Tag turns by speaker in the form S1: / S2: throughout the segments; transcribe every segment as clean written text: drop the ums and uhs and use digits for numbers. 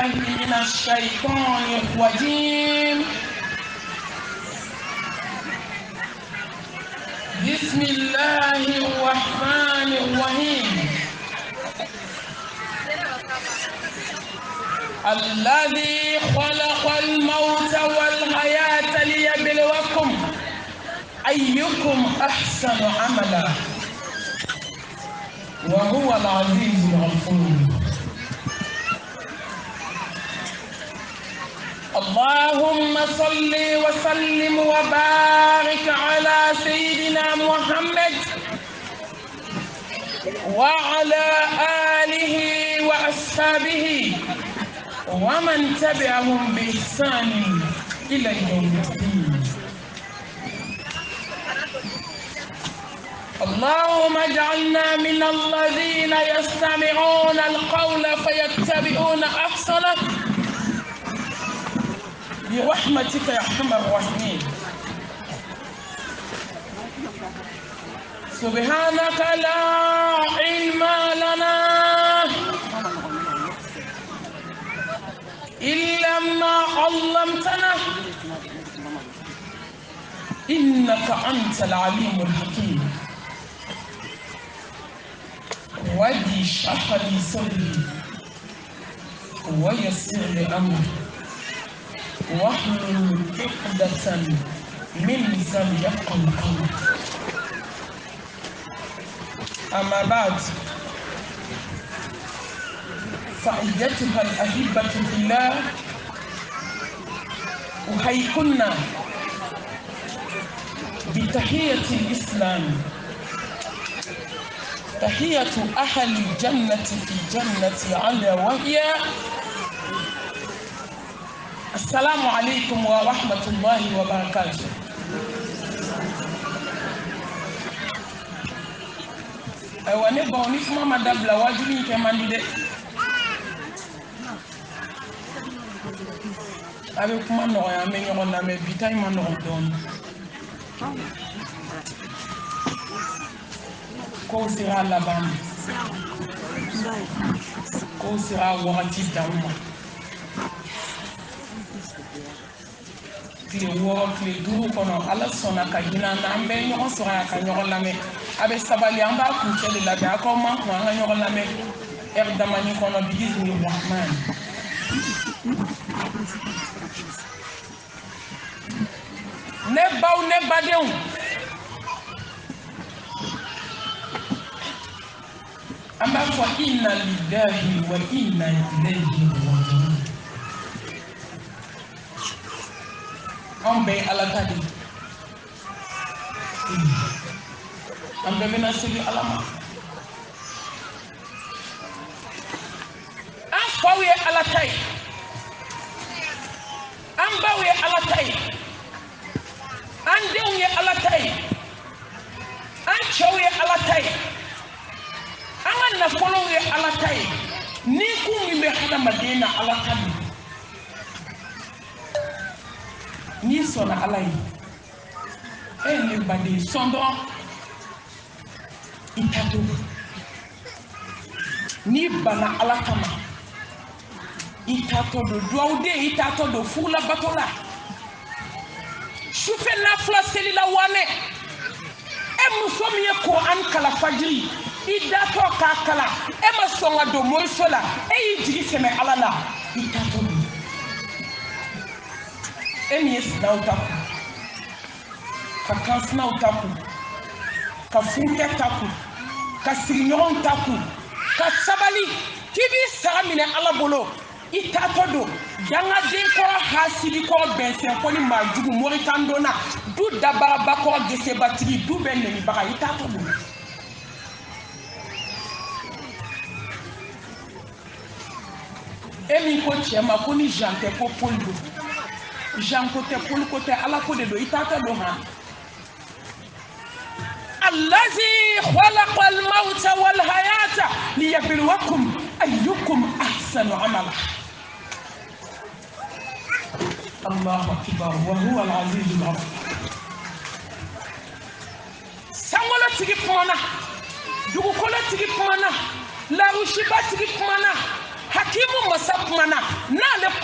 S1: من الشيطان الرجيم. بسم الله الرحمن الرحيم. الذي خلق الموت والحياة ليبلوكم أيكم أحسن عملا وهو العزيز الغفور. اللهم صل وسلم وبارك على سيدنا محمد وعلى آله وأصحابه ومن تبعهم بإحسان إلى يوم الدين. اللهم اجعلنا من الذين يستمعون القول فيتبعون أحسنه برحمتك يا أرحم الراحمين. سبحانك لا علم لنا إلا ما علمتنا إنك أنت العليم الحكيم. ودي اشرح لي صدري ويسر لي أمري واحلل عقدة من لساني يفقهوا قولي. أما بعد، فأيتها الأحبة في الله، أحييكن بتحية الإسلام، تحية أهل الجنة في جنة على وهي السلام عليكم ورحمة الله وبركاته. أيوة نبغى نسمع مدام لواجبين كمان دي. أبي كمان نوعا من يومنا من بيتاي ما نوعدون. كوسيرا لبام. كوسيرا وقتي داوما. Kile wɔɔrɔ kile duuru kɔnɔ ala sɔnna ka hinɛ an na an bɛɛ ɲɔgɔn sɔrɔ yan ka ɲɔgɔn lamɛn. A bɛ sabali an b'a kuncɛ de labɛn a k'aw ma kun an ka ɲɔgɔn lamɛn ɛri damani kɔnɔ biizni rahman. Ne baw ne badenw, an b'a fɔ inna lillahi wa inna ilayhi raji'un. An bɛɛ ye ala ta de ye. An bɛɛ bɛna segin ala ma. An faw ye ala ta ye, an baw ye ala ta ye, an denw ye ala ta ye, an cɛw ye ala ta ye, an ka nafolow ye ala ta ye. Ni kun min bɛ hadamaden na ala ta de ye. Ni sɔnna ala ye, e ye ne baden sɔn dɔrɔn i t'a to. N'i banna ala kama i t'a to don duwawuden, i t'a to don fugulabato la, sufɛ nafila selila wanɛ. E muso min ye Kuran kala fajiri, i datɔ k'a kala, e ma sɔn ka don moriso la, e y'i jigi sɛmɛ ala la, i t'a to don. E min ye sinaw ta kun, ka kansinaw ta kun, ka furukɛ ta kun, ka sigiɲɔgɔnw ta kun, ka sabali k'i b'i saga minɛ ala bolo, i taatɔ don dangaden kɔrɔ hasidi kɔrɔ bɛnsɛn ko ni maajugu morikandonna du dabaraba kɔrɔ gesebatigi du bɛ nɛnibaga, i taatɔ don. E min ko cɛ ma ko ni Jean tɛ ko Paul don, Jean ko tɛ Paul ko tɛ ala ko de don, i taatɔ don han. الذي خلق الموت والحياة ليبلوكم أيكم أحسن عملا. الله أكبر وهو العزيز الغفور. سانغولا تيجي كمانا، دوغوكولا تيجي كمانا، لاروشيبا تيجي كمانا، حكيم مسا كمانا،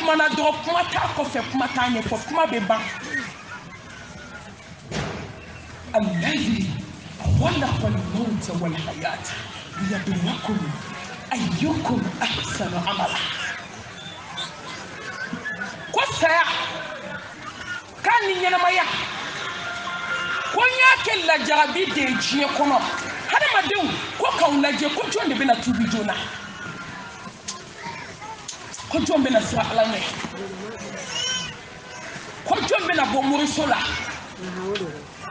S1: kumana dɔrɔn kuma t'a kɔfɛ kuma t'a ɲɛfɔ kuma bɛ ban allazi khalaqa al-mawta wal hayata liyabluwakum ayyukum ahsanu amala ko saya kan ni ɲɛnamaya ko n y'a kɛ lajarabi de ye diɲɛ kɔnɔ hadamadenw ko k'aw lajɛ ko jɔn de bɛna tuubi joona ko jɔn bɛna sira ala ɲɛ ko jɔn bɛna bɔ moriso la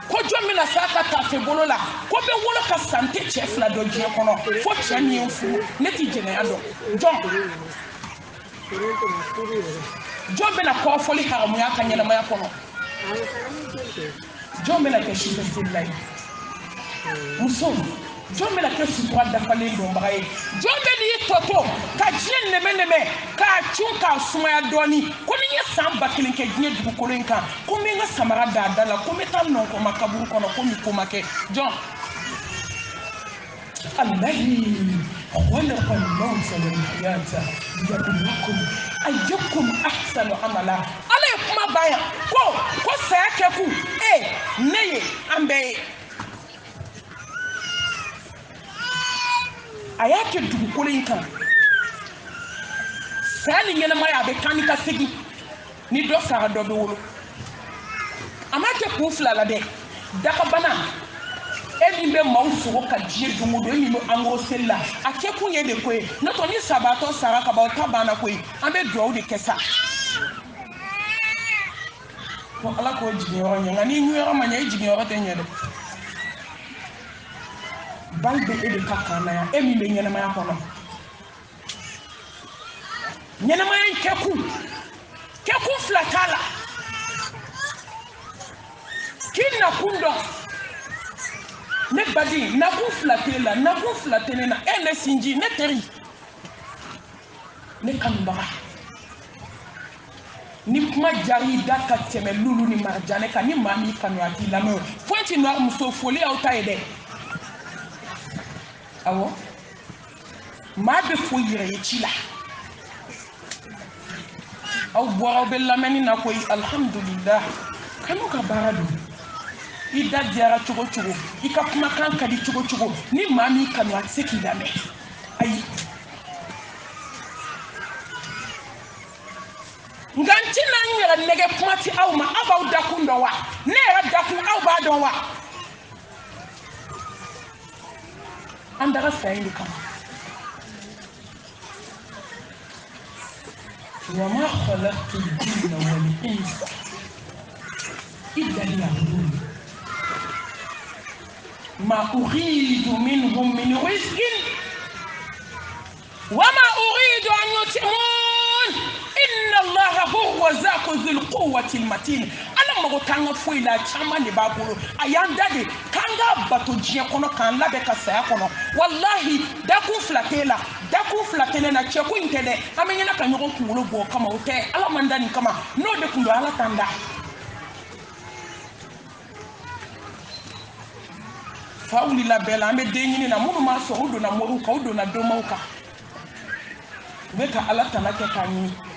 S1: ko jɔn bɛna s'a ka tafe bolo la ko bɛ wolo ka san tɛ cɛ fila dɔ diɲɛ kɔnɔ fo cɛ min ye n furu ne tɛ jɛnɛya dɔn jɔn bɛna kɔrɔfɔli haramuya ka ɲɛnamaya kɔnɔ jɔn bɛna kɛ sufɛ selila ye muso jɔn bɛna kɛ sutura dafalen dɔnbaga ye jɔn bɛ n'i tɔtɔ ka diɲɛ nɛmɛ k'a cun k'a sumaya dɔɔni ko ni n ye san 1000 kɛ diɲɛ dugukolo in kan ko n bɛ n ka samara d'a da la ko n bɛ taa nɔnkɔma kaburu kɔnɔ ko nin ko ma kɛ jɔn allazi khalaqa al-mawta wal hayata liyabluwakum ayyukum ahsanu amala ala ye kuma ban yan ko saya kɛ kun ne ye an bɛɛ ye a y'a kɛ dugukolo in kan saya ni ɲɛnamaya a bɛ taa ni ka segin ni dɔ sara dɔ bɛ wolo a ma kɛ kun fila la dɛ dakabana e min bɛ maaw sogo ka diɲɛ don o don e min bɛ angoroseli la a kɛ kun ye de ko ye n'o tɛ ni sabatɔ sara ka ban o ta banna ko ye an bɛ dugawu de kɛ sa ko ala k'o jiginyɔrɔ ɲɛ nka n'i ɲuyɔrɔ ma ɲɛ i jiginyɔrɔ tɛ ɲɛ dɛ bali bɛ e de ka kan na yan e min bɛ ɲɛnamaya kɔnɔ ɲɛnamaya in kɛkun fila t'a la k'i nakun dɔn ne baden nakun fila tɛ la nakun fila tɛ ne na e ne sinji ne teri ne kanubaga ni kuma jari da ka tɛmɛ lulu ni marijane kan ni maa min kanu a t'i lamɛn Pointe Noire muso foli y'aw ta ye dɛ awɔ maa bɛ foyi yɛrɛ ye ci la aw bɔra aw bɛ lamɛnni na koyi alhamdulillah kanu ka baara don i da diyara cogo cogo i ka kumakan ka di cogo cogo ni maa min kanu a tɛ se k'i lamɛn ayi nka n tɛna n yɛrɛ nɛgɛ kuma ti aw ma aw b'aw dakun dɔn wa ne yɛrɛ dakun aw b'a dɔn wa an daga saya in de kama وما خلقت الجن والإنس إلا ليعبدون ما أريد منهم من رزق وما أريد أن يطعمون إن الله هو الرزاق ذو القوة المتين ala mago tanga foyi la caman de b'a bolo a y'an da de k'an ka bato diɲɛ kɔnɔ k'an labɛn ka saya kɔnɔ walahi dakun fila tɛ la dakun fila tɛ ne na cɛko in tɛ dɛ an bɛ ɲɛna ka ɲɔgɔn kunkolo bɔ o kama o tɛ ala man da nin kama n'o de kun don ala t'an da fa wulila bɛɛ la an bɛ den ɲini na minnu m'a sɔrɔ u donna moriw kan u donna dɔnbaw kan u bɛ ka ala tana kɛ k'a ɲini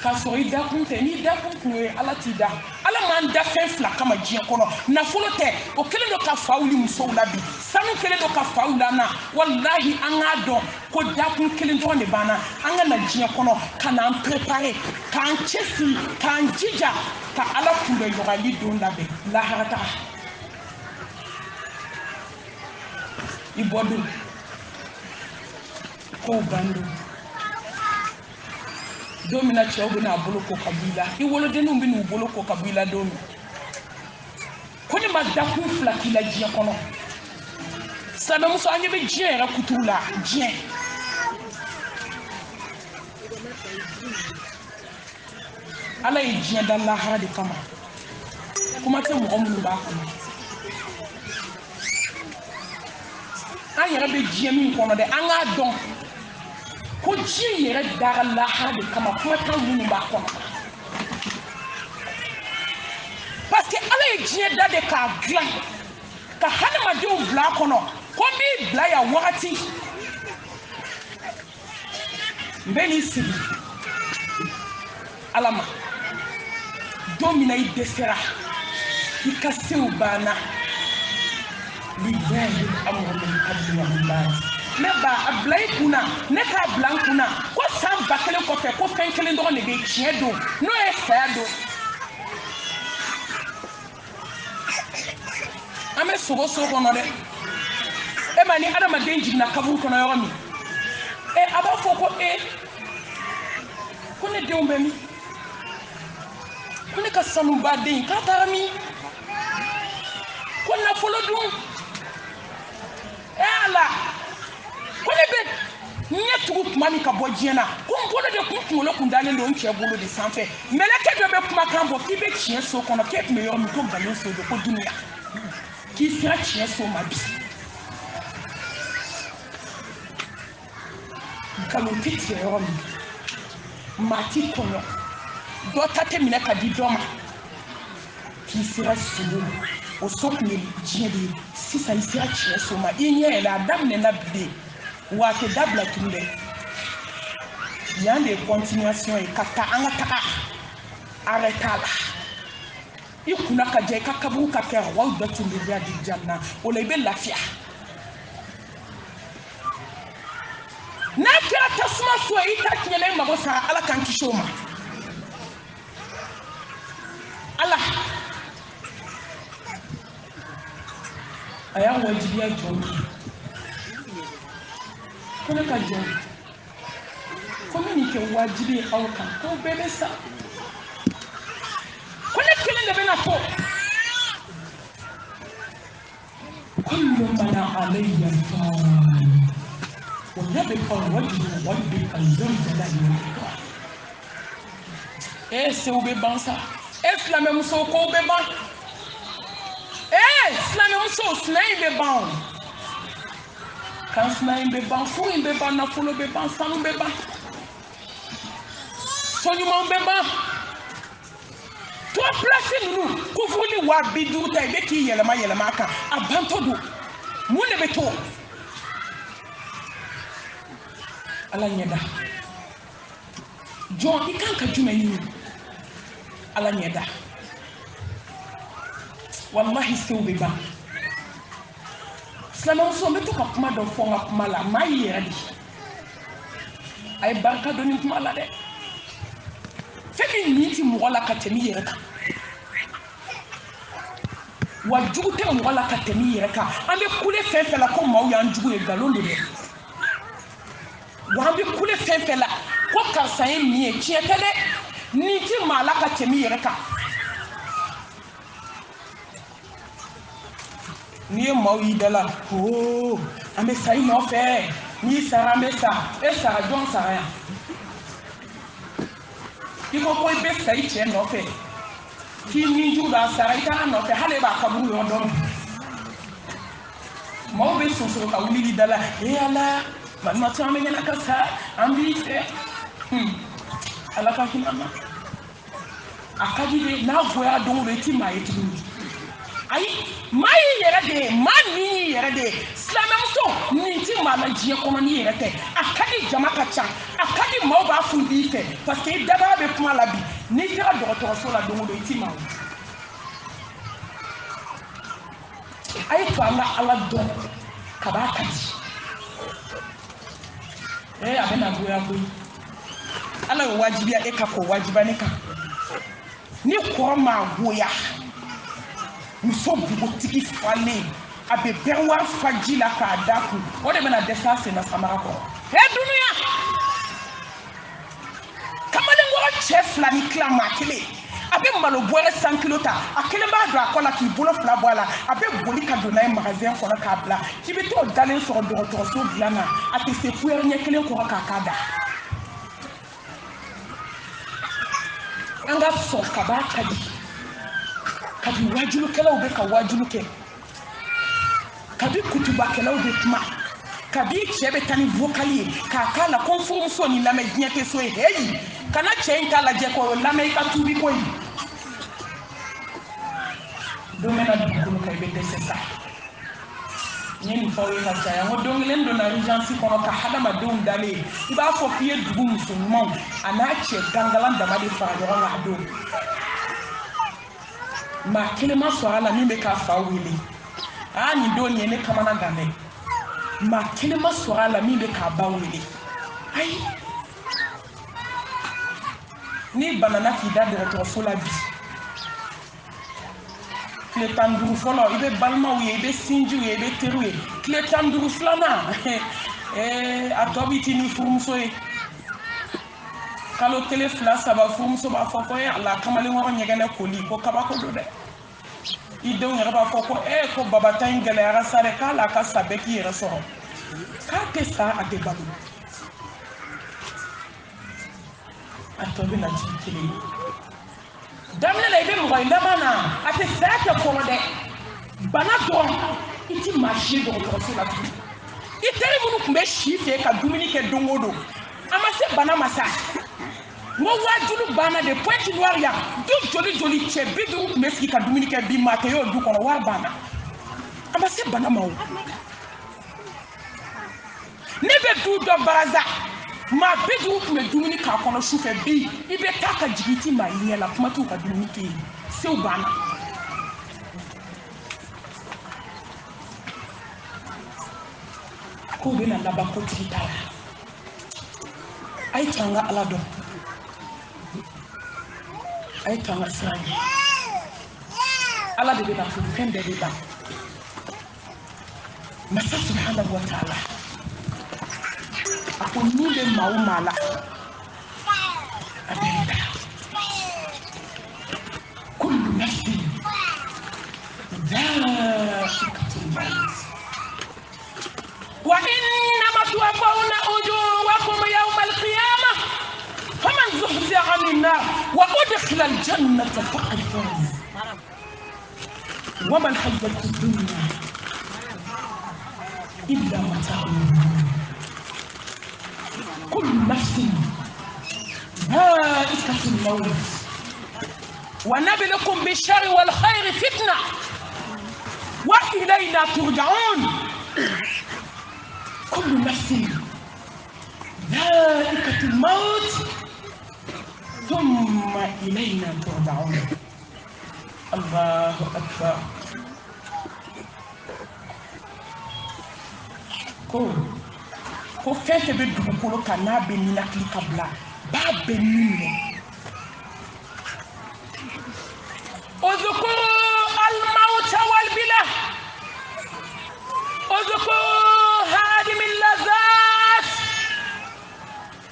S1: k'a sɔrɔ i dakun tɛ n'i dakun kun ye ala t'i da ala m'an da fɛn fila kama diɲɛ kɔnɔ nafolo tɛ o kɛlen don ka fa wuli musow la bi sanu kɛlen don ka fa wuli an na walahi an k'a dɔn ko dakun kelen dɔrɔn de b'an na an ka na diɲɛ kɔnɔ ka n'an préparer k'an cɛsiri k'an jija ka ala kunbɛ yɔgɔli don labɛn lahara taga i bɔ don kow ban don don min na cɛw bɛna a bolo ko ka bɔ i la i wolodenninw bɛna u bolo ko ka bɔ i la don min ko ne ma dakun fila k'i la diɲɛ kɔnɔ silamɛmuso an ɲɛ bɛ diɲɛ yɛrɛ kuturu la diɲɛ ala ye diɲɛ da lahara de kama kuma tɛ mɔgɔ minnu b'a kɔnɔ an yɛrɛ bɛ diɲɛ min kɔnɔ dɛ an k'a dɔn ko diɲɛ yɛrɛ dara lahara de kama kuma t'an minnu b'a kɔnɔ parce que ala ye diɲɛ da de k'a dilan ka hadamadenw bila a kɔnɔ ko n b'i bila yan wagati n bɛ n'i sigi alama domina i desera i ka sew bana lillahi amru min qabli wa min ba'd ne ba ablay kuna ne ka blan kuna ko san bakele ko fe ko fen kelen do ne be tie do no e fa do ame sogo sogo no de e mani adama denji na kabu kono yo mi e aba foko ko ne de umbe mi ko ne ka sanu ba de ka tarami ko na folo dum e ala ko ne be nyetu mami ka bojiena ko mpono de kunkulo kundale ndo nche bolo de sanfe meleke do be kuma kambo ki be chie so kono ke me yo mi to galo so de ko dunia ki sira chie so ma bi kalo titi yo mi mati kono do tate mi na ka di doma ki sira sulu o so ni jede sisa sira chie so ma inye la dam ne na bi wa ke dabla tunde yande continuation e kata anga taka arrêtala ikuna ka je ka kabu ka ke wa do tunde ya di janna o le be lafia na kira tasma so ita tinyele mago sa ala kan kishoma ala aya wajibiya jonki kono ka jon communique wajibi awka ko bebe sa kono kelen de bena fo kullu man alayya fan wa yabqa wajhu rabbika dhul jalali wal ikram se ube bansa la même so ko be ban la même so snai be ban kan snai be ban fu be ban na fulo be ban sanu be ban sonyu mo be ban to place nunu ko fuli wa bidu tay be ki yelema ka abanto do mu ne be to ala nyeda John ikan ka juma yi ala nyeda wallahi sewbe ba Islam so meto ka kuma do fo ngapuma la mai yedi ay barka do ni kuma la de femi niti mo wala ka temi yereka wajugu te mo wala ka temi yereka ambe kule fefe la ko mawu ya njugu e galondo de wa ambe kule fefe la ko karsa yin ni e chietele niti mala ka temi yereka ni mawu dala ambe sai no fe ni sara mesa e sara don sara ya iko ko be sai che no fe ki ni ju da sara ita no fe hale ba kaburu yo don mo be so ka wuli dala e ala man ma ta me na ka sa ambi fe ala ka kin amma akadi de na voya don le ti ma etu ai mai yere de mani yere de islam so ni ti ma na je ko ni yere te akadi jama ka cha akadi mo ba fu bi fe parce que daba be kuma la bi ni tira docteur so la dongo do ti ma ai to ala don ka ba ka di abena goya boy ala wajibi ya ka ko wajiba ne ka ni ko ma goya muso bugotigi fale abe berwa fajila ka daku o de bena desa se na samara ko dunia kamale ngoro chef la ni klama kele abe malo boire 100 kg ta akele ba do akola ki bolo fla boala abe boli ka do na magasin ko na ka bla ki be to dalen so do so blana ate se fuer nye kele ko ka kada anga so ka ba kadi wajulu kala ube ka wajulu ke kadi kutuba kala ube kuma kadi chebe tani vocali ka kala conforme so ni la medien ke so hey kana chenta la je ko la me ka tubi ko yi do mena du ko ka be c'est ça ñen fo yi ka caya ngo dong len do na urgence kono ka hadama dum dale iba fo fiye dugu musulman ana che gangalan dama di fara do nga do ma kelema so ala mi be ka fa wili ani do nyene kamana dale ma kelema so ala mi be ka ba wili ai ni banana ki da directeur fo la bi le tanduru folo ibe balma uye ibe sinju uye ibe teru ye le tanduru flana atobiti ni furumso ye kalo tele fla saba furumso ba foko ye ala kamale ngoro nyegene koli ko kabako do de idon yara ba foko ko baba tan gele yara sare kala ka sabeki yara so ka ke sa ade babu atobi na chikili damne la ibe mo ila bana ate sake ko de bana do iti marché do ko so la tu iteri munu kumbe shife ka dumini ke dongodo amase bana masa mo wajulu bana de Pointe Noire ya du joli che bidu kumbe ski ka dumini ke bi Mateo du ko war bana amase bana mawo nebe du do baraza ma bidu kumbe dumini ka kono shufe bi ibe taka jigiti ma yela kuma tu ka dumini ke seu bana ko bena laba ko titala ay tanga ala do ay tanga sani ala de bena fu fende de ba masa subhanahu wa ta'ala ako nule maumala abenda kullu nafsin dha'iqatul maut وإنما توفون أجوركم يوم القيامة فمن زحزح عن النار وأدخل الجنة فقد فاز وما الحياة الدنيا إلا متاع كل نفس ذائقة الموت ونبلكم بالشر والخير فتنة وإلينا ترجعون كل نفس ذائقة الموت ثم إلينا ترجعون الله أكبر ko fete be dugukolo kan n'a bɛ ninakili ka bila b'a bɛ ninnu اذكروا الموت والبلى اذكروا هادم اللذات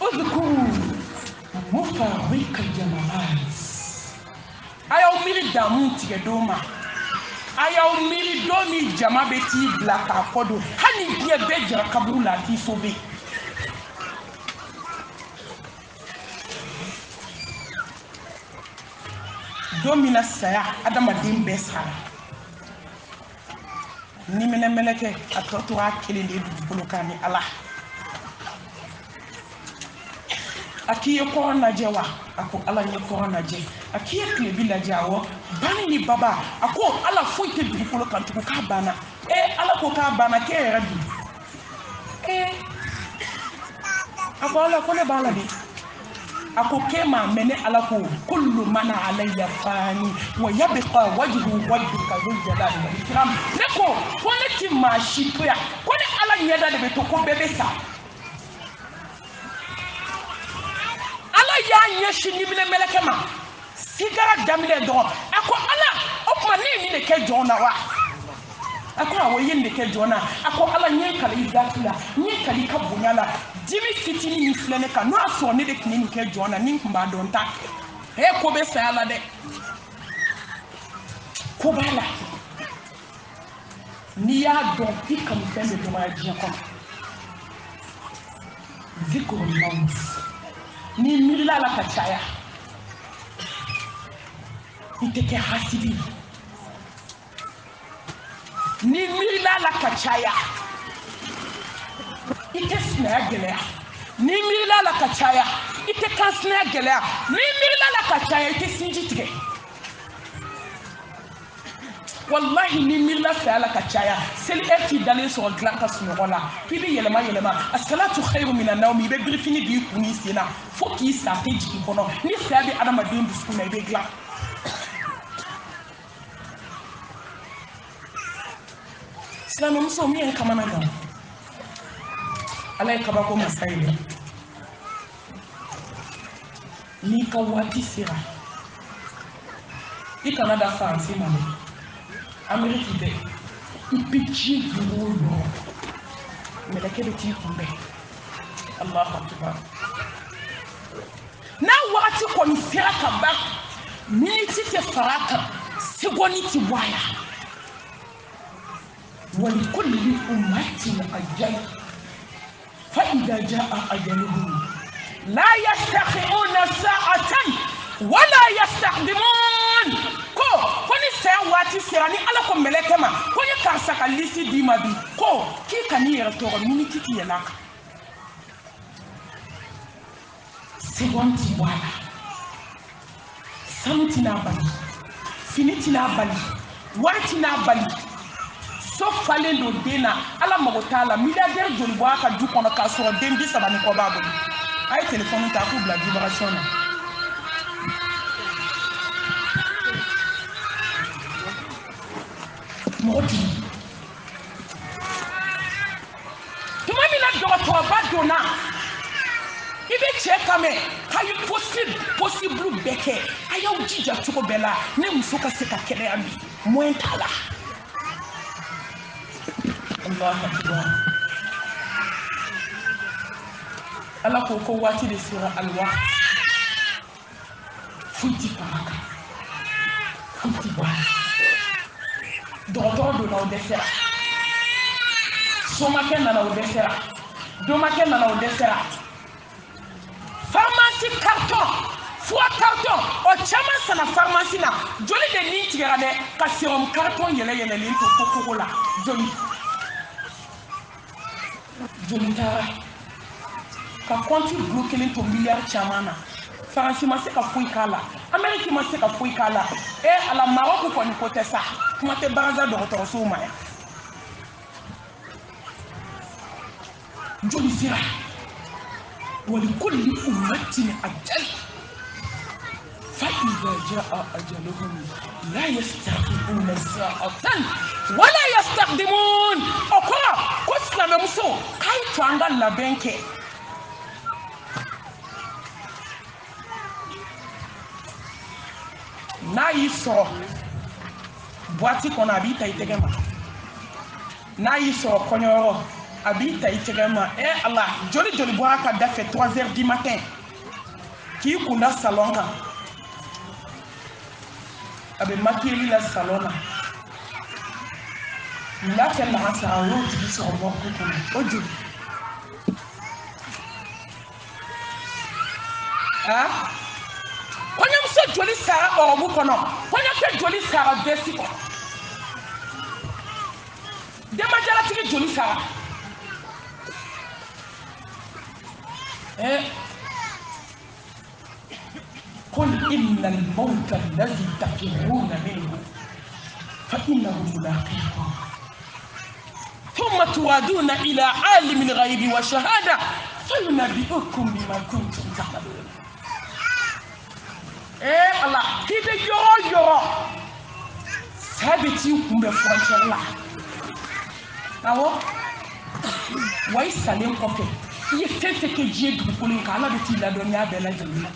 S1: اذكروا مفارق الجماعات ayaw miri damu tigɛ don ma ayaw miri don min jama bɛ t'i bila k'a fɔ don hali diɲɛ bɛɛ jara kaburu la a t'i sauver don min na saya adamaden bɛɛ sara ni minɛ mɛlɛkɛ a tɔ tora kelen de dugukolo kan ni ala a k'i ye kɔrɔ lajɛ wa a ko ala ye kɔrɔ lajɛ a k'i ye tilebi lajɛ awɔ bani ni baba a ko ala foyi tɛ dugukolo kan tugun k'a banna ala ko k'a banna k'e yɛrɛ dun a ko ala ko ne b'a la de a ko k'e ma mɛ ne ala ko kullu man alayya fani wa yabqa wajhu rabbika dhul jalali wal ikram ne ko ne ti maa si to yan ko ne ala ɲɛda de bɛ to ko bɛɛ bɛ sa y'a ɲɛsin ni minɛ mɛlɛkɛ ma sigara daminɛ dɔrɔn a ko ala o tuma ne ye nin de kɛ jɔn na wa a ko awɔ i ye nin de kɛ jɔn na a ko ala n ye kali i dati la n ye kali i ka bonya la dimi fitinin min filɛ ne kan n'o y'a sɔrɔ ne de tun ye nin kɛ jɔn na ni n tun b'a dɔn ta ko bɛ saya la dɛ ko b'a la n'i y'a dɔn i kanu fɛn bɛ dɔgɔya diɲɛ kɔnɔ zikuru mawut ni mirila la ka caya i tɛ kɛ hasidi ni mirila la ka caya i tɛ sinaya gɛlɛya ni mirila la ka caya i tɛ kansinaya gɛlɛya ni mirila la ka caya i tɛ sinji tigɛ wallahi ni mirla fɛ ala ka caya seli ti dalen sɔrɔ dilan ka sunɔgɔ la k'i bɛ yɛlɛma as-salatu khairu minan nawm i bɛ birifini b'i kun i sen na fo k'i sa tɛ jigin kɔnɔ ni saya bɛ adamaden dusukun na i bɛ dilan silamɛmuso min ye kamana gan ala ye kabako masa ye dɛ n'i ka waati sera i kana da faransi ma dɛ Amérique dɛ i bɛ diɲɛ yɔrɔ o yɔrɔ mɛlɛkɛ bɛ t'i kunbɛn Allahu akbar n'a wagati kɔni sera ka ban miniti tɛ fara a kan seconde tɛ bɔ a la ولكل أمة أجل فإذا جاء أجلهم لا يستخرون ساعة ولا يستقدمون ko ni saya waati sera ni ala ko mɛlɛkɛ ma ko ye karisa ka lisi d'i ma bi ko k'i ka n'i yɛrɛ tɔgɔ miniti t'i yɛlɛ a kan seconde ti bɔ a la sanu tɛna bali fini tɛna bali wari tɛna bali so falen don den na ala mago t'a la milliardaire joli bɔ a ka du kɔnɔ k'a sɔrɔ den 30 ni kɔ b'a bolo a ye téléphone ta k'u bila vibration na mɔgɔ joli tuma min na dɔgɔtɔrɔba donna i bɛ cɛ kamɛ a ye possible bɛɛ kɛ a y'aw jija cogo bɛɛ la ne muso ka se ka kɛnɛya bi moyen t'a la Allahu akbar ala ko waati de sera alwa futi paraka futi ba dɔgɔtɔrɔ donna o dɛsɛra somakɛ nana o dɛsɛra domakɛ nana o dɛsɛra pharmacie carton fura carton o caman sanna pharmacie na joli de nin tigɛra dɛ ka sérum carton yɛlɛyɛlɛlen to kokogo la joli taara ka compte bloqué to milliard caman na faransi ma se ka foyi k'a la amérique ma se ka foyi k'a la ala Maroc kɔni ko tɛ sa kuma tɛ baraza dɔgɔtɔrɔsow ma yan joli sera ولكل أمة أجل فإذا جاء أجلهم لا يستأخرون ساعة ولا يستقدمون أقرأ قصنا نمسو كي تانغال لبنك n'a y'i sɔrɔ boîte kɔnɔ a b'i ta i tɛgɛ ma n'a y'i sɔrɔ kɔɲɔyɔrɔ a b'i ta i tɛgɛ ma ala joli bɔra ka da fɛ 3h du matin k'i kunda salon kan a bɛ maquiller la salon na wula fɛ lahansara o y'o tigi sɔrɔ morgue kɔnɔ o joli kɔɲɔmuso joli sara ɔrɔbu kɔnɔ kɔɲɔkɛ joli sara vesti kɔnɔ denbajalatigi joli sara قل إن الموت الذي تفرون منه فإنه ملاقيكم ثم ترادون إلى عالم الغيب والشهادة فينبئكم بما كنتم تعملون Allah k'i bɛ yɔrɔ o yɔrɔ saya bɛ t'i kunbɛn frontière la awɔ wa i salen kɔfɛ i ye fɛn fɛn kɛ diɲɛ dugukolo in kan Ala bɛ t'i ladɔnniya bɛɛ lajɛlen na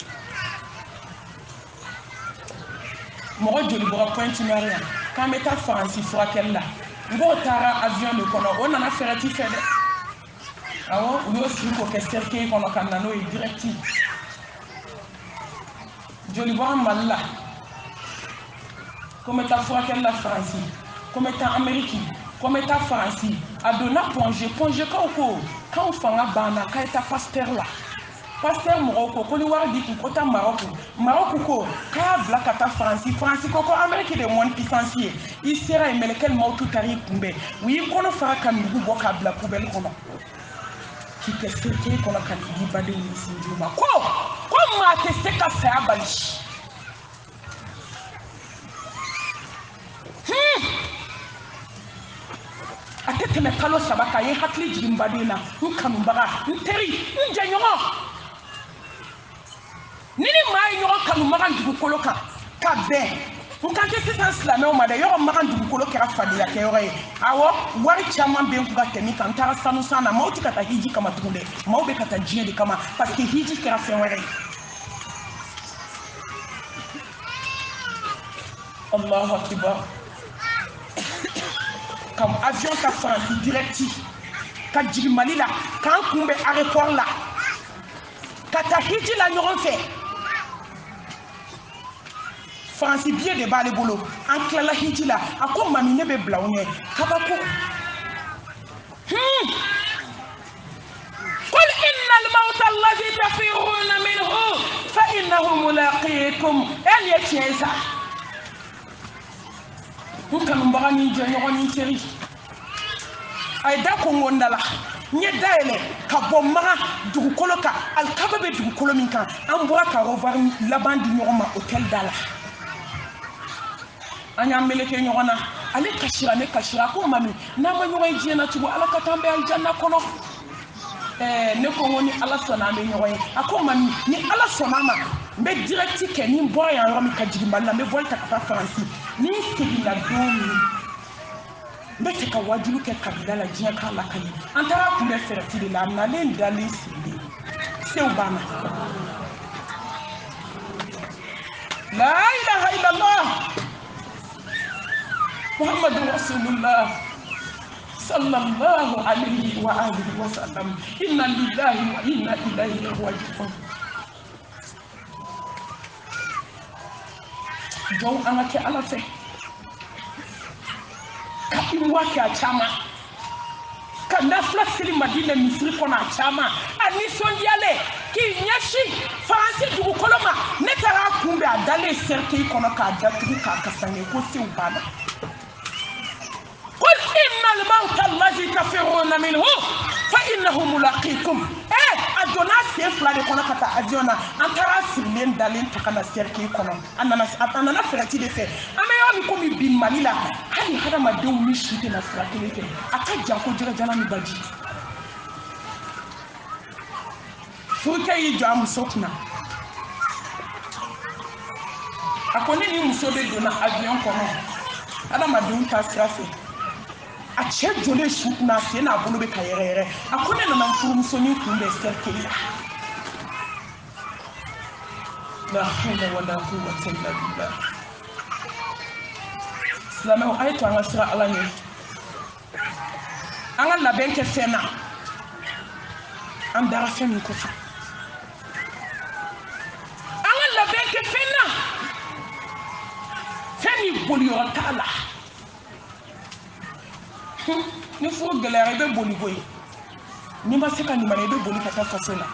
S1: mɔgɔ joli bɔra Pointe-Noire yan k'an bɛ taa Faransi furakɛli la n b'o taara avion de kɔnɔ o nana fɛɛrɛ t'i fɛ dɛ awɔ u y'o sigi k'o kɛ cercueil kɔnɔ ka na n'o ye direct joli bɔra Mali la ko n bɛ taa furakɛli la Faransi ko n bɛ taa Amérique ko n bɛ taa Faransi a donna Pongé-kaw ko k'anw fanga banna k'a ye taa Pasteur la Pasteur mɔgɔw ko ni wari di kun ko taa Maroc ko k'a y'a bila ka taa Faransi ko Amérique de moins puissance ye i sera yen mɛlɛkɛ mawutu taar'i kunbɛn u y'i kɔnɔ fara ka nugu bɔ k'a bila poubelle kɔnɔ k'i kɛ cercueil kɔnɔ ka digi badenw ni sinjiw ma ko maa tɛ se ka saya bali teme kalo sabaka ye hakli jimbadina nkanumbaga nteri njenyo nini mai nyo kanumbaga ndukoloka kabe nkante sisan silamɛw ma dɛ yɔrɔ magan dugukolo kɛra fadila kɛ yɔrɔ ye awɔ wari caman bɛ ku ka tɛmɛ kan taara sanu san na maaw tɛ ka taa hiji kama tugun dɛ maaw bɛ ka taa diɲɛ de kama parce que hiji kɛra fɛn wɛrɛ ye Allahu akbar comme avion ka faransi direct ka jigin Mali la k'an kunbɛn aéroport la ka taa hiji la ɲɔgɔn fɛ Fransi biye de b'ale bolo an tilala hiji la a ko mami ne bɛ bila u ɲɛ kabako قل إن الموت الذي تفرون منه فإنه ملاقيكم أن يتشيزا نكمل بغاني جانيغاني تري أي داكم وندلا nye daele ka bomma dugukolo ka alkaba be dugukolo min kan an bɔra ka revoir laban di ɲɔgɔn ma hôtel dala an y'an meleke ɲɔgɔn na ale kasira ne kasira ko mami n'an ma ɲɔgɔn ye diɲɛ na tugun ala ka taa an bɛ aljanna kɔnɔ ne ko n ko ni ala sɔnna an bɛ ɲɔgɔn ye a ko mami ni ala sɔnna an ma n bɛ direct kɛ ni n bɔra yan yɔrɔ min ka jigin Mali la n bɛ vol ta ka taa Faransi ni n seginna don min n bɛ fɛ ka wajulu kɛ kabila la diɲɛ k'a lakali an taara kun bɛ fɛrɛti de la a nalen dalen sigilen sew banna la ilaha illallah محمد رسول الله صلى الله عليه وآله وسلم إنا لله وإنا إليه راجعون جو أنا كألا في كأي واقع شاما كنافلا سلي مدينة مصر كنا شاما أني سونديالي كي نيشي فرنسي جو كلما نترى كومبي أدالي سيركي كنا كأجاتي كأكساني كوسي وبانا قل إن الموت الذي تفرون منه فإنه ملاقيكم أدونا سيف لا يكون كتا أدونا أنترى سلين دالين تكنا سيركي كنا أنا فرتي لفه أما يوم يكون بين ماليلا هل هذا ما دوم مشيت نفرتي لفه أكاد جاكو جرا جانا مبادي فوكي يجام سوكنا أكوني نيمسودي دونا أديون كنا هذا ما دوم تاسرافي a cɛ jole su na sen n'a bolo bɛ ka yɛrɛ yɛrɛ a ko ne nana furumusonin kun bɛ cercle la la hawla wala quwwata illa billah silamɛw a ye to an ka sira ala ɲɛ an ka labɛn kɛ fɛn na an dara fɛn min kɔfɛ an ka labɛn kɛ fɛn na fɛn min boliyɔrɔ t'a la ni furu gɛlɛyara i bɛ boli koyi ni ma se ka ɲuman i bɛ boli ka taa faso la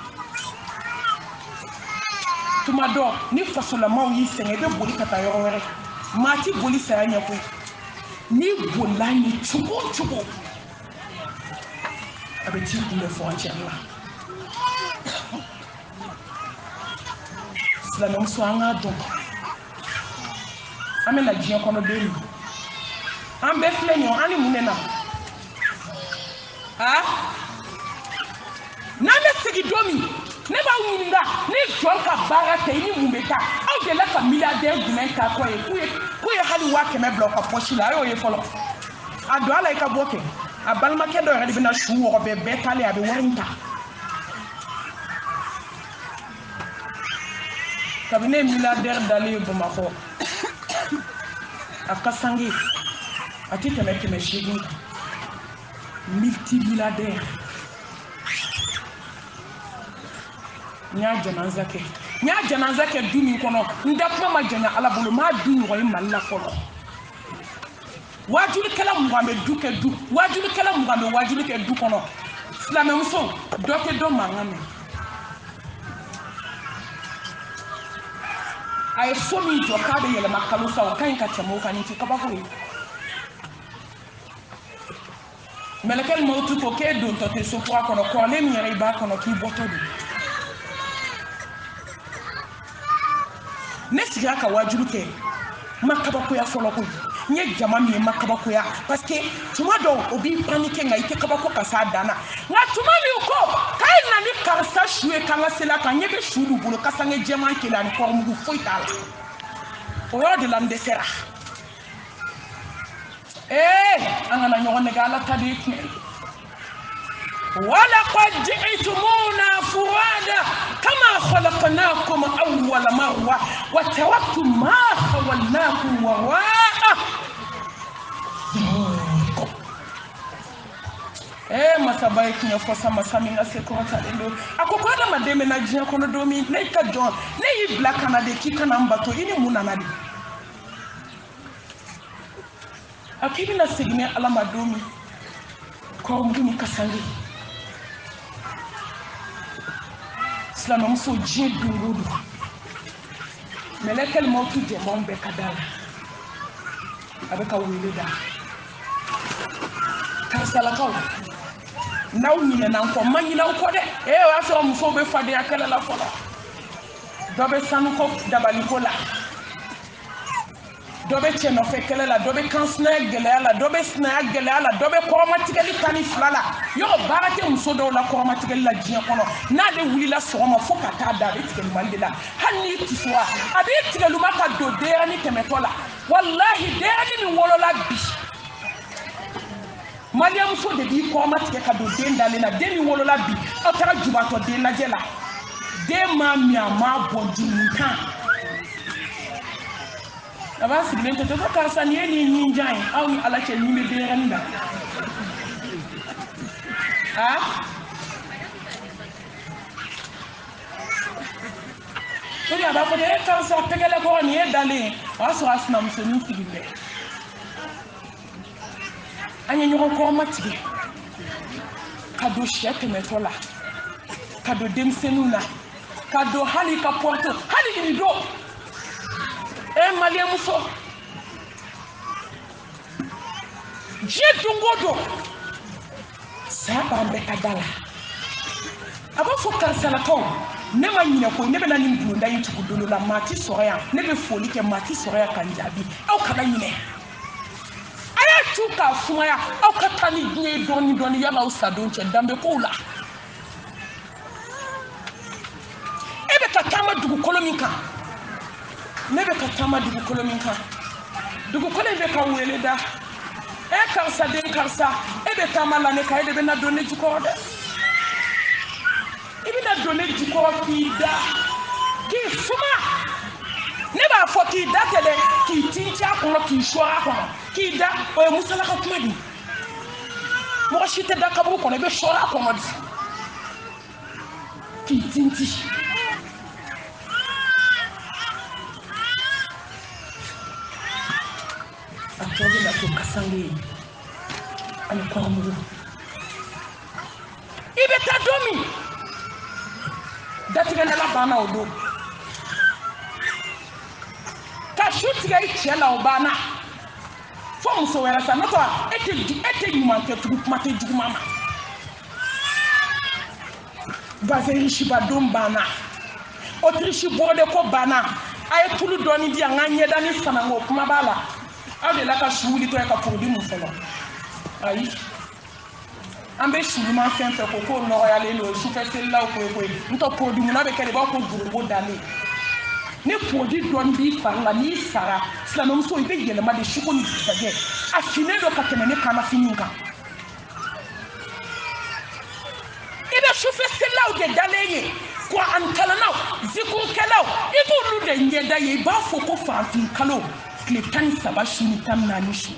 S1: tuma dɔ ni fasolamaw y'i sɛgɛn i bɛ boli ka taa yɔrɔ wɛrɛ maa ti boli saya ɲɛ koyi ni bolila ɲɛ cogo o cogo a bɛ t'i kunbɛn frontière la silamɛmuso an k'a dɔn an bɛ na diɲɛ kɔnɔ don min an bɛɛ filɛ ɲɔgɔn an ni mun de na n'an bɛ segin don min ne b'aw ɲininka ni jɔn ka baara tɛ i ni mun bɛ taa aw delila ka miliyardɛri jumɛn ta kɔ ye k'u ye hali 500 bila u ka pɔsi la a y'o ye fɔlɔ a don a la i ka bɔ kɛ a balimakɛ dɔ yɛrɛ de bɛna su wɔgɔ bɛɛ taalen a bɛ wari in ta kabini ne ye miliyardɛri dalen ye Bamakɔ a ka sange a tɛ tɛmɛ 800 kan multimilliardaire n y'a janaza kɛ du min kɔnɔ n da kuma ma janya ala bolo m'a du ɲɔgɔn ye Mali la fɔlɔ wajulikɛla 20 bɛ du kɛ du wajulikɛla 20 bɛ wajuli kɛ du kɔnɔ silamɛmuso dɔ tɛ dɔ mankan mɛn a ye so min jɔ k'a bɛ yɛlɛma kalo sa o ka ɲi ka tɛmɛ o kan nin tɛ kabako ye mɛlɛkɛl mawutu ko k'e dontɔ tɛ so kura kɔnɔ kɔrɔlen min yɛrɛ i b'a kɔnɔ k'i bɔtɔ don ne sigira ka wajulu kɛ ma kabakoya fɔlɔ koyi nye jama mi ma kabako ya parce que tuma do obi panique nga ite kabako kasa dana nga tuma mi ko kai na ni karsa shuwe kanga sela ka nye be shudu bulu kasa nge jema kila ni ko mu foi tala o yo de la ndesera angana nyone gala tadik ولقد جئتمونا فرادا كما خلقناكم أول مرة وتركتم ما خولناكم وراء ظهوركم masabaiki nyofosa masami na sekota lelo akokwada mademe na jina kono domi na ika john na yi black na de kika na mbato ini muna nadi akibi na signe ala madomi ko mdumi kasangi Islam muso jin dungudu melekal mautu je bombe kadala abeka wulida karsala kaw naw nyine nan ko manyina ko de wa so muso be fade akala la folo dobe sanu ko dabali ko la dobe cheno fekele la dobe kansna gele la dobe sna gele la dobe koromatikali tani flala yo barate muso do la koromatikali la jia kono na de wuli la soma foka ta da be tikeli mandela hanni tiswa abi tikelu maka do de ani temetola wallahi de ani mi wolola bi Mariam so de bi koromatike ka do de ndale na de mi wolola bi o tara jubato de na jela de ma mi ama bondi nkan Avance de l'intérêt de Karsanier ni Ninjain, ah oui, à la chaîne ni Berenda. Ah? Il y a pas de Karsa, payer la couronne d'aller, à ce rasnam, ce nous qui vivait. Agne nous encore matigé. Cadeau chèque, mais voilà. Cadeau demsenuna. Cadeau halika porto, hali do. Malien muso je dungodo saba mbeka dala aba fo kansala ko ne ma nyina ko ne be na ni ndunda yitu kudulu la mati soya ne be foli ke mati soya kanjabi au kala nyine aya tuka fumaya au katani nye doni ya au sadonche dambe ko la ebe katama dugu kolomika nebe katama dugu kolominka dugu kole be ka wele da karsa den karsa ebe tama la ne ka ebe na donné jiko de ebe na donné jiko ki da ki suma ne ba fo ki da tele ki tincha ko ki shora ko ki da o musala ka kuma di mo shite da kabru ko ne be shora ko di ki tinti Atove la tokasangi ani kwamu ibeta domi datika na bana odo ka shuti ga ichela obana fo muso wera sa noto ete nyumante tuku mate jugu mama bazeri shiba dom bana otrishi bode ko bana ay tulu doni dia nganye dani sana ngo kuma bala ade la ka shuli to ka produit mu folo ayi ambe shuli ma fen fe ko no ya le lo su fe sella ko nto produit mu na be kele ba ko gurbo dale ne produit don bi fanga ni sara slam so ibe yele ma de shuko ni tsaje afine do ka temene kana fininga ibe su fe sella de dale ye ko an kala naw ziku kalaw ibu lu de nyeda ye ba fo ko fa fin kalo le tan sabashi ni tam na nishi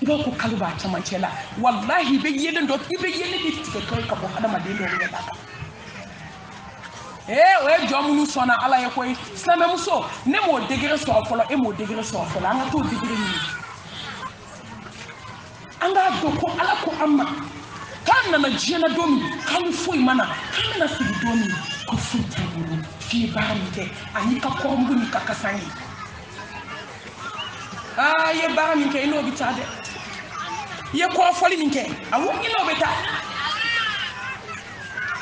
S1: ibo ko kaluba chamachela wallahi be yele ndo ibe yele bi tike toy ka bo adama de ndo ngata we jomunu sona ala ye koy islam muso ne mo degré so folo e mo degré so folo anga to degré ni anga do ko ala ko amma kan na jena domi kan foi mana kan na sigi domi ko futa ni fi baramite ani ka kombu ni ka kasani ye baramite ino bitade ye ko foli ninke awu ino beta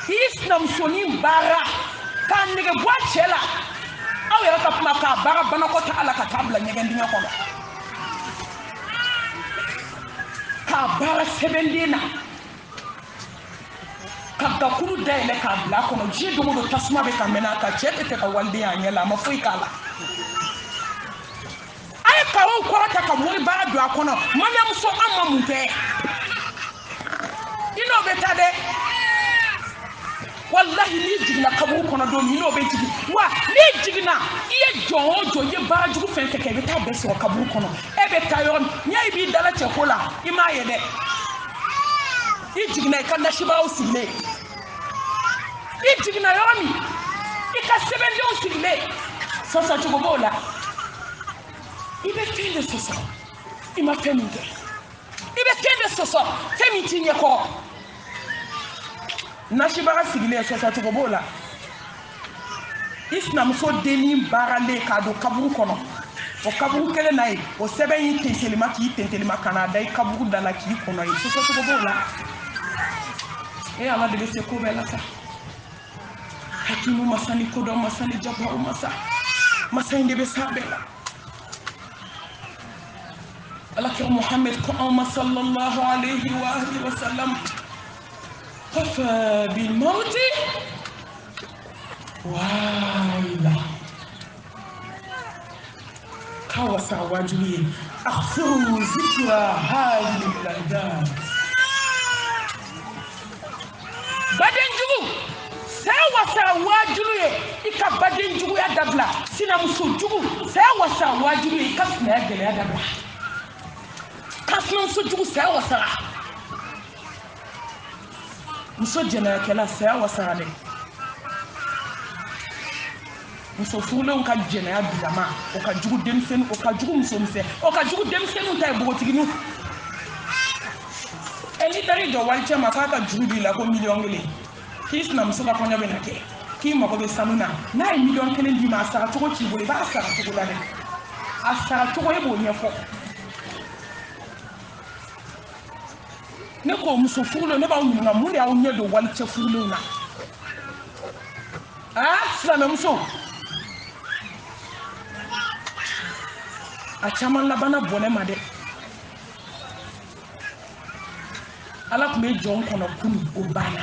S1: islam soni bara kan nige boachela aw yɛrɛ ka kuma k'a baara banakɔ ta ala ka taa bila ɲɛgɛn dingɛ kɔnɔ k'a baara sɛbɛnden na ka gakuru dayɛlɛ k'a bila a kɔnɔ diɲɛ dogo don tasuma bɛ ka mɛnɛ a kan cɛ tɛ fɛ ka waliden a ɲɛ la a ma foyi k'a la a ye karow kɔrɔta ka mori baara don a kɔnɔ mariamuso an ma mun kɛ i n'o bɛ taa dɛ wallahi n'i jiginna kaburu kɔnɔ don min i n'o bɛ jigin wa n'i jiginna i ye jɔn o jɔn i ye baara jugu fɛn fɛn kɛ i bɛ taa bɛɛ sɔrɔ kaburu kɔnɔ e bɛ taa yɔrɔ min n'i y'a ye i b'i dala cɛko la i m'a ye dɛ i jiginna i ka nasibagaw sigilen i jiginna yɔrɔ min i ka sɛbɛndenw sigilen sɔsɔcogo b'o la i bɛ fɛn de sɔsɔ i ma fɛn min kɛ i bɛ fɛn de sɔsɔ fɛn min t'i ɲɛkɔrɔ nasibaga sigilen sɔsɔcogo b'o la i sinamuso dennin baaralen k'a don kaburu kɔnɔ o kaburu kelen na ye o sɛbɛn y'i tentelima k'i tentelima ka n'a da i kaburu da la k'i kɔnɔ ye sɔsɔcogo b'o la e ala de bɛ se ko bɛɛ la sa hakimu masa ni kodɔn masa ni jabaru masa masa in de bɛ s'a bɛɛ la alakira muhammed ko anw ma sallallahu alayhi wa sallam kafa bil mawti wayla ka wasa wajulu ye akhfiru zikra hadi al-aldan baden jugu saya wasa wajulu ye i ka baden juguya dabila sinamuso jugu saya wasa wajulu ye i ka sinaya gɛlɛya dabila ka sinamuso jugu saya wasara muso jɛnɛyakɛla saya wasara dɛ muso furulenw ka jɛnɛya bilama o ka jugu denmisɛnnin o ka jugu musomisɛn o ka jugu denmisɛnninw ta ye bogotiginiw n'i taara i jɔ walicɛ ma k'a ka juru b'i la ko miliyɔn kelen k'i sinamuso ka kɔɲɔ bɛ na kɛ k'i mago bɛ sanu na n'a ye miliyɔn kelen d'i ma a sara cogo k'i bolo i b'a sara cogo la dɛ a sara cogo e b'o ɲɛfɔ ne ko muso furulenw ne b'aw ɲininka mun de y'aw ɲɛ don walicɛ furulenw na silamɛmuso a caman labanna bɔnɛ ma dɛ ala tun bɛ jɔn kɔnɔ kunun o banna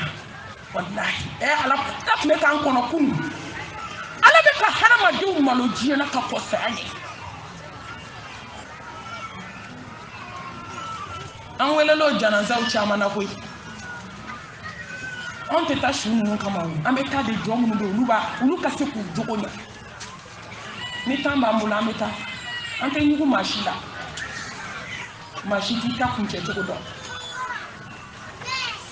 S1: wallahi ala tun bɛ k'an kɔnɔ kunun ala bɛ ka hadamadenw malo diɲɛ na ka kɔ saya ɲɛ an welelo janazaw caman na koyi an tɛ taa su ninnu kama an bɛ taa de jɔn minnu bɛ olu ka se k'u jogo ɲɛ ni tan b'an bolo an bɛ taa an tɛ ɲugu maa si la maa si t'i ta kuncɛ cogo dɔn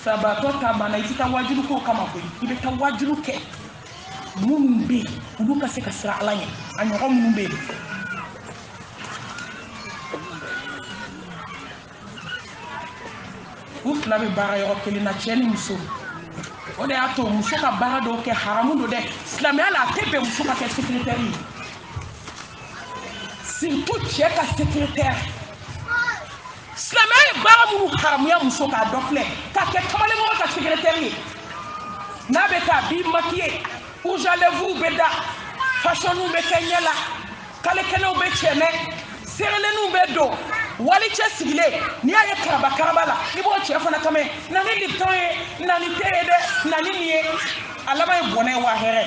S1: sabatɔ ta banna i tɛ taa wajulu ko kama koyi i bɛ taa wajulu kɛ minnu bɛ yen olu ka se ka siran ala ɲɛ a ɲɔgɔn minnu bɛ yen u fila bɛ baara yɔrɔ kelen na cɛ ni muso o de y'a to muso ka baara dɔw kɛ haramu don dɛ silamɛya la a tɛ bɛn muso ka kɛ secrétaire ye surtout cɛ ka secrétaire silamɛya ye baara minnu haramuya muso k'a dɔ filɛ k'a kɛ kamalenmɔgɔ ka secrétaire ye n'a bɛ taa a b'i maquiller rouge à lèvres bɛ da fashion bɛ kɛ ɲɛ la kalekɛnɛw bɛ cɛmɛ sereleniw bɛ don walicɛ sigilen n'i y'a ye karaba la i b'o cɛ fana kama na ni lipton ye na ni te ye dɛ na ni nin ye a laban ye bɔnɛ wa hɛrɛ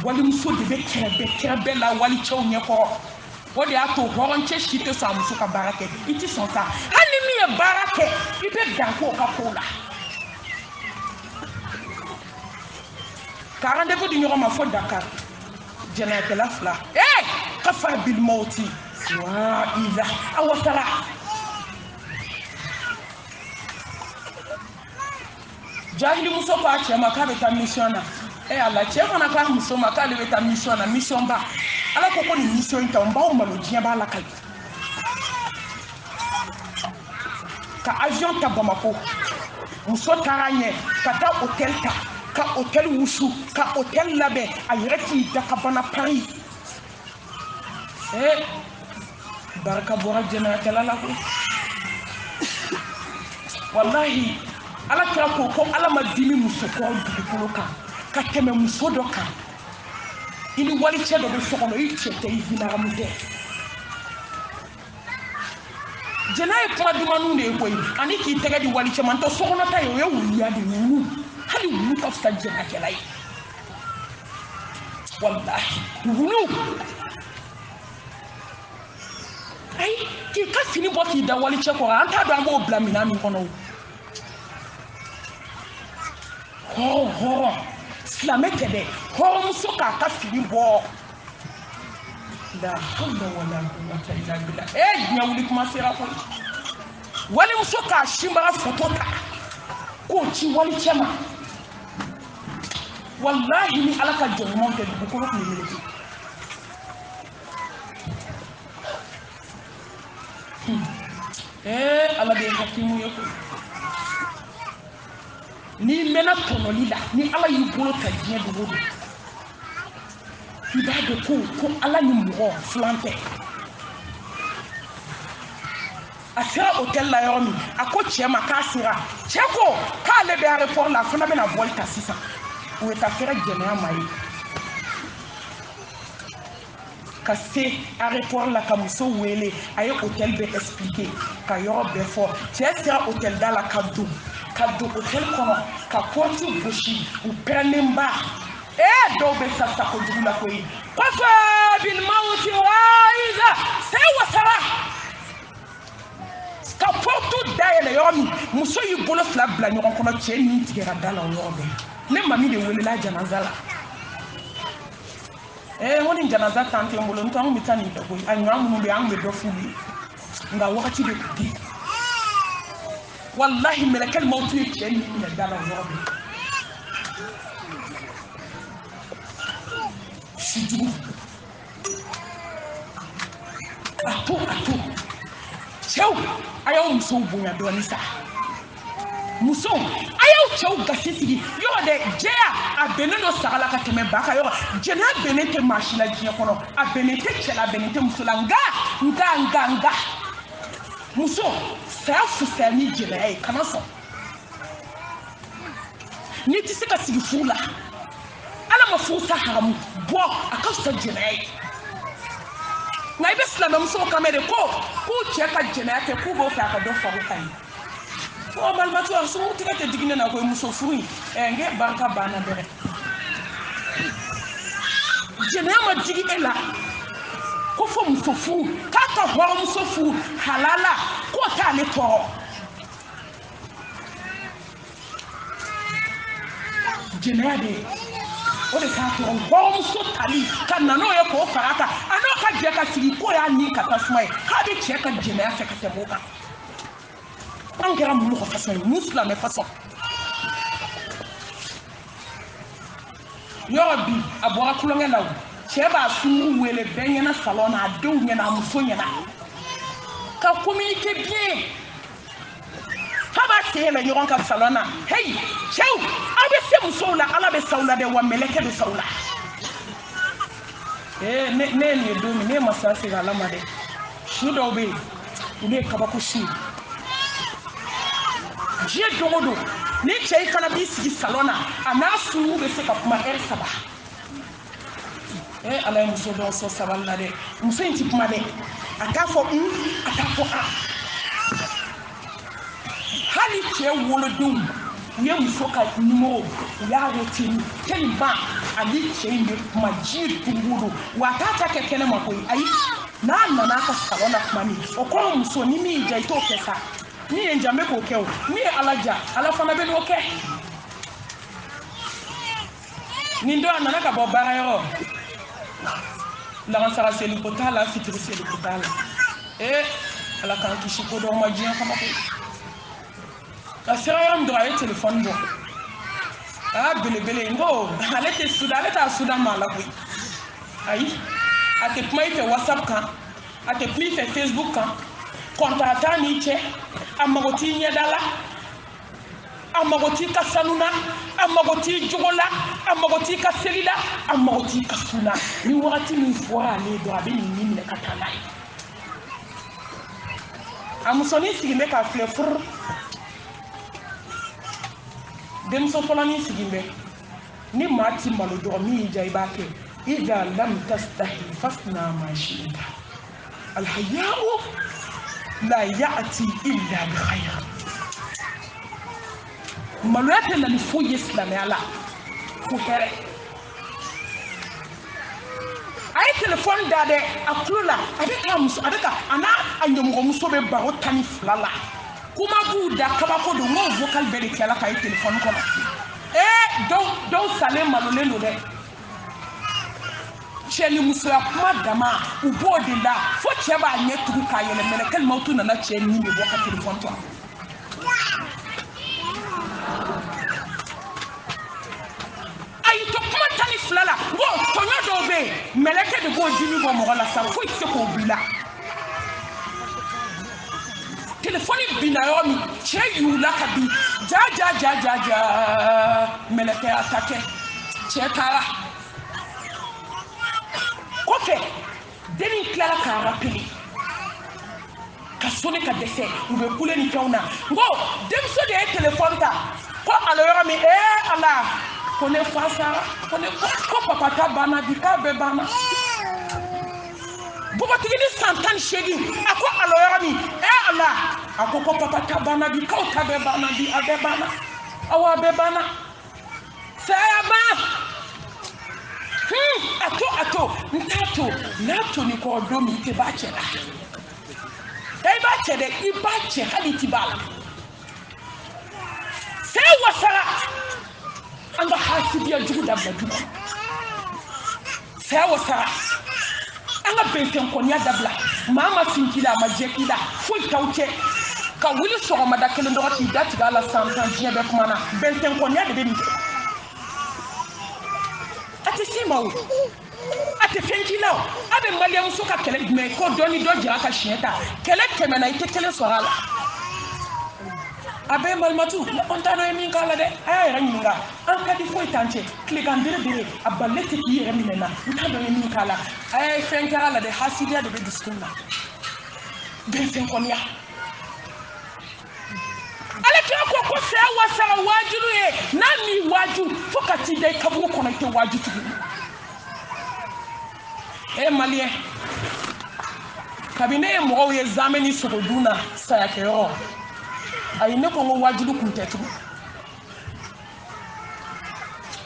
S1: walimuso de bɛ kɛrɛbɛ la walicɛw ɲɛkɔrɔ o de y'a to hɔrɔncɛ si tɛ sɔn a muso ka baara kɛ i tɛ sɔn sa hali ni min ye baara kɛ i bɛ dan k'o ka ko la ka rendez-vous di ɲɔgɔn ma fo Dakar jɛnɛyakɛla fila kafa bil mawti wa ila aw taara jahili muso ko a cɛ ma k'a bɛ taa mission na ala cɛ fana k'a muso ma k'ale bɛ taa mission na mission ba ala ko ko nin mission in ta n b'aw malo diɲɛ b'a la kali ka avion ta Bamako muso taara ɲɛ ka taa hôtel ta ka hôtel wusu ka hôtel labɛn a yɛrɛ k'i da ka bana Paris barika bɔra jɛnɛyakɛla la ko wallahi ala kira ko ala ma dimi muso ko dugukolo kan ka tɛmɛ muso dɔ kan i ni walicɛ dɔ bɛ so kɔnɔ i cɛ tɛ i hinaramu tɛ jɛnɛ ye kuma dumanw de ye koyi ani k'i tɛgɛ di walicɛ ma n tɛ so kɔnɔ ta ye o ye wuluya de ye wulu hali wulu ka fisa jɛnɛkɛla ye wallahi wulu ayi k'i ka fini bɔ k'i da walicɛ kɔrɔ an t'a dɔn an b'o bila minɛn min kɔnɔ o hɔrɔn silamɛ tɛ dɛ hɔrɔnmuso k'a ka fini bɔ la hawla wala quwwata illa billah diɲɛ wuli kuma sera koyi walimuso k'a sinbaga foto ta k'o ci walicɛ ma wallahi ni ala ka jɔnɲumanw tɛ dugukolo tun bɛ meleke ala de ye hakimu ye koyi n'i mɛnna tɔnɔli la ni ala y'i bolo ta diɲɛ dogo don i b'a dɔn ko ala ni mɔgɔ filan tɛ a sera hôtel la yɔrɔ min a ko cɛ ma k'a sera cɛ ko k'ale bɛ aéroport la a fana bɛna bɔli ta sisan o ye ta kɛra jɛnɛya ma ye ka se aéroport la ka muso wele a ye hôtel bɛɛ expliquer ka yɔrɔ bɛɛ fɔ cɛ sera hôtel da la ka don hôtel kɔnɔ ka porte gosi u pɛrɛnnen ba dɔw bɛ sa sa kojugu la koyi kɔfɛ bil mawti waiza se wasara ka porte dayɛlɛ yɔrɔ min muso y'i bolo fila bila ɲɔgɔn kɔnɔ cɛ ni tigɛra da la o yɔrɔ bɛɛ ne mami de welela janaza la n ko ni janaza t'an tɛ n bolo n tɛ an bɛ taa nin kɛ koyi a ɲɔgɔn minnu bɛ yen an bɛ dɔ f'u ye nka wagati de tun tɛ yen wallahi mɛlɛkɛli mawutu ye cɛ ni minɛ da la o yɔrɔ bɛɛ sujugu a to cɛw a y'aw musow bonya dɔɔni sa musow a y'aw cɛw gasi sigi yɔrɔ dɛ jɛya a bɛnnen don saga la ka tɛmɛ ba kan yɔrɔ jɛnɛya bɛnnen tɛ maa si la diɲɛ kɔnɔ a bɛnnen tɛ cɛ la a bɛnnen tɛ muso la nga muso saya fisaya ni jɛnɛya ye kana sɔn n'i tɛ se ka sigi furu la ala ma furu sa haramu bɔ a ka fisa jɛnɛya ye nka i bɛ silamɛmusow kan mɛn de ko k'u cɛ ka jɛnɛya kɛ k'u b'o fɛ a ka dɔ fara u kan ye ɔ balimatɔ a sunkurutigɛ tɛ digi ne na ko muso furu in n k'e barika banna dɛ jɛnɛya ma digi e la ko fɔ muso furu k'a ka hɔrɔnmuso furu halala k'o t'ale tɔɔrɔ jɛnɛya de o de k'a sɔrɔ hɔrɔnmuso tali ka na n'o ye k'o fara a kan a n'o ka jɛ ka sigi k'o y'a ni ka tasuma ye k'a bɛ cɛ ka jɛnɛya fɛ ka tɛmɛ o kan an kɛra mun mɔgɔ fasɔn ye mun silamɛ fasɔn yɔrɔ bi a bɔra kulonkɛ la o cɛ b'a sunkuruw wele bɛɛ ɲɛna salon na a denw ɲɛna a muso ɲɛna ka communiquer bien k'a b'a sen yɛlɛ ɲɔgɔn kan salon na hey cɛw aw bɛ se musow la ala bɛ s'aw la dɛ wa mɛlɛkɛ bɛ s'aw la ne ye nin ye don min ne ye masa segin ala ma dɛ su dɔw bɛ yen olu ye kabako su ye diɲɛ don o don ni cɛ in fana b'i sigi salon na a n'a sunkuruw bɛ se ka kuma heure 3 ala ye muso dɔw sɔn sabali la dɛ muso in ti kuma dɛ a t'a fɔ a t'a fɔ a hali cɛ wolodenw u ye muso ka numéro u y'a retenu tellement ani cɛ in bɛ kuma diɲɛ don o don wa a t'a ta kɛ kɛnɛ ma koyi ayi n'a nana a ka salon na kuma min o kɔrɔ muso ni min ja i t'o kɛ sa min ye n ja n bɛ k'o kɛ o min ye ala ja ala fana bɛ n'o kɛ nin don a nana ka bɔ baarayɔrɔ lagansara seliko t'a la fitiri seliko t'a la ala k'an kisi ko dɔw ma diɲɛ kɔnɔ koyi a sera yɔrɔ min dɔrɔn a ye telefɔni bɔ a belebele n ko ale tɛ suda ale t'a suda maa la koyi ayi a tɛ kuma i fɛ whatsapp kan a tɛ kuma i fɛ facebook kan kɔntan t'a n'i cɛ a mago t'i ɲɛda la a mago t'i ka sanu na a mago t'i jogo la a mago t'i ka seli la a mago t'i ka su la ni wagati min fɔra ale dɔrɔn a bɛ nin ni minɛ ka taa n'a ye a musonin sigilen bɛ k'a filɛ furu denso folani sigimbe ni mati malo dormi jaibake idha lam tastahi fasna ma shi'ta الحياء لا يأتي إلا بخير ملوات اللي فو يسلم يلا فو هره أي تلفون ده أكلولا أدك أنا أنيمو مسوبة باروتاني فلالا كما بودا كما كودو مو فوكال بيري كلا كاي تلفون كولا دو سالم مالولين ده Cheni musoya kuma dama ubo de la fo cheba nye tuku ka yele mele kel mautu na cheni ni boka telefon to ay to kuma tani flala go tonyo do be meleke de go jini bo mo la sa fo ise ko bila telefoni binayomi che yula kabi ja meleke atake che kara Kofe, deni clara ka rappelé. Ka sonné ka décès, ou be couler ni kauna. Ngo, demso de téléphone ta. Ko alors mi Allah, kone fasa, kone ko papa ta bana bi ka be bana. Bugo tigini santan shedi, ako alors mi Allah, ako ko papa ta bana bi ka ta be bana bi abe bana. Awa be bana. Sayaba. Ato, nato ni ko domi te bachela. Ei bachede I bache hali tibala. Se wasara anga hasibiya jugu dabla jugu. Se wasara anga benten konya dabla. Mama sinkila majekila foi tauche. Ka wuli so ma dakele ndo ti dati gala santan bien be kumana benten konya de be ati simawo ati fenjilao abe maliam suka kele me ko doni doji aka shieta kele kemena ite kele sorala abe malmatu ontano emi kala de ay raninga an kadi foi tante kligandire abalete ki remina ntado emi kala ay fenkala de hasidia de diskunna ben fenkonia ala ko se wasara wajulu e nani waju fokati de kabu connecté waju tu e malien kabine mo ye zameni sogoduna sayake yo ay ne ko wajulu kuntetu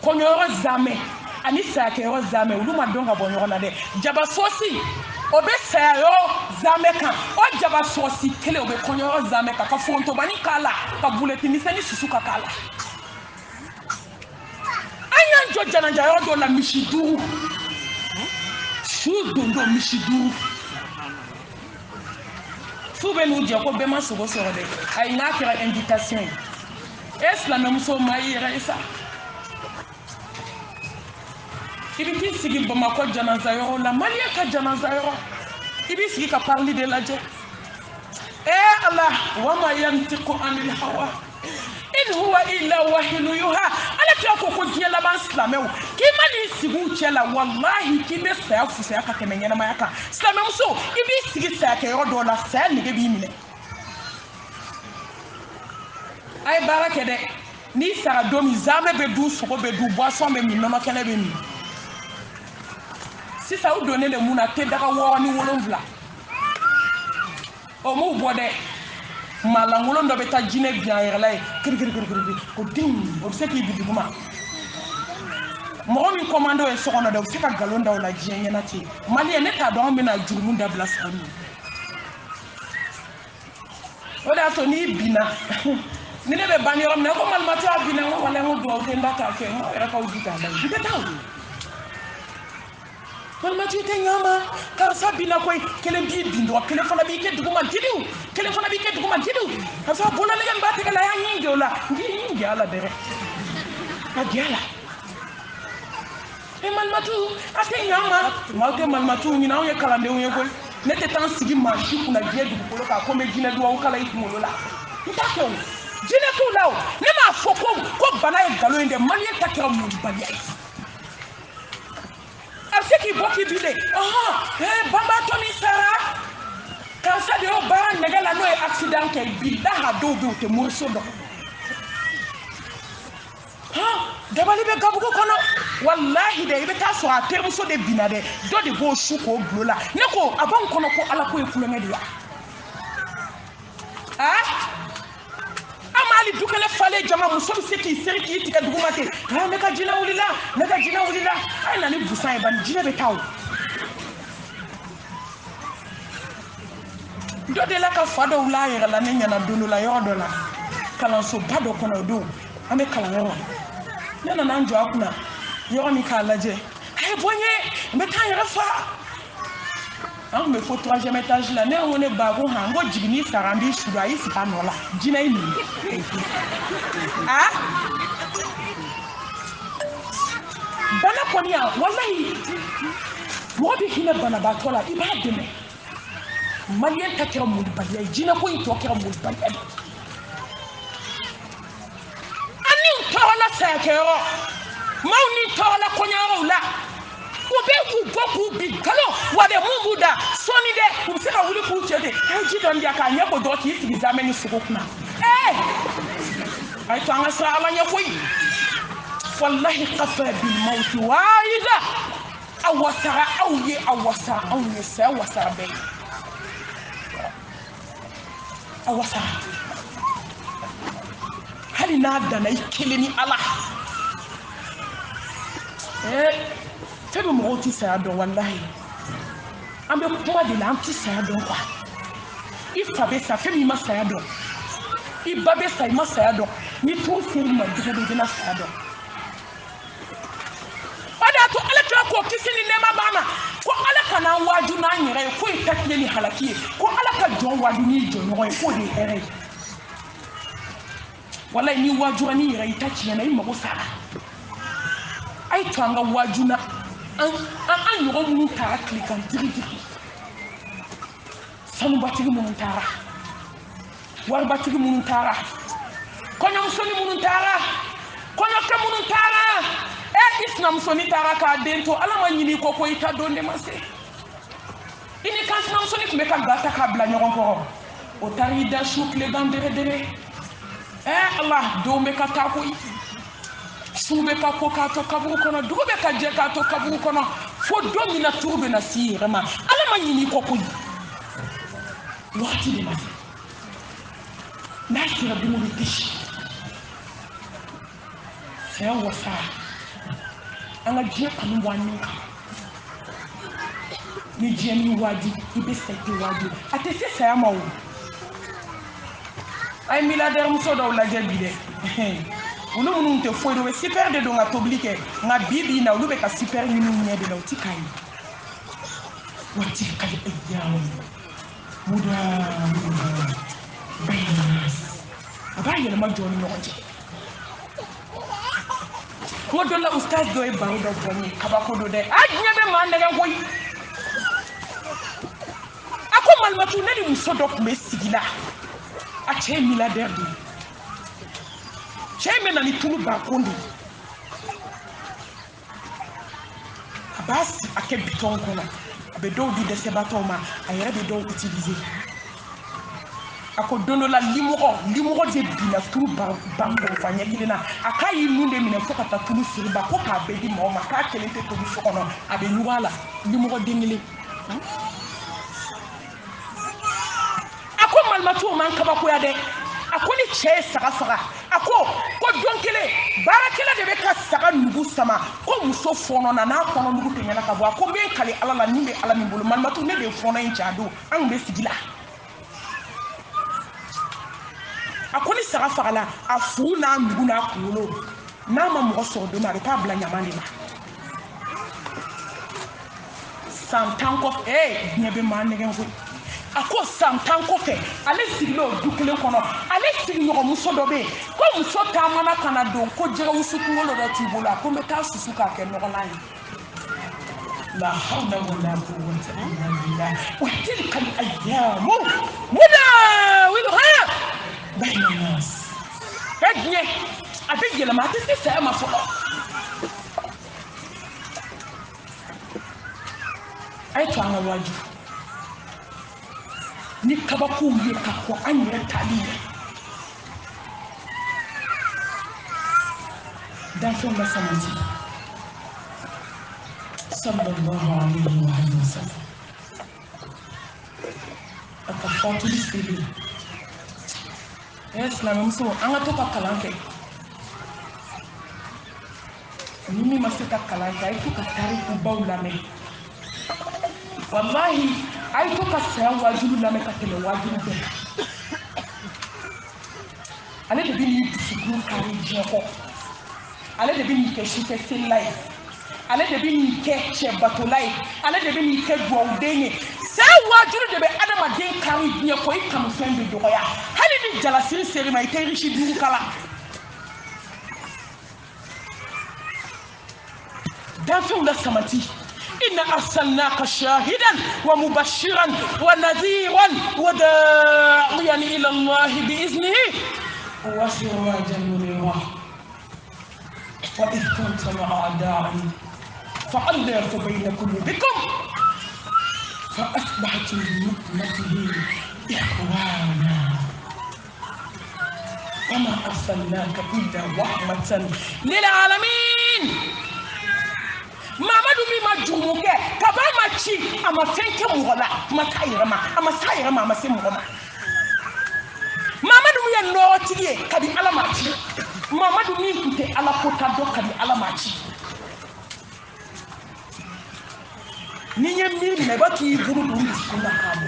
S1: ko nyoro zame ani sayake yo zame uluma donga bonyo na de jaba sosi obe sayo zame kan o jaba sosi tele obe konyo zame ka ka fonto bani kala ka buleti ni seni susuka kala anya njo jana jayo do la mishiduru shu dondo mishiduru fube nu je ko be ma sogo soro de ay na kira invitation est la même so mai resa Ibi sigi Bamako janaza yoro la Malia ka janaza yoro ibi sigi ka parler de la je Allah wa ma yantiqu anil hawa in huwa illa wahyu yuha ala ti ko die la ban slamew ki mani sigu chela wallahi ki be sa fu sa ka temenya na mayaka slamew so ibi sigi sa ka yoro do la sa ni be bi mine ay barake de ni sara domi zame be du so be du boisson be mi nono kene be mi si ça vous donne le mouna te daga woni wolonvla o mo bode malangolo ndo beta jine bien yerlay kir ko ding o se ki bidu ma mo mi commando e sokono do se ka galonda wala jenge na ti mali ne ta do mi na jurmu da blasani o da to ni bina ni ne be banyorom ne ko malmata bina wala mo do te ndata ke mo era ka udita da dita Malmatu te nyama karsa bina koy kele bi bindo kele fana bi ke duguma tidu kele fana bi ke duguma tidu asa bona le gan batte kala yangi dola ngi ala dere ka diala e malmatu ate nyama malte malmatu ni na on ye kalande on ye koy nete tan sigi maji kuna die du ko ka ko me jine do on kala ikumulo la ntake on jine ko lawo ne ma foko ko bana e galo inde mali takira mu bali c'est qui boki bile bamba tomi sara quand ça de bara negala no accident ke billa ha do be te morso do dabali be gabugo kono wallahi de ibe ta so atemuso de binade do de bo shuko blola ne ko aban kono ko ala ko e fulo ngedi ya amali dukale fale jama muso seki seriki tika dugumate ne ka jina wulila ay nani busan e ban jina be taw do de la ka fado la yera la nenya na dunu la yodo la kala so bado kono do ame kala yero nana nanjo akuna yero mi kala je ay bonye me tan yera fa an me fo 3e étage la ne woni bago hango jigini sarambi sudo ayi sika nola jina ini bana konia wallahi modi hina bana batola ibademe malien takira mulbaliya jina ko ito kira mulbaliya ani tola sakero mauni tola konyaro la obe ku bi kalo wade mumbuda soni de umsika wuli ku chede ay jidon dia ka nyako do ki examen sukuna ay to anga sa ala nyakoy wallahi qafa bil maut waida awsara awye sa wasara be awasa hali na dana ikeleni ala febe mo ti sa do wallahi ambe kuma de la anti sa do kwa ifa be sa febe ma sa do iba be sa ma sa do ni to seri ma de na sa do ada to ala tra ko kisini ne ma bana ko ala kana waju na nyere ko itakle ni halaki ko ala ka jon wadu ni jon no ko de ere wallahi ni waju ni yere itachi na imma ko sara ay tanga waju na an yogo mun tara klikan digi sanu batigi mun tara war batigi mun tara konyo soni mun tara konyo ke mun tara islam soni tara ka dento ala manyini ko ita donde mase ini kan islam soni kumbe kan gata ka bla nyogon ko o tari da shuk le bandere dere Allah do me ka ta ko sube ka ko ka to kaburu kono dube ka je ka to kaburu kono fo do mi na turbe na si rema ala manyini ko wati de mase na kira bi mo dish sai wasa anga je kanu wani ni je ni wadi ibe sete wadi atese saya mawo ay milliardaire muso do la je bide ulu munu te foi do super de do nga toblike nga bibi na ulu be ka super ni nyebe na utikai wati kali ayyamu muda abaye na majoni nyoje ko dolla ustaz do e baru do boni kabako do de ajnya be man daga koy ako malmatu nani musodo ko mesigila a che milliardaire do che mena ni tulu ba kondo abas ake biton kono be do di de se batoma ayere be do utiliser ako dono la limoro de bina tulu banko fanya kilina akayi munde mina foka ta tulu siriba ko ka be di mama ka kelente to bi sokono abe nuwala limoro dengile ako malmatu man kaba ko ya de ako ni che saka ako ko donkele barakela de be ka saka nugu sama ko muso fono na kono nugu tenyana ka bo ako be kali ala la nimbe ala mi bulu malmatu ne be fono en chado an be sigila akoni sara fagala afuna nguna kulo na ma mo so do na pa bla nyamani ma santanko nyebe ma negen ko ako santanko fe ale sigilo dukule kono ale sigilo muso do be ko muso ta mana kana do ko jere usuku lo do tibola ko meta susuka ke no la la hawla wala quwwata illa billah wa tilka al-ayyamu mudawiluha bayna nas hedye abigye la mate se ma fo ay to anga waju ni kabaku ye ka ko anya tali danfɛnw la sabati sallallahu alaihi wa sallam a ka fatuli seli silamɛmuso an ka to ka kalan kɛ ni min ma se ka kalan kɛ a ye to ka tarikubaw lamɛn wallahi a ye to ka saya wajibi lamɛn ka tɛmɛ wajibi bɛɛ ale de bɛ n'i dusukun kari diɲɛ kɔ ale de bɛ n'i kɛ sufɛ selila ye ale de bɛ n'i kɛ cɛbatola ye ale de bɛ n'i kɛ duwawuden ye saya wajibi de bɛ adamaden kari diɲɛ kɔ i kanufɛn bɛ dɔgɔya hali ni jalasiri seri ma i tɛ irisi duuru kala danfɛnw la samati إن أرسلناك شاهدا ومبشرا ونذيرا وداعيا إلى الله بإذنه وسراجا منيرا وإذ كنتم أعداء فألف بين قلوبكم فأصبحتم بنعمته إخوانا وما أرسلناك إلا رحمة للعالمين Mamadu mi ma jumu kɛ ka ba ma ci a ma fɛn kɛ mɔgɔ la ma taa yɛrɛ ma a ma s'a yɛrɛ ma a ma se mɔgɔ ma Mamadu mi ye nɔɔtigi ye ka di Ala ma ci Mamadu min tun tɛ Ala ko ta dɔn ka di Ala ma ci ni ye min minɛ i b'a k'i buru don dusukun na k'a bɔ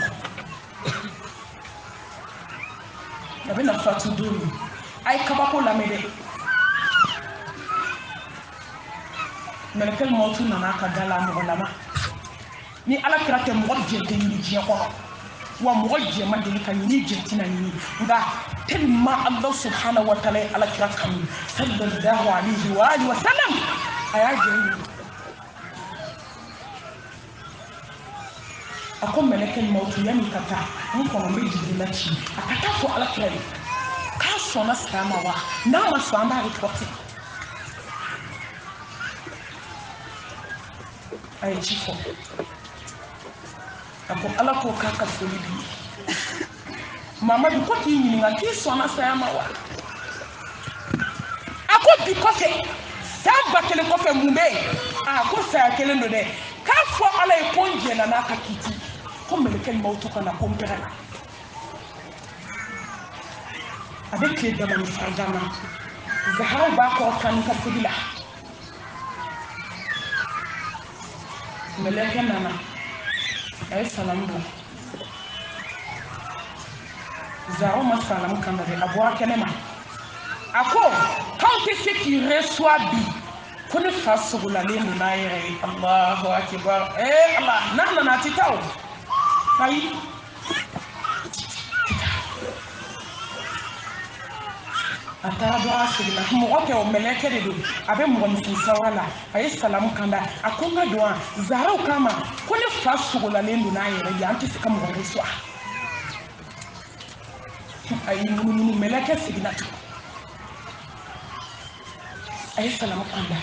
S1: a bɛ na fatu don min a ye kabako lamɛn dɛ Melekel mautu nana ka da la mɔgɔ lama ni Ala kira tɛ mɔgɔ jɛ tɛ ɲini diɲɛ kɔnɔ wa mɔgɔ jɛ ma deli ka ɲini jɛ tɛna ɲini nka tellement Allah subhanahu wa ta'ala ye Ala kira kanu sallallahu alaihi wa alihi wa sallam a y'a jɛ ɲini a ko melekel mautu yanni ka taa n kɔnɔ n bɛ jigin la ci a ka taa fɔ Ala kira ye k'a sɔnna saya ma wa n'a ma sɔn an b'a reporter a ye ci fɔ a ko Ala ko k'a ka foli bi Mamadu ko k'i ɲininka k'i sɔnna saya ma wa a ko bi kɔfɛ san 1000 kɔfɛ mun bɛ yen a ko saya kelen don dɛ k'a fɔ Ala ye ko n jɛnna n'a ka kiti ko melekel mautu kana ko n pɛrɛ la a bɛ tile dama ni farjan na Zaharaw b'a kɔrɔ kan ka sigi la meleke nana a ye salamu bɔ Zaharaw ma salamu kan dɛ a bɔra kɛnɛ ma a ko k'aw tɛ se k'i reçoit bi ko ne fa sogolalen don n'a yɛrɛ ye Allahu akibar Ala n'a nana a tɛ taa o ayi a taara dɔrɔn a seginna mɔgɔ tɛ o meleke de don a bɛ mɔgɔninfin sawura la a ye salamu kan da a ko n ka don wa Zaharaw k'a ma ko ne fa sogolalen don n'a yɛrɛ ye an tɛ se ka mɔgɔ reçoit a ye munumunu meleke seginna tugun a ye salamu kan da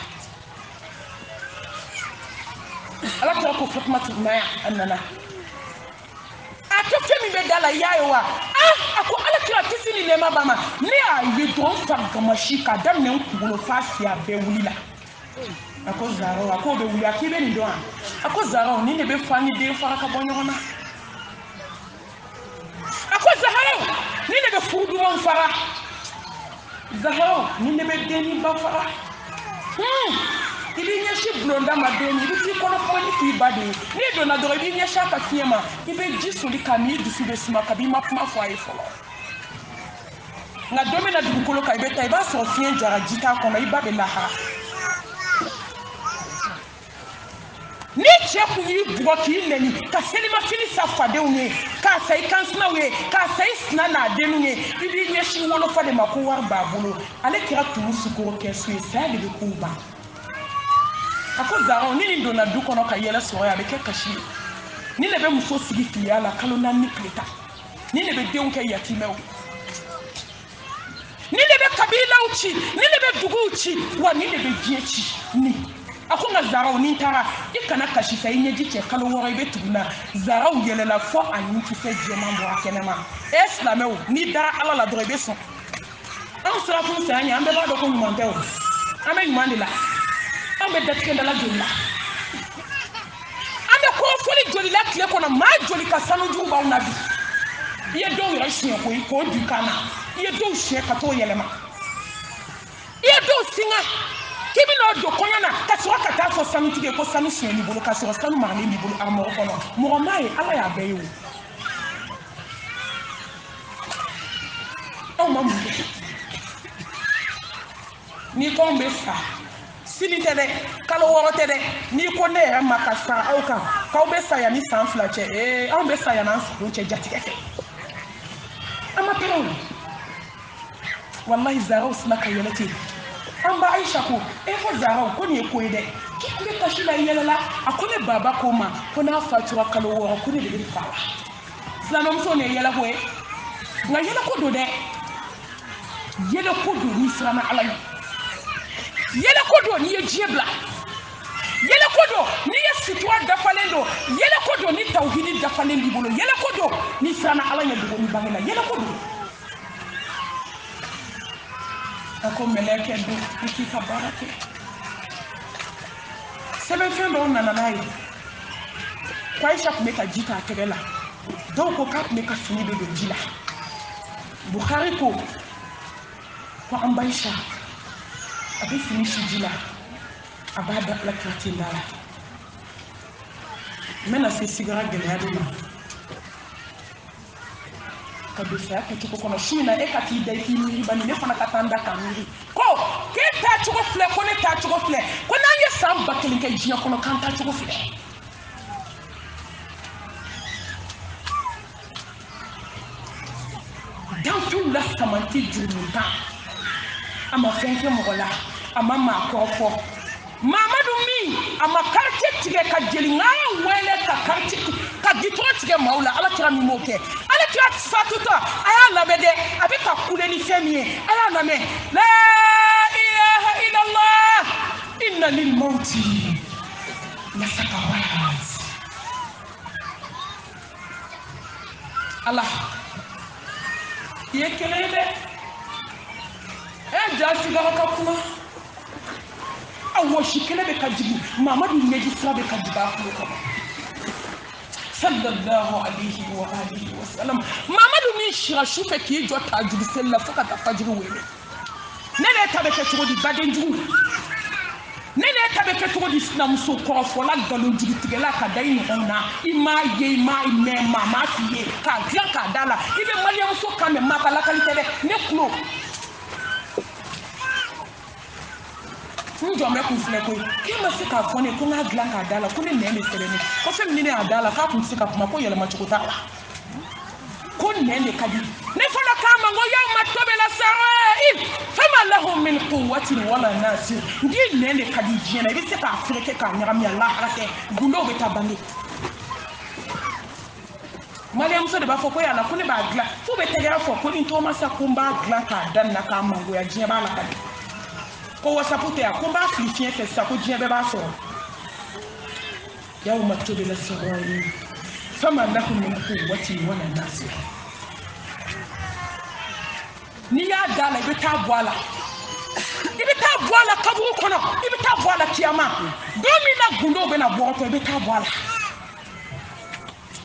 S1: Ala kira ko Fatumatu Naya a nana a tɛ fɛn min bɛ da la i y'a ye wa a ko Ala kira kisi ni nɛɛma b'a ma ne y'a ye dɔrɔn n farigamasi k'a daminɛ n kunkolo f'a sen a bɛɛ wulila a ko Zaharaw a k'o bɛ wuli a k'i bɛ nin dɔn wa a ko Zaharaw nin de bɛ fa ni den fara ka bɔ ɲɔgɔn na a ko Zaharaw nin de bɛ furu dumanw fara Zaharaw nin de bɛ den ni ba fara i b'i ɲɛsin bulonda ma don i bɛ t'i kɔnɔ fɔli k'i ba de ye n'i donna dɔrɔn i b'i ɲɛsin a ka fiɲɛ ma i bɛ ji soli k'a min i dusu bɛ suma kabi i ma kuma fɔ a ye fɔlɔ nka don min na dugukolo kan i bɛ taa i b'a sɔrɔ fiɲɛ jara ji t'a kɔnɔ i ba bɛ lahara ni cɛ kun y'i bugɔ k'i nɛni ka selimafini sa fadenw ye k'a sa i kansinaw ye k'a sa i sina n'a denw ye i b'i ɲɛsin wolofa de ma ko wari b'a bolo ale kɛra tumu sukoro kɛsu ye saya de bɛ k'u ban a ko Zaharaw ni nin donna du kɔnɔ ka yɛlɛ sɔrɔ ye a bɛ kɛ kasi ye ni ne bɛ muso sigi filiya la kalo 4 ni tile 10 ni ne bɛ denw kɛ yatimɛw ni ne bɛ kabilaw ci ni ne bɛ duguw ci wa ni ne bɛ diɲɛ ci ni a ko nka Zaharaw ni taara i kana kasi sa i ɲɛji cɛ kalo 6 i bɛ tugu na Zaharaw yɛlɛla fɔ a ɲinkisɛ jɛman bɔra kɛnɛma silamɛw n'i dara Ala la dɔrɔn i bɛ sɔn anw sirakun saya ɲɛ an bɛɛ b'a dɔn ko ɲuman tɛ o Amen Mandela. Ambe datkenda la joli la. Ambe ko foli joli la kile ko na ma joli ka sanu ju ba na bi. Ye do yira hye ko du kana. Ye do hye ka to yelema. Ye do singa. Kibi no do konya na ka so ka ta fo sanu tige ko sanu hye ni bolo ka so sanu ma ni bolo amo ko no. Mo mai ala ya be yo. Oh mamu. Ni ko mbe sa. Sini tede kalo woro tede ni ko ne e makasa auka ka obe saya ni san flache on be saya na so che jatikeke ama pero wallahi zara usna ka yelati amba Aisha ko e fo zara ko ni ko ide ki ko ka shila yelela akone baba ko ma ko na fatura kalo woro ko ni de fala islam so ne yela ko e nga yela ko do de yela ko do ni srama alay yele kodo ni yejebla yele kodo ni yesitwa dafalendo yele kodo ni tawhidi dafalendi bolo yele kodo ni sana alanya dugo ni bangela yele kodo ako meleke do ikika barake sebe fendo na nanayi kwa Aisha kumeka jita ategela donc ka kumeka finibe do jila Bukhari ko kwa ambaisha abi finishi jila abada la katinda mena se sigara geleado kabisa ko tuko kono shina e kati dai fini bani ne fana katanda kamiri ko ke ta chugo fle ko ne ta chugo fle ko na ye sam bakeli ke jiya kono kan ta chugo fle dans tout la samanti jurunta ama fenke mogola ama makofo Mamadou mi ama quartier tige ka jeli ngaya wele ka quartier ka gitro tige maula ala kira mi moke ala kira fatuta aya labede abi ka kuleni femie aya name la ilaha illa allah inna lil mauti la sakarat Allah yekelebe jasi gara kapuna awo shikele be kajibu Mamadou neji sra be kajiba ko sallallahu alayhi wa alihi wa sallam Mamadou ni shira shufe ki jota jibu sella faka ta fajiru wele nene tabe ke tugodi badenju nene tabe ke tugodi islam so ko fo la galon jibu tigela ka dai ni ona ima ye ima me mama fiye ka gran ka dala ibe maliam so kame makala kalite de ne klo Njo me kun fle ko ke ma se ka fone ko na glan ka dala ko ne ne selene ko fe mini ne adala ka kun se ka kuma ko yele ma chukuta ko ne ne kadi ne fona kama ngo ya matobe la sa'il fama lahum min quwwatin wala nasir ndi ne ne kadi jena bi se ka freke ka nyami Allah rate gundo be tabangi Mariam so de ba fo ko ya na ko ne ba gla fo be tegera fo ko ni to ma sa ko ba gla ka dan na ka mango ya jena ba la kadi ko wasapute ya ko ba flifien fe sa ko jena be ba so ya matobe la sa'il fama lahum min quwwatin wala nasir ni ya dala ibe ta boala kaburu kono ibe ta boala kiyama domi na gundo be na boto ibe ta boala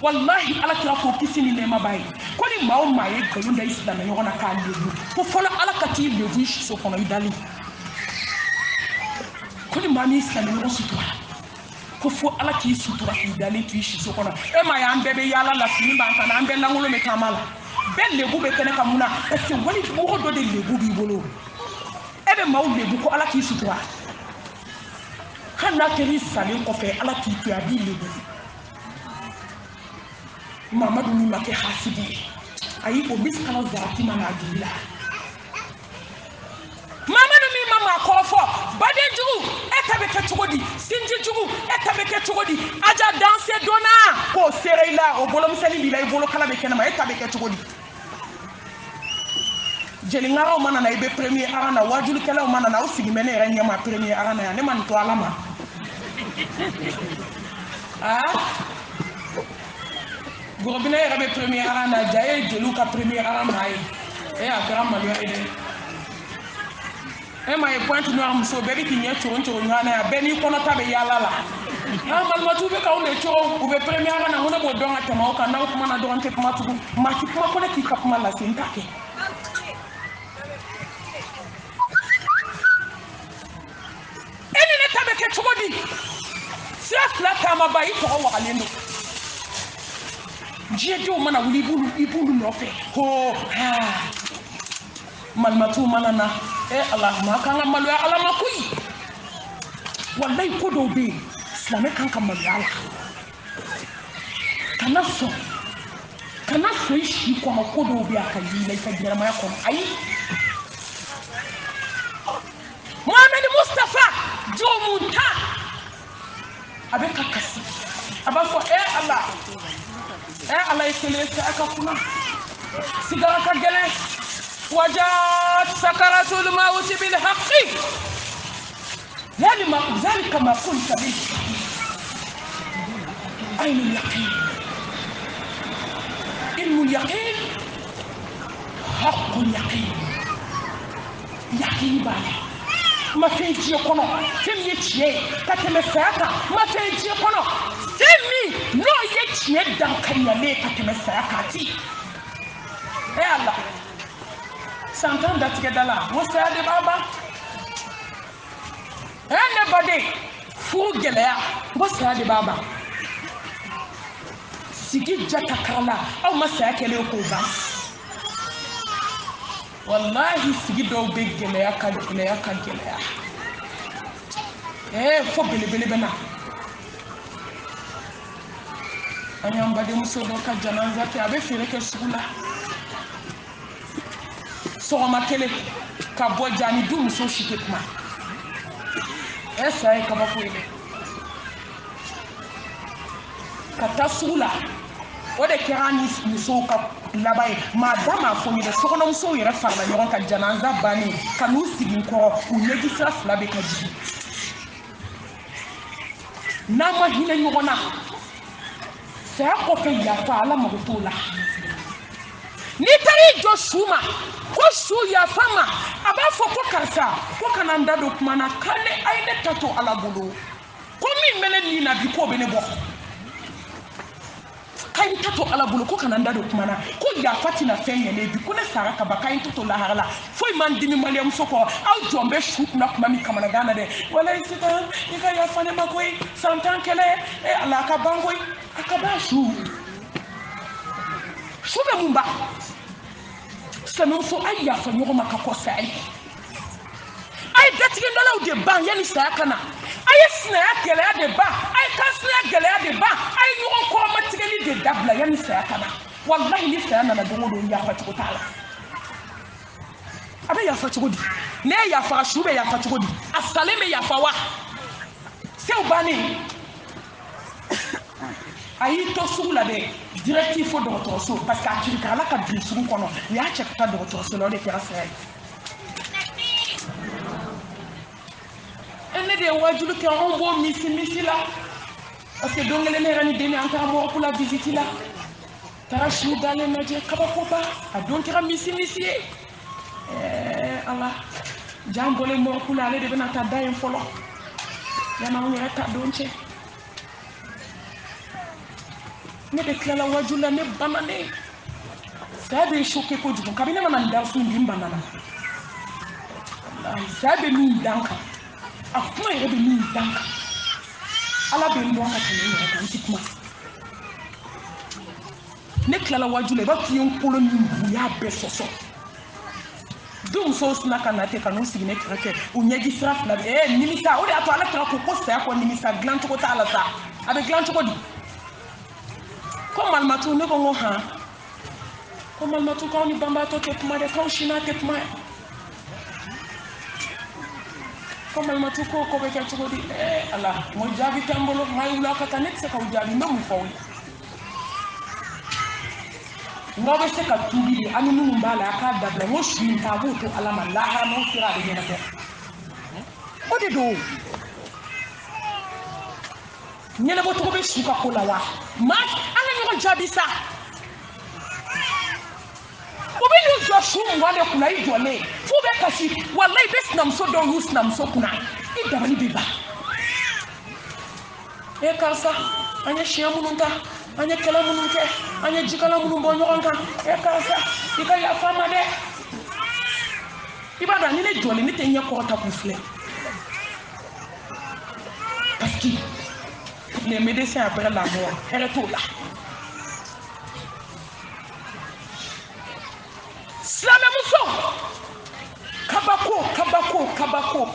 S1: wallahi ala kira ko kisini ne mabai ko ni mawo maye galunda islam ne yona ka lebu ko fola ala kati lebu shi so kono idali ko ni mami islam ne sutura ko fo ala ki sutura idali tu shi so kono e ma ya mbebe yala la sini banka na mbela ngulo me kamala bel lebu be kene kamuna est ce wali mo do de lebu bi bolo ebe maw lebu ko ala ki sutura kana keri sale ko fe ala ki tu abi lebu Mamadou ni make hasidi ayi ko biskala zati mana adila Mamadou mi mama ko fo bade jugu etabe ke tugodi sinji jugu etabe ke tugodi aja danser dona ko sereila o bolom sali bilay bolo kala be kenama etabe ke tugodi jeli ngaro mana na ibe premier arana wajulu kala mana na usigi mene era nyama premier arana ya ne man to alama Gorobina era be premier arana jaye jelu ka premier arana ay e akara malwa ede e ma e point noir muso be bi tinye choro nyana ya beni kono tabe yala la ha malmatu be ka une choro ube première na hona bo donga tema o kana kuma na donga te kuma tugu ma ti kuma kone ki ka kuma la sintake eni ne tabe ke choro di la kama ba yi to wa alendo jejo mana wuli ibulu no fe ho ha malmatu manana Allah ma kan malu ala makui wallahi ko do be islam kan kan malu ala kana so shi ko ma ko do be akali lai ka jira ma ya ko ai Muhammad Mustafa jomunta abeka kasi abafo Allah ikeleka akakuna sigara ka gele wajat sakaratul maut bil haqqi ذلك ما قلت به عين اليقين علم اليقين حق اليقين يقين بالي ما في جي كونو تم يتشي كاتم ساكا ما في جي كونو تمي نو يتشي دان كنيامي كاتم ساكا تي الله s'entend together là mo sa de baba anybody fu gelea mo sa de baba sigi jata kala aw ma sa kele ko ba wallahi sigi do be gelea ka gelea fo bele bana anyam bade muso do ka janaza te abe fere ke sugula soma kele ka bojani dum so shiketma esa e kaba kuile kata sula ode kirani muso ka labai madama fo ni de sokono muso yere farla yoron ka janaza bani kanu sigin ko unyegi sra flabe ka ji nama hina nyogona sa ko fe ya fa ala magotola ni tari Joshua ko su ya fama abafo ko kansa ko kananda do kuma na kale aide tato alabulu ko mi mele ni na bi ko be ne bo kain tato alabulu ko kananda do kuma na ko ya fatina fenye ne bi ko ne sara ka ba kain tato la harala foi man dimi maliam soko au jombe shu na kuma mi kamana gana de wala isita ika ya fane makoi santan kele ala ka bangoi akaba shu be mumba Semon aya fa nyoko makako sai ay gati ndala de ban yani sa kana ay sna ya gele ya de ba ay kasna ya gele ya de ba ay nyoko ko matigeli de dabla yani sa kana wallahi ni sa na do do ya fa tuko tala abe ya fa tuko di ne ya fa shube ya fa tuko di asaleme ya fa wa se ubani ayi to sugula de directif fo docteur so parce que akirika ala ka dri sugu kono ya check ta docteur so le kera sai ene de wajulu ke on bo misi la parce que dongele ne rani deni anta mo pour la visite la tara shu dale na je kaba ko ba a don tira misi ala jambole mo pour la de bena ta dayen folo yana on reta donche ne de kila wajula ne banane sabe choqué ko du kabine mana ndanfu ndimba nana sabe mi ndanka akuma yebe mi ndanka ala be ndonka tene ne kan tikuma ne kila wajula ba tiyon kolo ni buya be soso dum so snaka na te kanu sigine krake unyegi sraf la nimisa odi ato ala tra ko sa ko nimisa glanto ko ta ala sa abe glanto ko di comme almatu ne ko ha comme almatu ko ni bamba to te kuma de ko shina te kuma comme almatu ko be ka to di ala mo jabi tambolo may wula ka tanet se ka jabi no mu fawli ngo be se ka tubi di anu nu mbala ka dabla mo shin ta bu to alama la ha mo sira de na te o de do nyele bo to be suka ko la wa ma ala nyoko jabi sa Obi you just wale kuna ijole. Fube kasi wallahi best namso don use namso kuna. Idabani biba. E karsa anya shiamununta anya kalamununke anya jikalamunumbo nyoronka e karsa ika ya fama de. Ibada ni ne jole ni tenya ko ta kufle. Parce que les médecins après la mort, elle est tout là.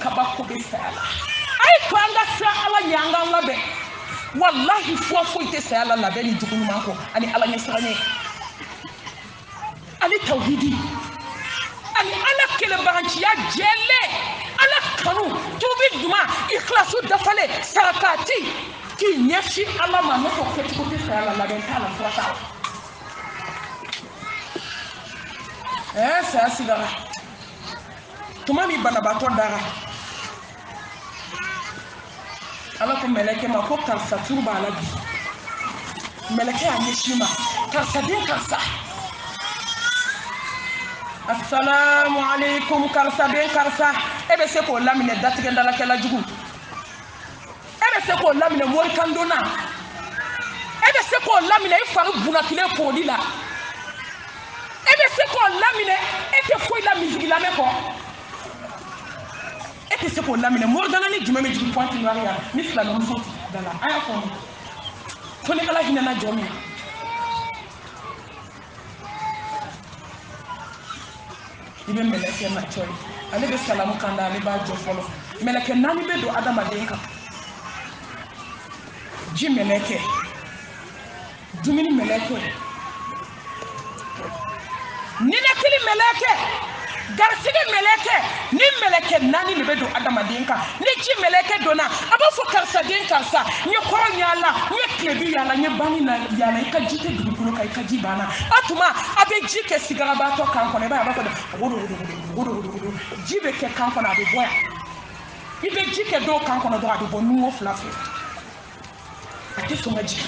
S1: Kabako besala. Ai kwanga sa ala nyanga labe. Wallahi fo ite sa ala labe ni jukunu mako. Ani ala nyesranye. Ali tawhidi. Ani ala kele baranchi ya jelle. Ala kanu. Tubi duma ikhlasu dafale sarakati. Ki nyeshi ala manoko ketikote sa ala labe tala frata. Ça c'est là. Tuma mi banabato dara. Alors que meleke ma ko karsa turba la bi. Meleke anyeshima. Karsa din karsa. Assalamu alaikum karsa din karsa. Ebe se ko lamine datige ndala kala jugu. Ebe se ko lamine mori kandona. Ebe se ko lamine ifaru bunakile ko dila. Ebe se ko lamine ete foi la musique la meko. Ete se ko lamine mordana ni jumeme jibu point noria ni fla no so dala aya ko ko ni kala hina na jomi ibe meleke na choy ale be salamu kanda ale ba jo folo meleke nani be do adama denka ji meleke dumini meleke nina kili meleke garsige meleke ni meleke nani libe do adama denka ni ji meleke dona aba fo karsa den karsa ni koro nyala ni klebi yala ni bani na yala ika jite dukuru ka ika ji bana atuma abe ji ke sigara ba to kan ko ne ba ko ji be ke kan ko na be boya ibe ji ke do kan ko na do ade bonu o flafe ati so maji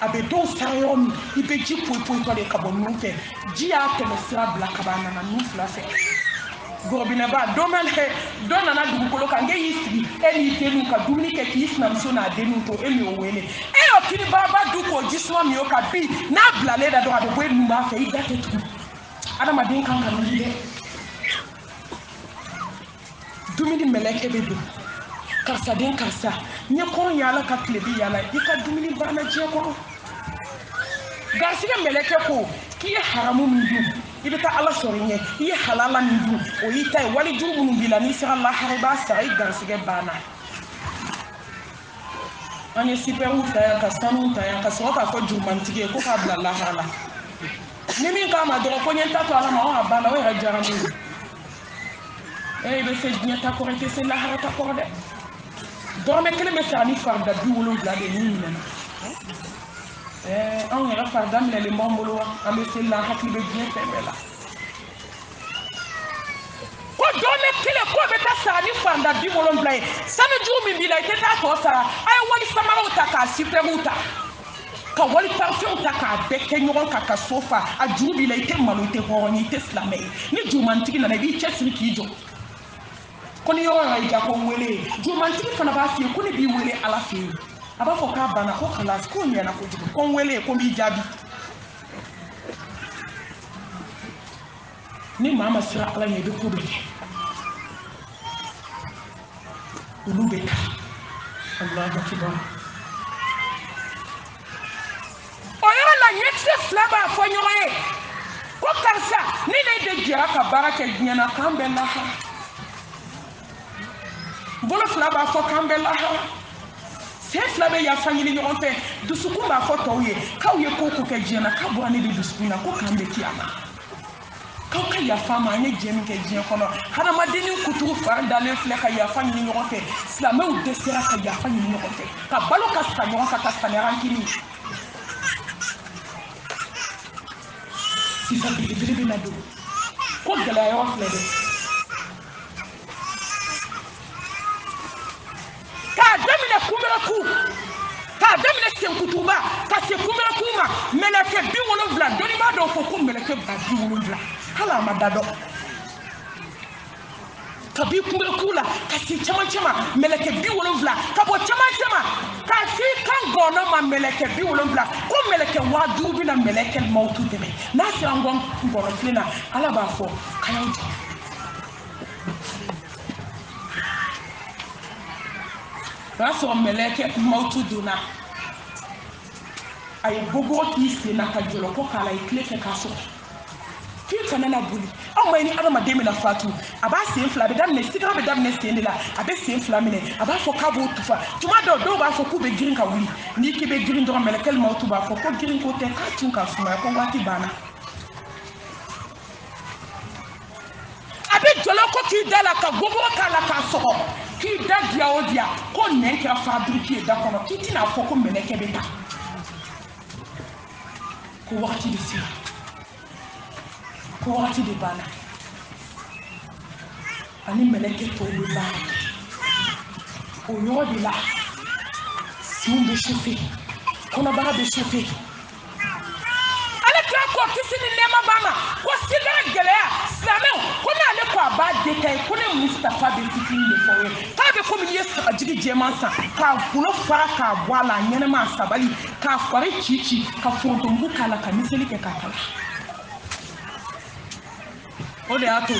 S1: abe do sayomi ibe ji poipo to de kabonu ke ji a te mesra bla kabana na nu flafe gorobina ba domane dona na dugu kolo kange yisri eni tenu ka dumuni ke kisna msona denu to emi owele e o kini baba du ko jiswa mi o ka bi na bla le da do ade bo enu ma fe ida te tu adama den kan kan ni de dumuni meleke bedo karsa den karsa nye ko yala ka klebi yala ika dumuni bana je ko garsiga meleke ko ki haramu mindu ibita ala sorinye yi halala mindu o yita wali juru mun bila ni sira Allah hariba sai garsiga bana anye siperu ta ya kasanu ta ya kasoka ko jurmantige ko ka bla Allah hala ni min ka ma do ko nyenta to ala ma o bana o rajara mi be se nyenta ko rete se la harata ko de dorme kele me sani farda bi wolo bla de ni nana on ira fardam le mombolo ambe se la hakli be bien femela ko dorme kele ko be ta sani farda bi wolo bla sanu jumi bi la teta to sara ay wali samara uta ka siperuta ka wali parfum uta ka be kenyon ka sofa a jubi la ite malo ite horoni ite slamé ni jumantiki na bi chesri kijo koni yo ra ija ko wele jumantiki fana ba fi ko ni bi wele ala fi aba fo ka bana ko khalas ko ni na ko jibu ko wele ko bi jabi ni mama sira ala ni be ko be ulubeta Allahu akbar oyo la nyetse flaba fo nyoye ko karsa ni ne de jira ka baraka nyana kambe la ha bolo flaba fo kambe la ha c'est flabe ya fanyini nyonte dusuku ba fo toye ka uye ko ko ke jina ka bo ani bi dusuku na ko kambe kiama ka ya fama anye jemi ke jina kono hana madeni kutu far dale fle ka ya fanyini nyonte islamé ou desera ka ya fanyini nyonte ka balo ka sa nyonka ka sa rankini si sa bi na do ko gala yo fle de ka jamina kumera ku k'a daminɛ senkutuba ka se kunbɛrɛkun ma mɛlɛkɛ 70 dɔnni b'a dɔn fɔ ko mɛlɛkɛ 70 hali a ma da dɔn ka bi kunbɛrɛkun la ka se camancɛ ma mɛlɛkɛ 70 ka bɔ camancɛ ma ka se kan gɔnɔ ma mɛlɛkɛ 70 ko mɛlɛkɛ 5000 bɛna mɛlɛkɛ mawutu dɛmɛ n'a sera n gɔnɔ filɛ na ala b'a fɔ k'a y'aw jɔ o y'a sɔrɔ mɛlɛkɛ mawutu donna a ye bɔbɔ k'i sen na ka jɔlɔ ko k'a la ye tile kɛ k'a sɔrɔ f'i kana na boli aw ma ni adamaden bɛna fatu a b'a sen fila a bɛ daminɛ sigara bɛ daminɛ sen de la a bɛ sen fila minɛ a b'a fɔ k'a b'o tufa tuma dɔw b'a fɔ k'u bɛ girin ka wuli n'i k'i bɛ girin dɔrɔn mɛlɛkɛ mawutu b'a fɔ ko girin ko tɛ k'a tun ka sumaya ko waati banna a bɛ jɔlɔ ko k'i da la ka bɔbɔ k'a la k'a sɔgɔ k'i da diya o diya ko nɛn kɛra fabiriki ye da kɔnɔ k'i tɛna fɔ ko mɛlɛkɛ bɛ ta ko wagati de sera ko wagati de banna ani mɛlɛkɛ tɔw bɛ baara o yɔrɔ de la senw bɛ chauffer kɔnɔbara bɛ chauffer ale tila kɔ kisi ni nɛɛma b'a ma ko sigara gɛlɛya silamɛw ko n'ale ko a b'a détaillé ko ne Mustapha bɛ fitinin de fɔ ye k'a bɛ komi n'i ye sagajigi jɛman san k'a golo fara k'a bɔ a la a ɲɛnɛma a sabali k'a fari ci ka forontomugu k'a la ka miseli kɛ k'a kala o de y'a to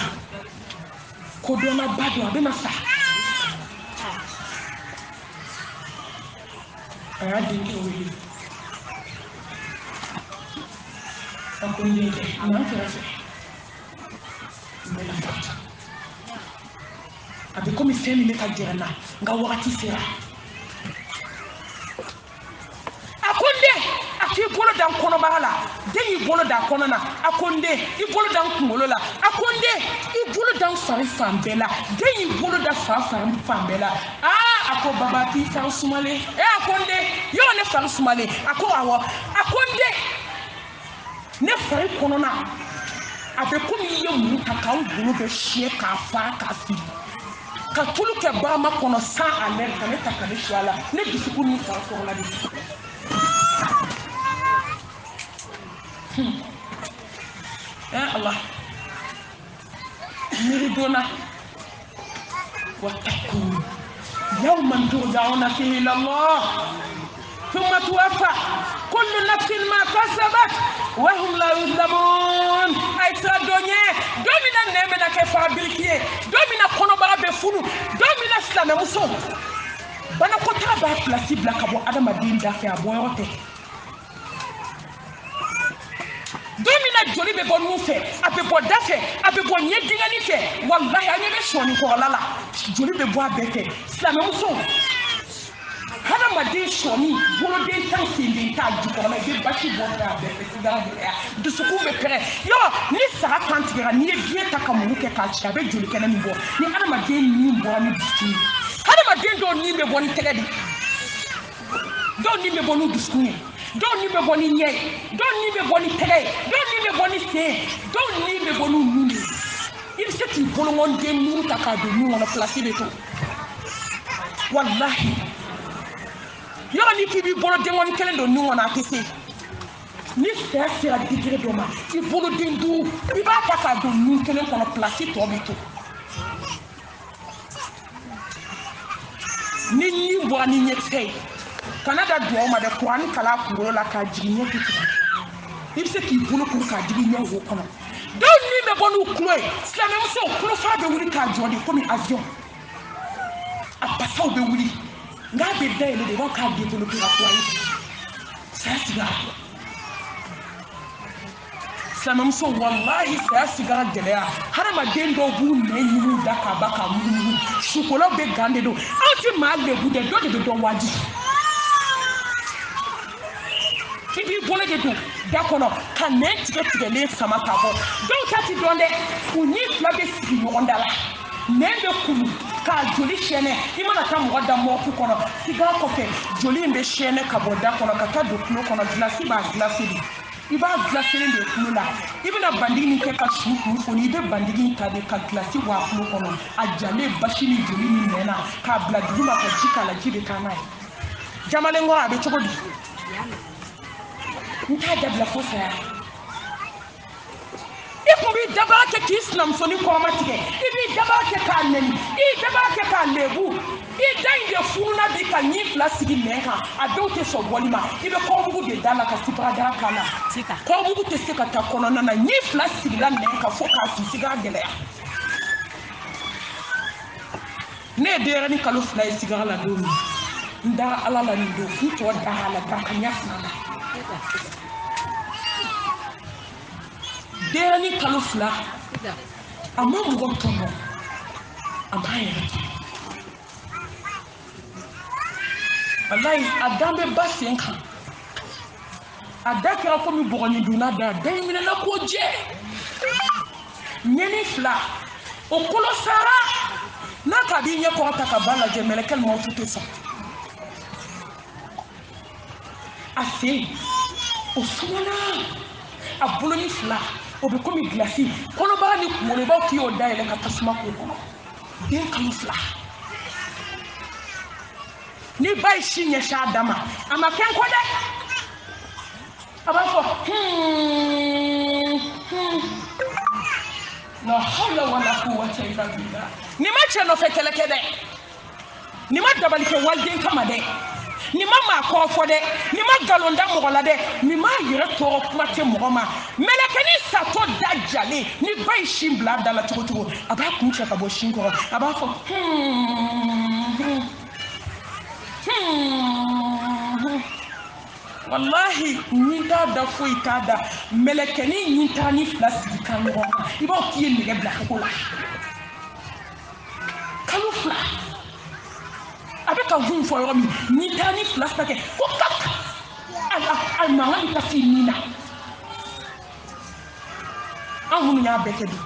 S1: kodɔnnaba don a bɛna sa a y'a denkɛ wele a ko n denkɛ a n'an kɛrɛfɛ n bɛ na fatu a bɛ komi fɛn min bɛ ka gɛrɛ n na n ka wagati sera a ko n den a k'i bolo da n kɔnɔbara la den y'i bolo da a kɔnɔ na a ko n den i bolo da n kunkolo la a ko n den i bolo da n fari fan bɛɛ la den y'i bolo da fari fan bɛɛ la a ko baba k'i fari sumalen a ko n den yɔrɔ ne fari sumalen a ko awɔ a ko n den ne fari kɔnɔna a bɛ komi i ye mun ta k'an golo bɛ siyɛ k'a fara k'a fili ka tulu kɛ barama kɔnɔ sans alerte ka ne ta ka ne su a la ne dusukun ni fari kɔrɔla de Allah miridona wattaqu yawman turja'una fihi ila Allah thumma tuwaffa kullu nafsin ma kasabat wa hum la yuzlamun ay tra donye domina nemena ke fabriquer domina konobara be funu domina islam muso bana ko ta ba place bla ka bo adama din da fe aboyote domina joli be bonu fe abe bo da fe abe bo nye dingani fe wallahi anye be shoni ko lala joli be bo abete islam muso hadamaden sɔni boloden tan senden t'a jukɔrɔla i bɛ basi bɔ fɛ a bɛɛ fɛ sigara gɛlɛya dusukun bɛ pɛrɛ yɔrɔ ni saga kan tigɛra n'i ye biɲɛ ta ka muru kɛ k'a ci a bɛ joli kɛnɛ min bɔ ni hadamaden nin bɔra ni dusukun ye hadamaden dɔw nin bɛ bɔ ni tɛgɛ de dɔw nin bɛ bɔ ni dusukun ye dɔw nin bɛ bɔ ni ɲɛ ye dɔw nin bɛ bɔ ni tɛgɛ ye dɔw nin bɛ bɔ ni sen ye dɔw nin bɛ bɔ ni nun de ye i bɛ se k'i bolongɔnden muru ta k'a don nun kɔnɔ pilasi bɛ to walahi yɔrɔ ni k'i b'i bolo denkɔni kelen don nun kɔnɔ a tɛ se ni saya sera digiri dɔ ma i boloden duuru i b'a ta k'a don nun kelen kɔnɔ pilasi tɔ bɛ to ni nin bɔra ni ɲɛkisɛ ye kana da duwawu ma dɛ kuranni kala kunkolo la k'a jigin ɲɛ tɛ tigɛ i bɛ se k'i bolo kuru k'a jigin ɲɛ wo kɔnɔ dɔw nin bɛ bɔ n'u tulo ye silamɛmuso tulofa bɛ wuli k'a jɔ de komi avion a basaw bɛ wuli nka a bɛ dayɛlɛ de i b'a k'a développé ka fɔ a ye saya sigara silamɛmuso walahi saya sigara gɛlɛya hadamaden dɔw b'u nɛn ɲini da k'a ba k'a mugumugu sukolaw bɛ gan de don anw tɛ maa lebu dɛ dɔ de bɛ dɔn wajibi i b'i bolo de don da kɔnɔ ka nɛn tigɛlen sama ka bɔ dɔw ta ti dɔn dɛ u ni fila bɛ sigi ɲɔgɔn da la nɛn bɛ kunu k'a joli sɛnɛ i mana taa mɔgɔ da mɔɔku kɔnɔ sigara kɔfɛ joli in bɛ sɛnɛ ka bɔ da kɔnɔ ka taa don tulo kɔnɔ gilasi b'a gilasi de i b'a gilasilen de tulo la i bɛna bandigi min kɛ ka su kuru foni i bɛ bandigi ta de ka gilasi bɔ a tulo kɔnɔ a jalen basi ni joli ni nɛn na k'a bila duguma ka ji k'a la ji bɛ taa n'a ye jamalen ngora be cogo di nta dabla fo sa ikumbi dabara ke kisnam soni ko matige ibi dabara ke kaneni I dabara ke kalebu I dainde funa bi ka ni plasigi menka a dote so bolima ibe ko bugu de dala ka sipra dara kala sika ko bugu te se ka ta kono na ni plasigi la menka fo ka siga gele ne dere ni kalo fla siga la do nda ala la ndo fito da hala da kanya fana dere ni kalo fla amma mu go tomo amaya wallahi adambe basenka adakira ko mi bogoni duna da daimina na ko je nyeni fla o kolo sara na ka bi nye ko ta ka bala je melekel mo tutu sa asi o sumana abuloni fla o be ko mi glasi kono ba ni ko le ba ki o da ele ka tasuma ko den kan fla ni bai shinye sha dama ama ken ko de aba fo la hawla wala quwwata illa billah ni ma cheno fekele kede ni ma dabali ke walden kama de ni ma ko fo de ni ma galonda mo la de ni ma yire to kuma te mo ma melekeni sato dajale ni bai shimbla dala tukutuku aba kuncha ka bo shinko aba fo wallahi nyinta da foi kada melekeni nyinta ni flasi kan ngo iba ki ni ga bla ko la kanu fla abeka vun fo yomi nyinta ni flasi take ko kak al mawali ka fi nina amunu ya bekedu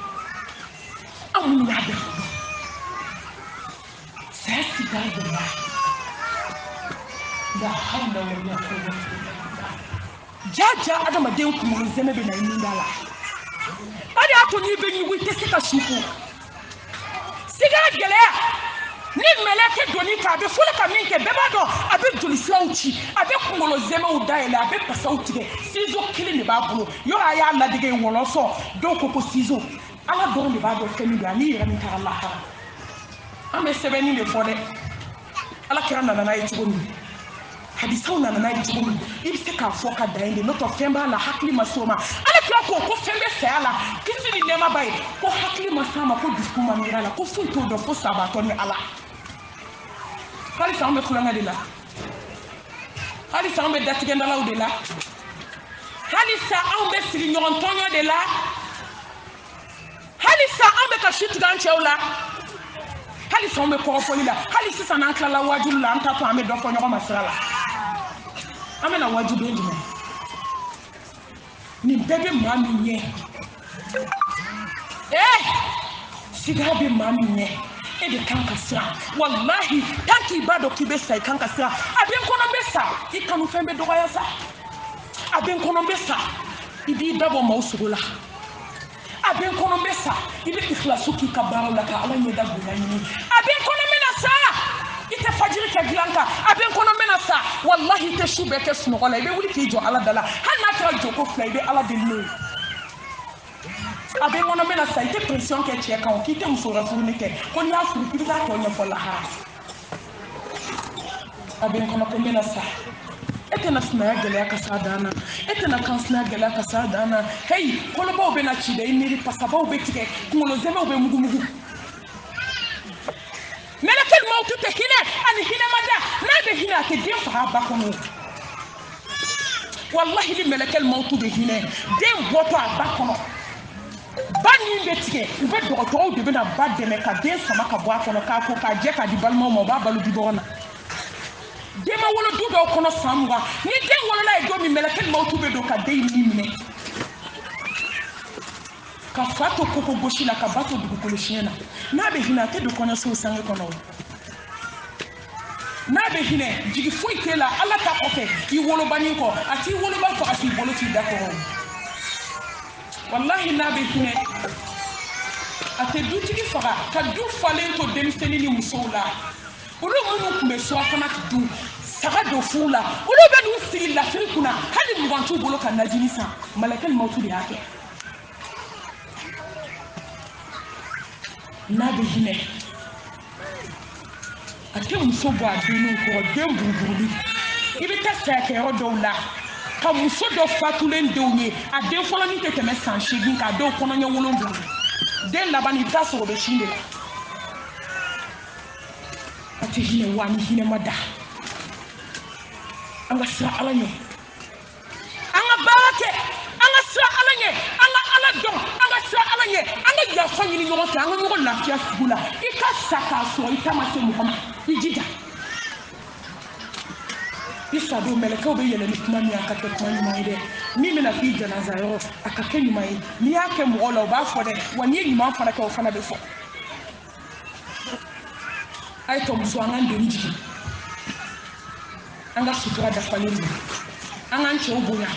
S1: amunu ya bekedu sasi da la hawla wala quwwata jaja adama den kumuru zeme be na yin dala ade ato ni be ni wite sika shuku siga gelea ni meleke doni ka be fule ka minke be bado abe joli sauti abe kumolo zeme u daile abe pasauti de sizo kili ne ba bulu yo aya la dige wolo so do ko sizo ala do ne ba do kemi do ani yira mi ta Allah ha ame sebeni ne fode ala kirana na yi tugoni hadisa na na yi tugoni ibse ka foka dainde noto femba la hakli masoma ala kira ko fembe sala kisi ni nema bai ko hakli masama ko diskuma mira la ko funto do fo sabato ni ala hali sa on be kulanga de la hali sa on be datige ndalaw de la hali sa on be siri nyon tonyo de la hali sa on be ka shit gan chewla hali sa on be ko fo ni la hali sisa na kala wajulu la anta to ame do fo nyoko masala amena wajibu ndime ni bebe mami nye sigabe mami nye ede kanka sira wallahi tanki bado kibesa kanka sira aben kono besa ikanu fembe doya sa aben kono besa ibi dabo mausugola aben kono besa ibi ikhlasu ki kabara la ka ala nyeda bulani aben kono menasa ite fajiri ke glanka aben kono menasa wallahi te shube ke sunogola ibe wuli ki jo ala dala hanna tra joko fly be ala de no aben kono menasa ite pression ke cheka on ki te musora furni ke ko ni afuru ki da to nyefo la ha aben kono ko menasa ete na sna gele ka sadana ete na kansna gele ka sadana hey kono ba obena chide iniri pasaba obetike kuno zeme obe mugu melekel mautu te hine ani hine mada na be hine ake dem fa ba kono wallahi li melekel mautu be hine dem boto ba kono bani betike ube doto de bena badde me ka dem sama ka bo kono ka ko ka je ka di balmo mo ba balu di bona dema wolo dudo kono samwa ni dem wolo la do mi melekel mautu be do ka dey nimne ka fato koko goshi la ka bato du ko le shiena na be hina te do kono so sange kono na be hine jigi foi tela ala ta ofe ki wolo bani ko ati wolo ba ko ati wolo ti dako wallahi na be hine ate du tigi fara ka du falen to demiseni ni musola olo munu kumbe so afana du saga do fula olu be nu sigi lafiri kuna hali mugantu bolo kan najini san malakal mautu de yake na be hine ate muso bo adenu ko dem buruburu ibi ta sake rodo la ka muso do fatulen donye ade folo ni teteme san shegin ka do kono nya wolondu den labani ta so be shinde ate hine wani hine mada anga sira alanye anga barake anga sira alanye anga ala don anga sira alanye anga ya fanyini nyogo ta anga nyogo lafiya sugula ika saka so itama se muhammad ijida isa do meleka be yele ni kuma mi aka te kuma nyuma ide ni me na fi janaza yo aka ke nyuma yi ni yake mo lo ba fo de wani nyuma fa na ka o fa na be fo ay to muso anga ndeni jiki anga sutura da falini anga nche obunya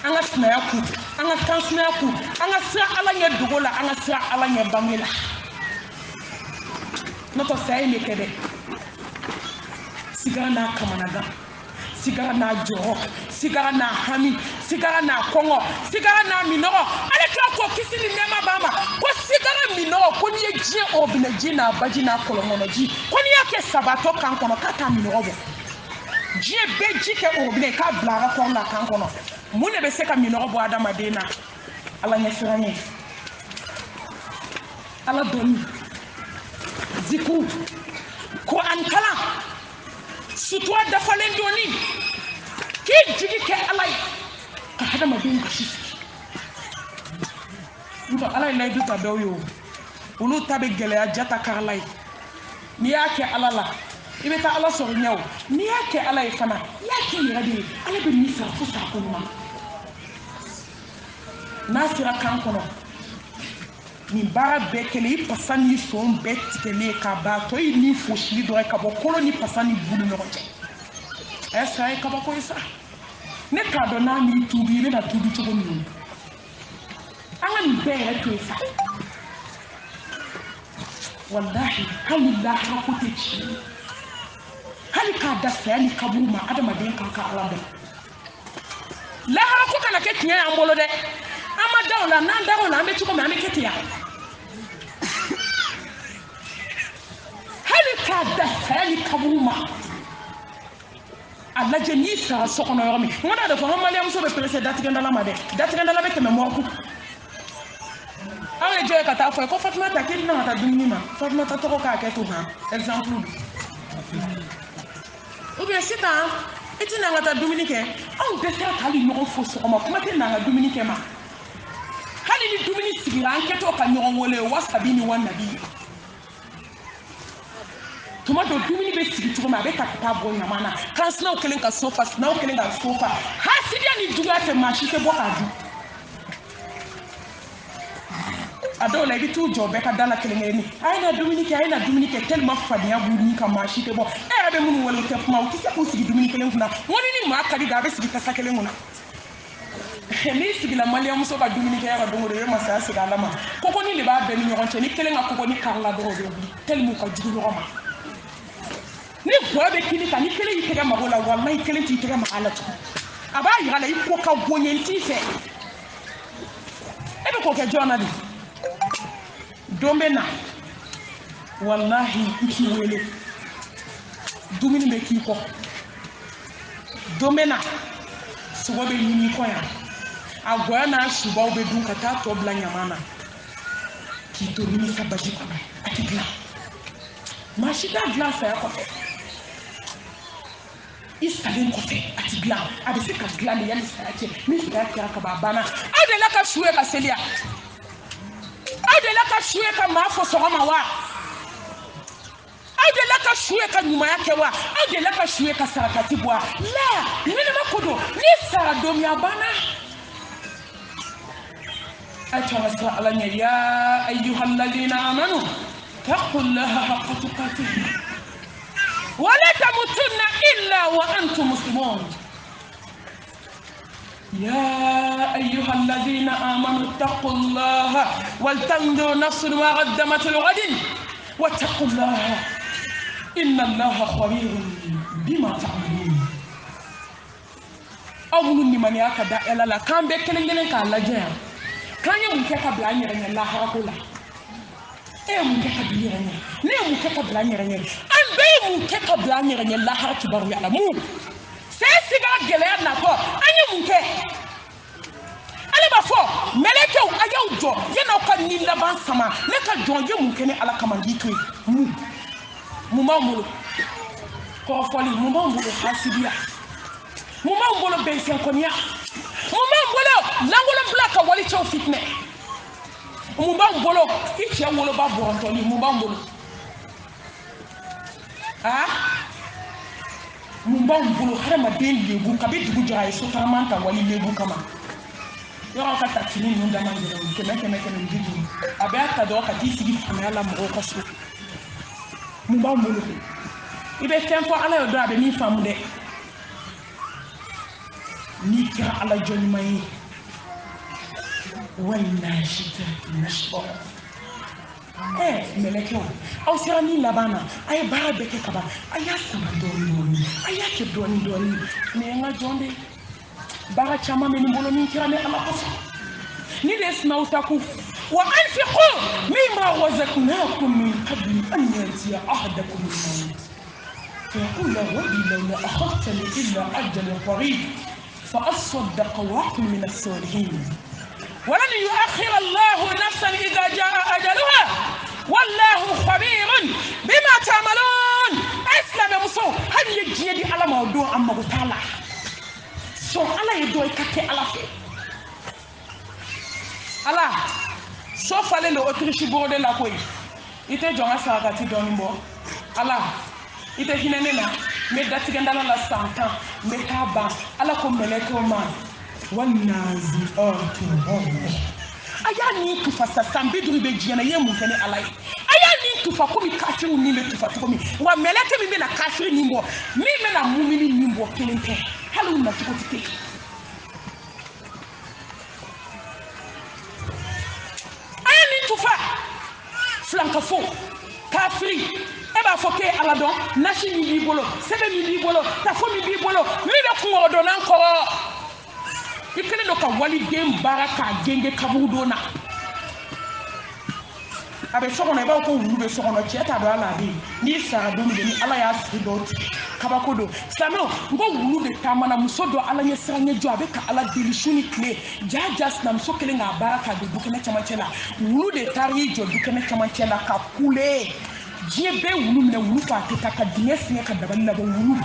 S1: anga sina yaku anga kansina yaku anga sira alanye dugola anga sira alanye bangela noto sai me kede sigara na kamanaga sigara na joro sigara na hami sigara na kongo sigara na minoro ale ka ko kisini nema bama ko sigara minoro ko ni je obina je na baji na kolongono ji ko ni yake sabato kan kono kata minoro bo je beji ke obina ka blara ko na kan kono mune be se ka minoro bo adama dena ala nyesirani ala doni ziku ko ankala sutwa da falen doni ki jigi ke alay ka hada ma bin kashi ndo alay lay du ta doyo ulu tabe gele ya jata karlay ni yake alala ibe ta ala so nyaw ni yake alay fana yake ni radi ala be misa fusa ko ma nasira kan kono ni bara bekele pasani son betkele ka ba to ni foshili do ka bo koloni pasani bulu no nje esa ka ba ko isa ne ka do na ni tubi ne na tubi to ni anga ni be to isa wallahi halillah ka ko techi hali ka da sayani kabuma adama den ka ka alade la ha ko kana ke tiya ambolo de ama dawla nan dawla me tuko me amekete ya hali ka da sayani kabuma alla jeni sa sokono yomi ngona da ko maliam so be presse datiganda la made datiganda la be teme moku awe je ka ta fo ko Fatuma ta kin na ta dumni ma Fatuma ta to ka ke to ha exemple ou bien c'est ça eti na ngata dumni ke on be sa kali no fo so ma kuma te na dumni ke ma hali ni dumni sigira an ke to ka nyon wole wasabi ni wan nabi tuma do dumuni be sigi tuma be ta bo nyamana kan sna o kelen ka sofa sna o kelen ka sofa ha sidia ni duga te machi te bo ka du ado la bitu jo be ka dala kelen ni ayna dumuni ke tellement fadiya bu ni ka machi te bo e be mun wala te fuma o ti se ko sigi dumuni kelen kuna woni ni ma ka di da be sigi ta sa kelen kuna ni sigi la mali amuso ka dumuni ke ya dongo de ma sa sigi alama koko ni le ba be ni nyon che ni kelen ka koko ni karla do do tellement ka jugu no ma ni bobe kini ka ni kele yitega magola wallahi kele ti yitega magala to aba yala iko ka bonyenti fe ebe ko ke jona di dombe na wallahi iki wele dumini be ki ko dombe na subo be yini ko ya agwa na subo be dun ka ta to bla nyamana ki to ni sa baji ko atikla mashida glace ya ko isalen kofe ati glam abi se ka glam ya lisati mi fika ka babana ade la ka shuwe ka selia ade la ka shuwe ka mafo so ma wa ade la ka shuwe ka nyuma yake wa ade la ka shuwe ka sarakati bwa la nini makodo ni sara domi abana atwa sa alanya ya ayyuhalladhina amanu taqullaha haqqa tuqatih ولا تموتن إلا وأنتم مسلمون يا أيها الذين آمنوا اتقوا الله ولتنظر نفس ما قدمت لغد واتقوا الله إن الله خبير بما تعملون aw minnu nimaniya ka da Ala la k'an bɛɛ kelen kelen k'a lajɛ yan k'an ye mun kɛ ka bila an yɛrɛ ɲɛ lahara ko la e ye mun kɛ ka bila an yɛrɛ ɲɛ ne ye mun kɛ ka bila an yɛrɛ ɲɛ an bɛɛ ye mun kɛ ka bila an yɛrɛ ɲɛ lahara kibaruya la mun c'est siga gɛlɛya natɔ an ye mun kɛ ale b'a fɔ mɛlɛkɛw a y'aw jɔ yan'aw ka ni laban sama ne ka jɔn ye mun kɛ ni Ala kama k'i to yen mun b'anw bolo kɔrɔfɔli mun b'anw bolo hasidiya mun b'anw bolo bɛnsɛnkɔniya mun b'anw bolo langolonbila ka walicɛw fitinɛ mun b'anw bolo i cɛ woloba bɔrɔntɔli mun b'anw bolo mun b'anw bolo hadamaden lebu kabi dugu jɔ a ye sotarama ta wali lebu kama yɔrɔ ka takisini ninnu dama dɔrɔn kɛmɛ 50 a bɛ ta dɔrɔn ka t'i sigi famaya la mɔgɔw ka so mun b'anw bolo i bɛ fɛn fɔ Ala ye dɔrɔn a bɛ min faamu dɛ n'i kɛra Ala jɔn ɲuman ye والناشطة نشطا ملكيو أو سيراني لبانا أي بارا بكي كبا أي سما دوني أي كدوني مينا جوندي بارا chama من بولوني كرامي على قصة نيدس نوتاكو وأنفقوا مما رزقناكم من قبل أن يأتي أحدكم الموت فيقول ربي لولا أخرتني إلا أجل قريب فأصدق وأكن من الصالحين ولن يؤخر الله نفسا إذا جاء أجلها والله خبير بما تعملون أسلم مصو هل يجي على موضوع أما قتالا سو على يدوي كتي على في على سو فالي لو أتريشي بودي لا كوي إتي جونا ساقاتي دوني بو على إتي هنينينا مدتي جندالا لا سانتا متابا على كم ملكو مان والنازعات غرقا aya ni tufa sasambi duru be jiana ye mun kene alai aya ni tufa ko mi kafiru ni be tufa ko mi wa meleke mi be na kafiru ni mbo mi me na mumini ni mbo kelente halu na tuko tike aya ni tufa flankafo kafiri e ba foke aladon nashi ni bi bolo sebe mi bi bolo tafo mi bi bolo mi be ko odo nan ko ikele no ka wali dem baraka genge kabudona abe sokono ba ko wulu be sokono tieta do ala bi ni sara do ni ala ya sido kabakodo samo ngo wulu de tamana musodo ala nye sanye jo abe ka ala delishuni kle jajas na msokele nga baraka de bukene chamachela wulu de tari jo bukene chamachela ka kule jiebe wulu mne wulu ka teta ka dinesi ka daballa ba wulu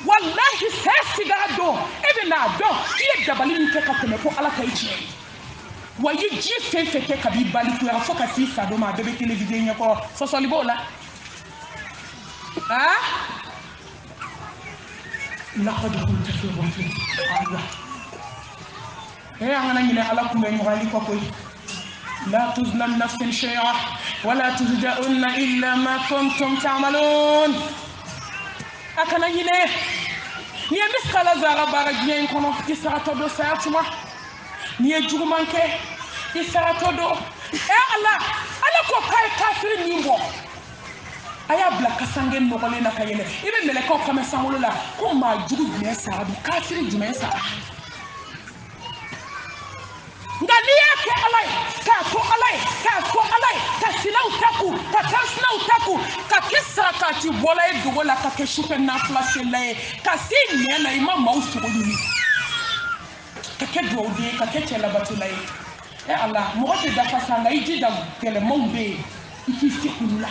S1: wallahi sesi gado ebe na do ye dabali ni keka teme ko ala kai chi wa yi ji fefe ke ka bi bali ko afo ka si sado ma bebe television nya ko so so libola laqad kunta fi rafi Allah angana ni ala ko men ngali ko koy la tuzlam nafsin shay'a wala tujza'unna illa ma kuntum ta'malun akana yine ni miskala zara baragien kono isarato do sayatuma ni jugumanke isarato do Allah ala ko kay kafir ni mbo aya bla kasange nokole na kayele ibe meleko kama samolo la ko ma jugu ne sarabi kafir jume sara ngani yake alai ka ko alai ka silau taku ka tasnau taku ka kisa ka ti bola e dugo la ka ke shupe na place la ka si ne na ima mausu ko duni ka ke do de ka ke tela batula Allah mo te da fasa na iji da tele mombe iki sikula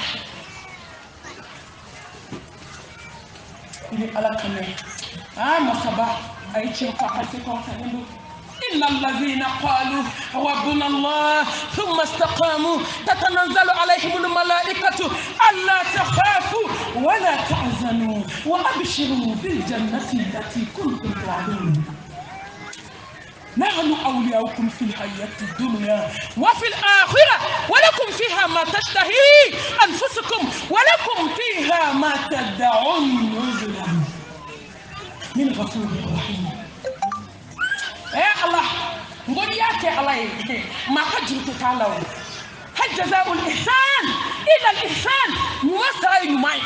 S1: ile ala kame masaba ay ci fa ka ko ta إن الذين قالوا ربنا الله ثم استقاموا تتنزل عليهم الملائكة ألا تخافوا ولا تحزنوا وأبشروا بالجنة التي كنتم توعدون نحن أولياؤكم في الحياة الدنيا وفي الآخرة ولكم فيها ما تشتهي أنفسكم ولكم فيها ما تدعون نزلا من غفور رحيم الله نقول ياك الله ما قدرت تعالوا هل جزاء الإحسان illa al-ihsan nuwasara numai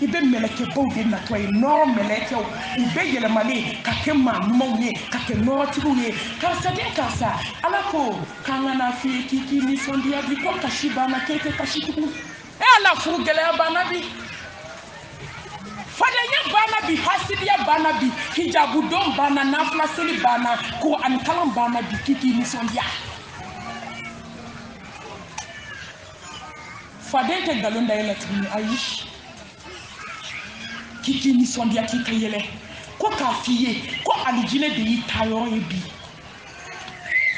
S1: ibe meleke bawde na toy no meleke ube yelemale kakema numonye kakeno tibuye kasade kasa alako kangana fi kiki ni sondia bi ko kashiba na keke kashiku ala furugele banabi fadanya banabi hasidiya banabi hijabu dom bana nafla seli bana ko an kalam banabi kiki ni sondia fadente galonda eletini ayish kiki ni sondia kiki yele ko kafiye ko alijine de yitayo ebi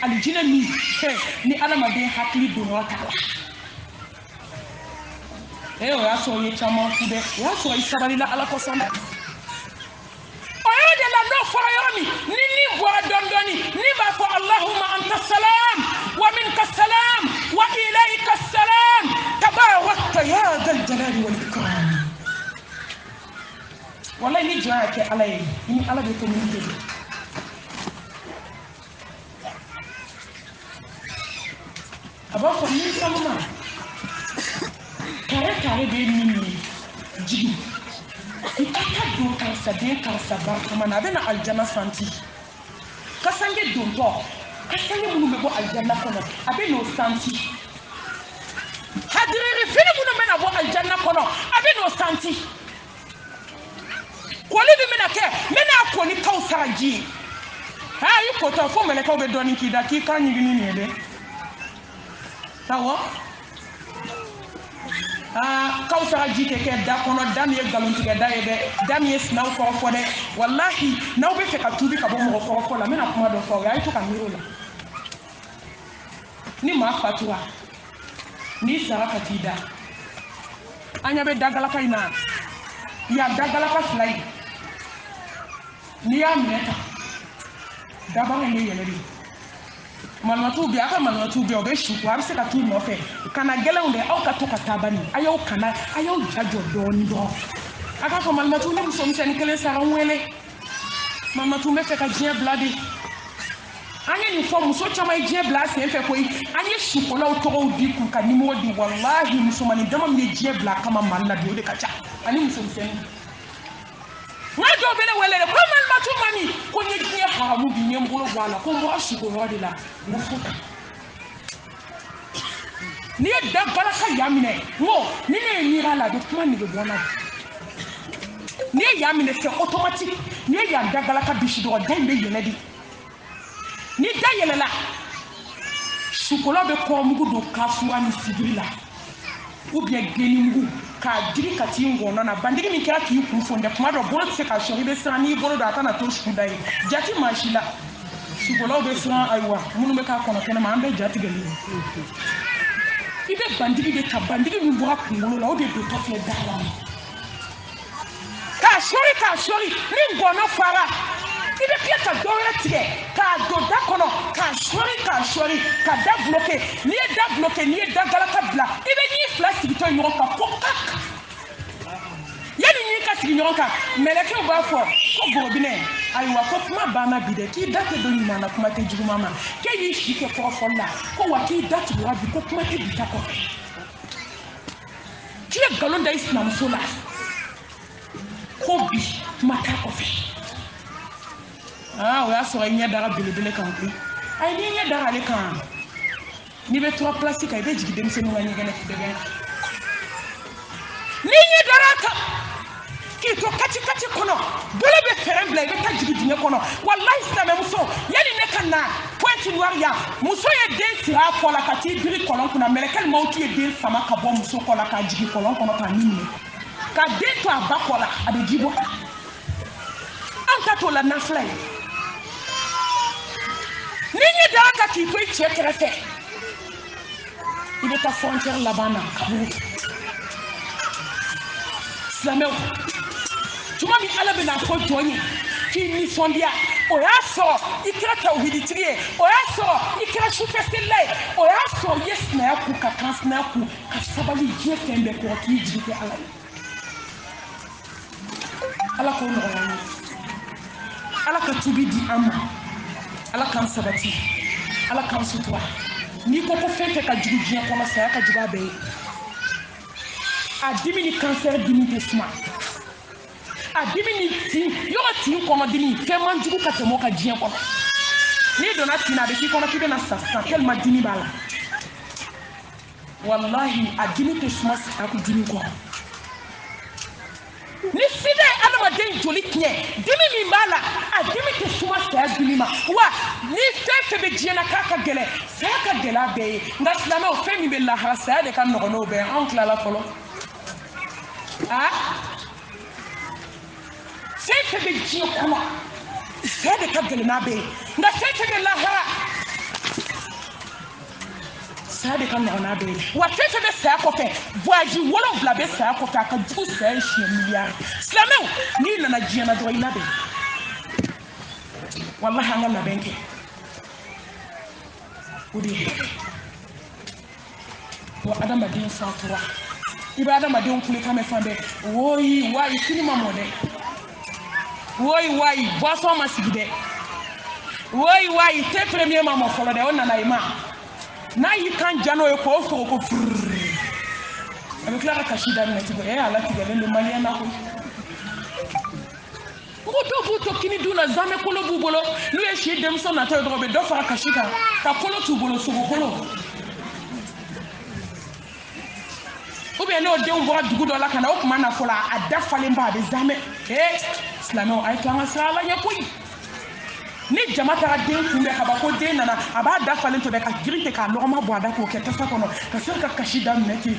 S1: alijine ni alamade hakli do wakala ya so ye chama kude ya so isabali la ala ko sonda oyo de la no foro yomi ni boa dondoni ni ba ko allahumma anta salam wa minka salam wa ilayka salam tabarakta ya dal jalali wal ikram wallahi ni jaa ke alay ni ala be ko ni de aba ko ni sama kare be mini jigi ikaka do karsa de karsa bar kama na be na aljanna santi kasange do to kasange munu me bo aljanna kono abe no santi hadiri fini munu me na bo aljanna kono abe no santi koli bi me na ke me na ko ni kausara ji ha yi ko to fo me le ka be doni ki da ki kan yi ni ne de tawo kawsara jike ke da kono dam ye galontige da yebe dam ye snaw ko fo de wallahi naw be fe ka tubi ka bo mo ko la mena kuma do fo ya to ka miro la ni ma fatua ni sara katida anya be dagala ka ina ya dagala ka slide ni ya meta daba ngi yele malmatu bi aka malmatu bi obe shuku abi se ka tu no fe kana gelonde au ka to ka tabani ayo kana ayo jajo dondo aka ko malmatu ni muso mseni kele sara nwele malmatu me fe ka jie bladi anya ni fo muso chama jie bladi se fe ko anya shuku la to di ku ka ni modi wallahi muso mani dama me jie bladi kama malla bi ode kacha ani muso mseni ngajo bele welele ko malmatu mami ko ni jie haramu bi ni mbolo wala ko mo shuku rodi la ni da balaka yamine mo ni ne mira la de kuma ni be bona ni yamine c'est automatique ni ya da balaka bishi do da be yele di ni da yele la chocolat be ko mugu do kafu ani sigrila ou bien geni mugu ka diri kati ngono na bandigi min kira ki ku fonde kuma do bolo se ka shori be sani bolo do atana to shudai jati mashila chocolat be fran aywa munu be ka kono kene ma ambe jati geli ibe bandigi de ka bandigi min bora kungolo la o de do to fe dala ka shori ni ngono fara ibe pia ka dora tige ka do da kono ka shori ka da bloquer ni da gala ka bla ibe ni plastic to yo ka kokak yani ni ka tigi nyon ka meleke ba fo ko gorobine aywa ko kuma bana bide ki date do ni mana kuma te jugu mama ke yi shike ko fo la ko wa ki date wa bi ko kuma te bita ko ki e galon da islam sola ko bi mata ko fe o ya so nya dara bele kan ko ay ni nya dara le kan ni be 3 plastique ay be jigi dem se no ngani gene de ben ni nya dara ka ki to kati kono bolo be ferembla be ta jigi dinye kono wallahi islam muso yani ne kana point noir ya muso ye den tira kola kati biri kolon kuna melekel mauti ye den sama ka bo muso kola ka jigi kolon kono ka nini ka den to abakola ade jibo anta to la nafla ninyi daka ki to chekrete il est à frontière là-bas na Kaboul islamel tuma mi ala be na fo toni ki ni sondia o ya so ikira tawhidi triye o ya so ikira shufestelle o ya so yes na ku ka transna ku ka sabali je tembe ko ki jike ala ko no ala ka tubi di amma ala kan sabati ala kan sutura ni ko ko fɛn fɛn ka jugu diɲɛ kɔnɔ saya ka jugu a bɛɛ ye a dimi ni cancer dimi tɛ suma a dimi ni tin yɔrɔ tin kɔnɔ dimi fɛn man jugu ka tɛmɛ o ka diɲɛ kɔnɔ n'i donna tin na a bɛ k'i kɔnɔ k'i bɛna sa sisan tellement dimi b'a la wallahi a dimi tɛ suma saya ko dimi kɔrɔ ni sida ye adamaden joli tiɲɛ dimi min b'a la a dimi tɛ suma saya dimi ma wa ni fɛn fɛn bɛ diɲɛ na k'a ka gɛlɛn saya ka gɛlɛn a bɛɛ ye nka silamɛw fɛn min bɛ lahara saya de ka nɔgɔn n'o bɛɛ ye anw tilala fɔlɔ fɛn fɛn bɛ diɲɛ kɔnɔ saya de ka gɛlɛn n'a bɛɛ ye nka fɛn fɛn bɛ lahara saya de ka nɔgɔn n'a bɛɛ ye wa fɛn fɛn bɛ saya kɔfɛ voyage 7 bɛ saya kɔfɛ a ka jugu saya ye siɲɛ miliyari silamɛw n'i nana diɲɛ na dɔrɔn i labɛn wallahi an ka labɛn kɛ o de ye wa adamaden fatura i bɛ adamadenw kulekan mɛn fan bɛɛ woyi wayi sini ma mɔ dɛ woyi wayi boisson ma sigi dɛ woyi wayi te premier ma mɔ fɔlɔ dɛ o nana i ma n'a y'i kan ja n'o ye k'o fogo ko furururu a bɛ tila ka kasi daminɛ tugun ala tigɛlen don maliyɛn na koyi mɔgɔ dɔw b'u to kini dun na zamɛ kolo b'u bolo n'u ye si denmuso natɔ ye dɔrɔn u bɛ dɔ fara kasi kan ka kolo t'u bolo sogo kolo ubiyɛn n'o denw bɔra dugu dɔ la ka na o tuma na fɔlɔ a dafalen ba a bɛ zamɛ silamɛw a ye to an ka sira ala ɲɛ koyi ni jama taara den kunbɛn ka ban ko den nana a b'a dafalen to dɛ ka girin ten k'a lɔgɔma bɔ a da k'o kɛ tasa kɔnɔ ka sɔrɔ ka kasi daminɛ ten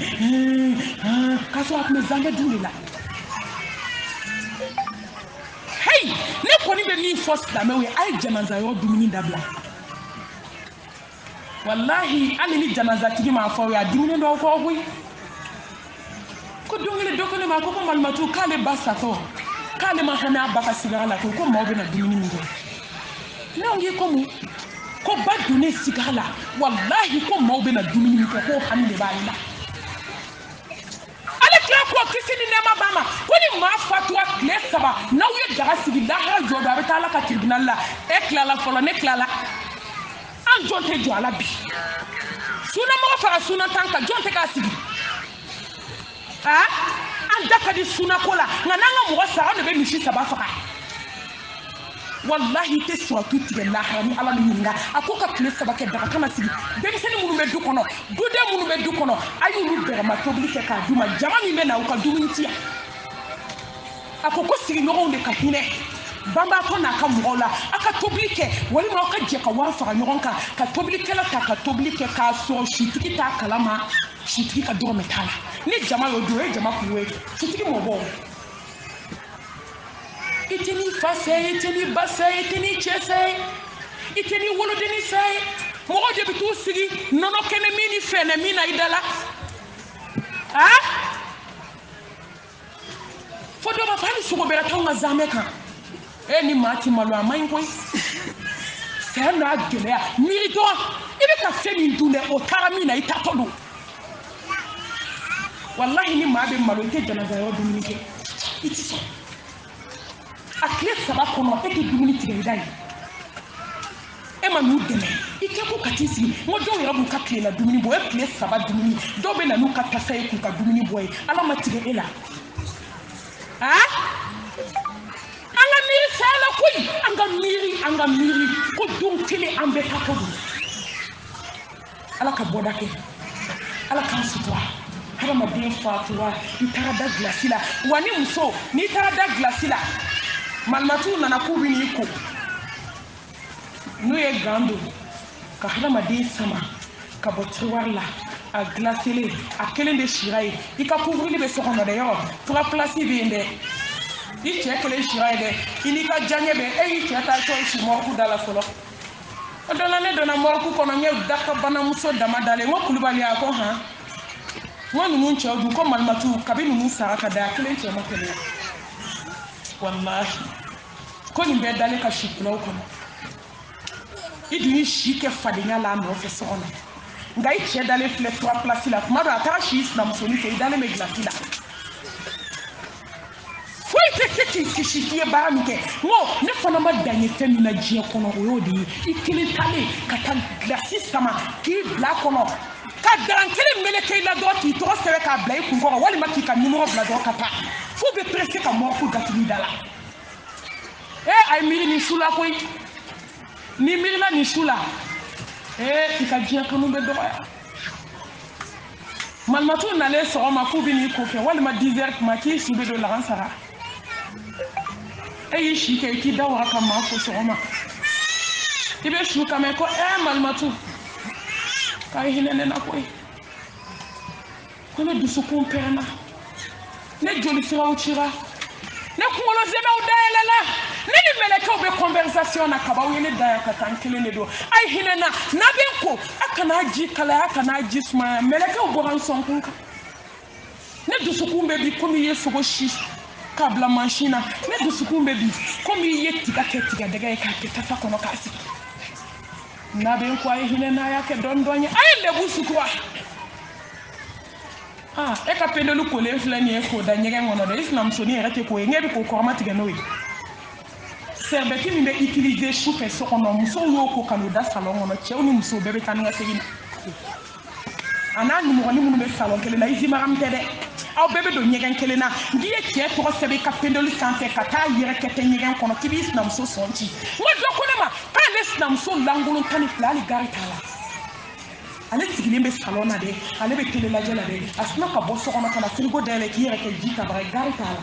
S1: k'a sɔrɔ a tun bɛ zamɛ dun de la hey ne kɔni bɛ min fɔ silamɛw ye a ye janaza yɔrɔ dumuni dabila wallahi hali ni janazatigi m'a fɔ aw ye a dumuni dɔw fɔ aw koyi ko don kelen dɔ ko ne ma ko malimatu k'ale ba satɔ k'ale ma hami a ba ka sigara la ko maaw bɛna dumuni min kɛ ne ko ko mun ko ba donnen sigara la wallahi ko maaw bɛna dumuni min kɛ ko hami de b'ale la ale tila k'o kisi ni nɛɛma b'a ma ko ni maa fatura tile 3 n'aw ye daga sigi lahara jɔ don a bɛ taa ala ka tribunal la e tilala fɔlɔ ne tilala an jɔn tɛ jɔ a la bi sunamɔgɔ fara sunan tan kan jɔn tɛ k'a sigi an da ka di sunako la nka n'an ka mɔgɔ sara de bɛ misi 3 faga wallahi i tɛ suratu tigɛ lahara ni ala min ɲininka a ko ka tile 3 kɛ daga kana sigi denmisɛnnin minnu bɛ du kɔnɔ duden minnu bɛ du kɔnɔ a y'olu bɛrɛma tobili kɛ k'a d'u ma jama min bɛ na u ka dumuni ci yan a ko sigiɲɔgɔnw de ka hinɛ banbaatɔ n'a ka mɔgɔw la a ka tobili kɛ walima aw ka jɛ ka wari fara ɲɔgɔn kan ka tobilikɛla ta ka tobili kɛ k'a sɔrɔ sitigi t'a kalama sitigi ka dɔrɔmɛ t'a la ni jama y'o dun o ye jama kun ye sitigi mɔ bɔ i tɛ n'i fa fɛ i tɛ n'i ba fɛ i tɛ n'i cɛ fɛ i tɛ n'i wolodenni fɛ mɔgɔw de bɛ t'u sigi nɔnɔ kɛnɛ min ni fɛnɛ min na i da la fo dɔ b'a fɔ hali sogo bɛrɛ t'anw ka zamɛ kan ni maa ti malo a man ɲi koyi saya n'a gɛlɛya miiri dɔrɔn i bɛ ka fɛn min dun dɛ o taara min na i tatɔ don wallahi ni maa bɛ malo i tɛ janaza yɔrɔ dumuni kɛ i tɛ sɔn a tile 3 kɔnɔ e tɛ dumuni tigɛ i da ye e ma n'u dɛmɛ i kɛ ko ka t'i sigi n ko dɔw yɛrɛ b'u ka tilela dumuni bɔ o ye tile 3 dumuni dɔw bɛ na n'u ka tasa ye k'u ka dumuni bɔ ye ala ma tigɛ e la an ka miiri saya la koyi an ka miiri ko don kelen an bɛɛ tatɔ don ala ka bɔda kɛ ala k'an sutura hadamaden fatura i taara da gilasi la wa ni muso n'i taara da gilasi la malimatuw nana k'u bɛ n'i ko n'u ye gan don ka hadamaden sama ka bɔ tiroir la a gilasilen a kelen de sira ye i ka couvrili bɛ so kɔnɔ dɛ yɔrɔ 3 places bɛ yen dɛ i cɛ kelen sira ye dɛ i n'i ka diyaɲɛ bɛ e y'i cɛ ta tɔ si mɔriku da la fɔlɔ o dɔ la ne donna mɔriku kɔnɔ n ye dakabanamuso dama dalen n ko kulubali a ko han n ko ninnu cɛw dun ko malimatu kabi ninnu sara ka da a kelen cɛ ma kɛnɛya wallahi ko nin bɛɛ dalen ka si kulaw kɔnɔ i dun y'i si kɛ fadenya la a nɔfɛ so kɔnɔ nka i cɛ dalen filɛ 3 places la tuma dɔ a taara si sinamusonin fɛ i dalen bɛ gilasi la foyi tɛ kɛ k'i kisi k'i ye baara min kɛ n ko ne fana ma dan ye fɛn min na diɲɛ kɔnɔ o y'o de ye i kelen talen ka taa gilasi sama k'i bila kɔnɔ ka daran kelen meleke i la dɔrɔn k'i tɔgɔ sɛbɛn k'a bila i kun kɔrɔ walima k'i ka numéro bila dɔrɔn ka taa f'u bɛ pressé ka mɔrifu datugu i da la a ye miiri nin su la koyi ni miirila nin su la i ka diɲɛ kanu bɛ dɔgɔya malimatu nalen sɔgɔma k'u bɛ n'i ko kɛ walima 10 heures tuma k'i si bɛ don lagan sara e y'i si kɛ i k'i da waga ka maa fo sɔgɔma i bɛ su ka mɛn ko malimatu k'a ye hinɛ ne na koyi ko ne dusukun pɛrɛnna ne joli siraw cira ne kunkolo zɛmɛw dayɛlɛla ne ni mɛlɛkɛw bɛ conversation na kabaw ye ne da yan ka taa n kelen de don a ye hinɛ na n'a bɛ n ko a kana ji kalaya a kana ji sumaya mɛlɛkɛw bɔra n sɔnkun kan ne dusukun bɛ bi komi i ye sogo si k'a bila mansin na ne dusukun bɛ bi komi i ye tiga kɛ tigadɛgɛ ye k'a kɛ tasa kɔnɔ k'a sigi n'a bɛ n ko a ye hinɛ n'a y'a kɛ dɔɔni dɔɔni ye a ye lebu sutura e ka pendelu kolen filɛ nin ye k'o da ɲɛgɛn kɔnɔ dɛ i sinamusonin yɛrɛ tɛ k'o ye ɲɛ bɛ k'o kɔrɔma tigɛ n'o ye sɛrbɛti min bɛ utiliser su fɛ so kɔnɔ musow y'o ko ka n'o da salon kɔnɔ cɛw ni musow bɛɛ bɛ taa ni ka segin na a n'a nimɔgɔnin minnu bɛ salon kelen na i zimaramu tɛ dɛ aw bɛɛ bɛ don ɲɛgɛn kelen na n'i ye cɛ tɔgɔ sɛbɛn i ka pendelu sanfɛ ka taa yɛrɛ kɛtɛ ɲɛgɛn kɔnɔ k'i b'i sinamuso sɔn ci n ko dɔ ko ne ma k'ale sinamuso lankolon 12 hali gari t'a la ale sigilen bɛ salon na dɛ ale bɛ télé lajɛ la dɛ a sina ka bɔ so kɔnɔ ka na frigo dayɛlɛ k'i yɛrɛ kɛ ji tabaga gari t'a la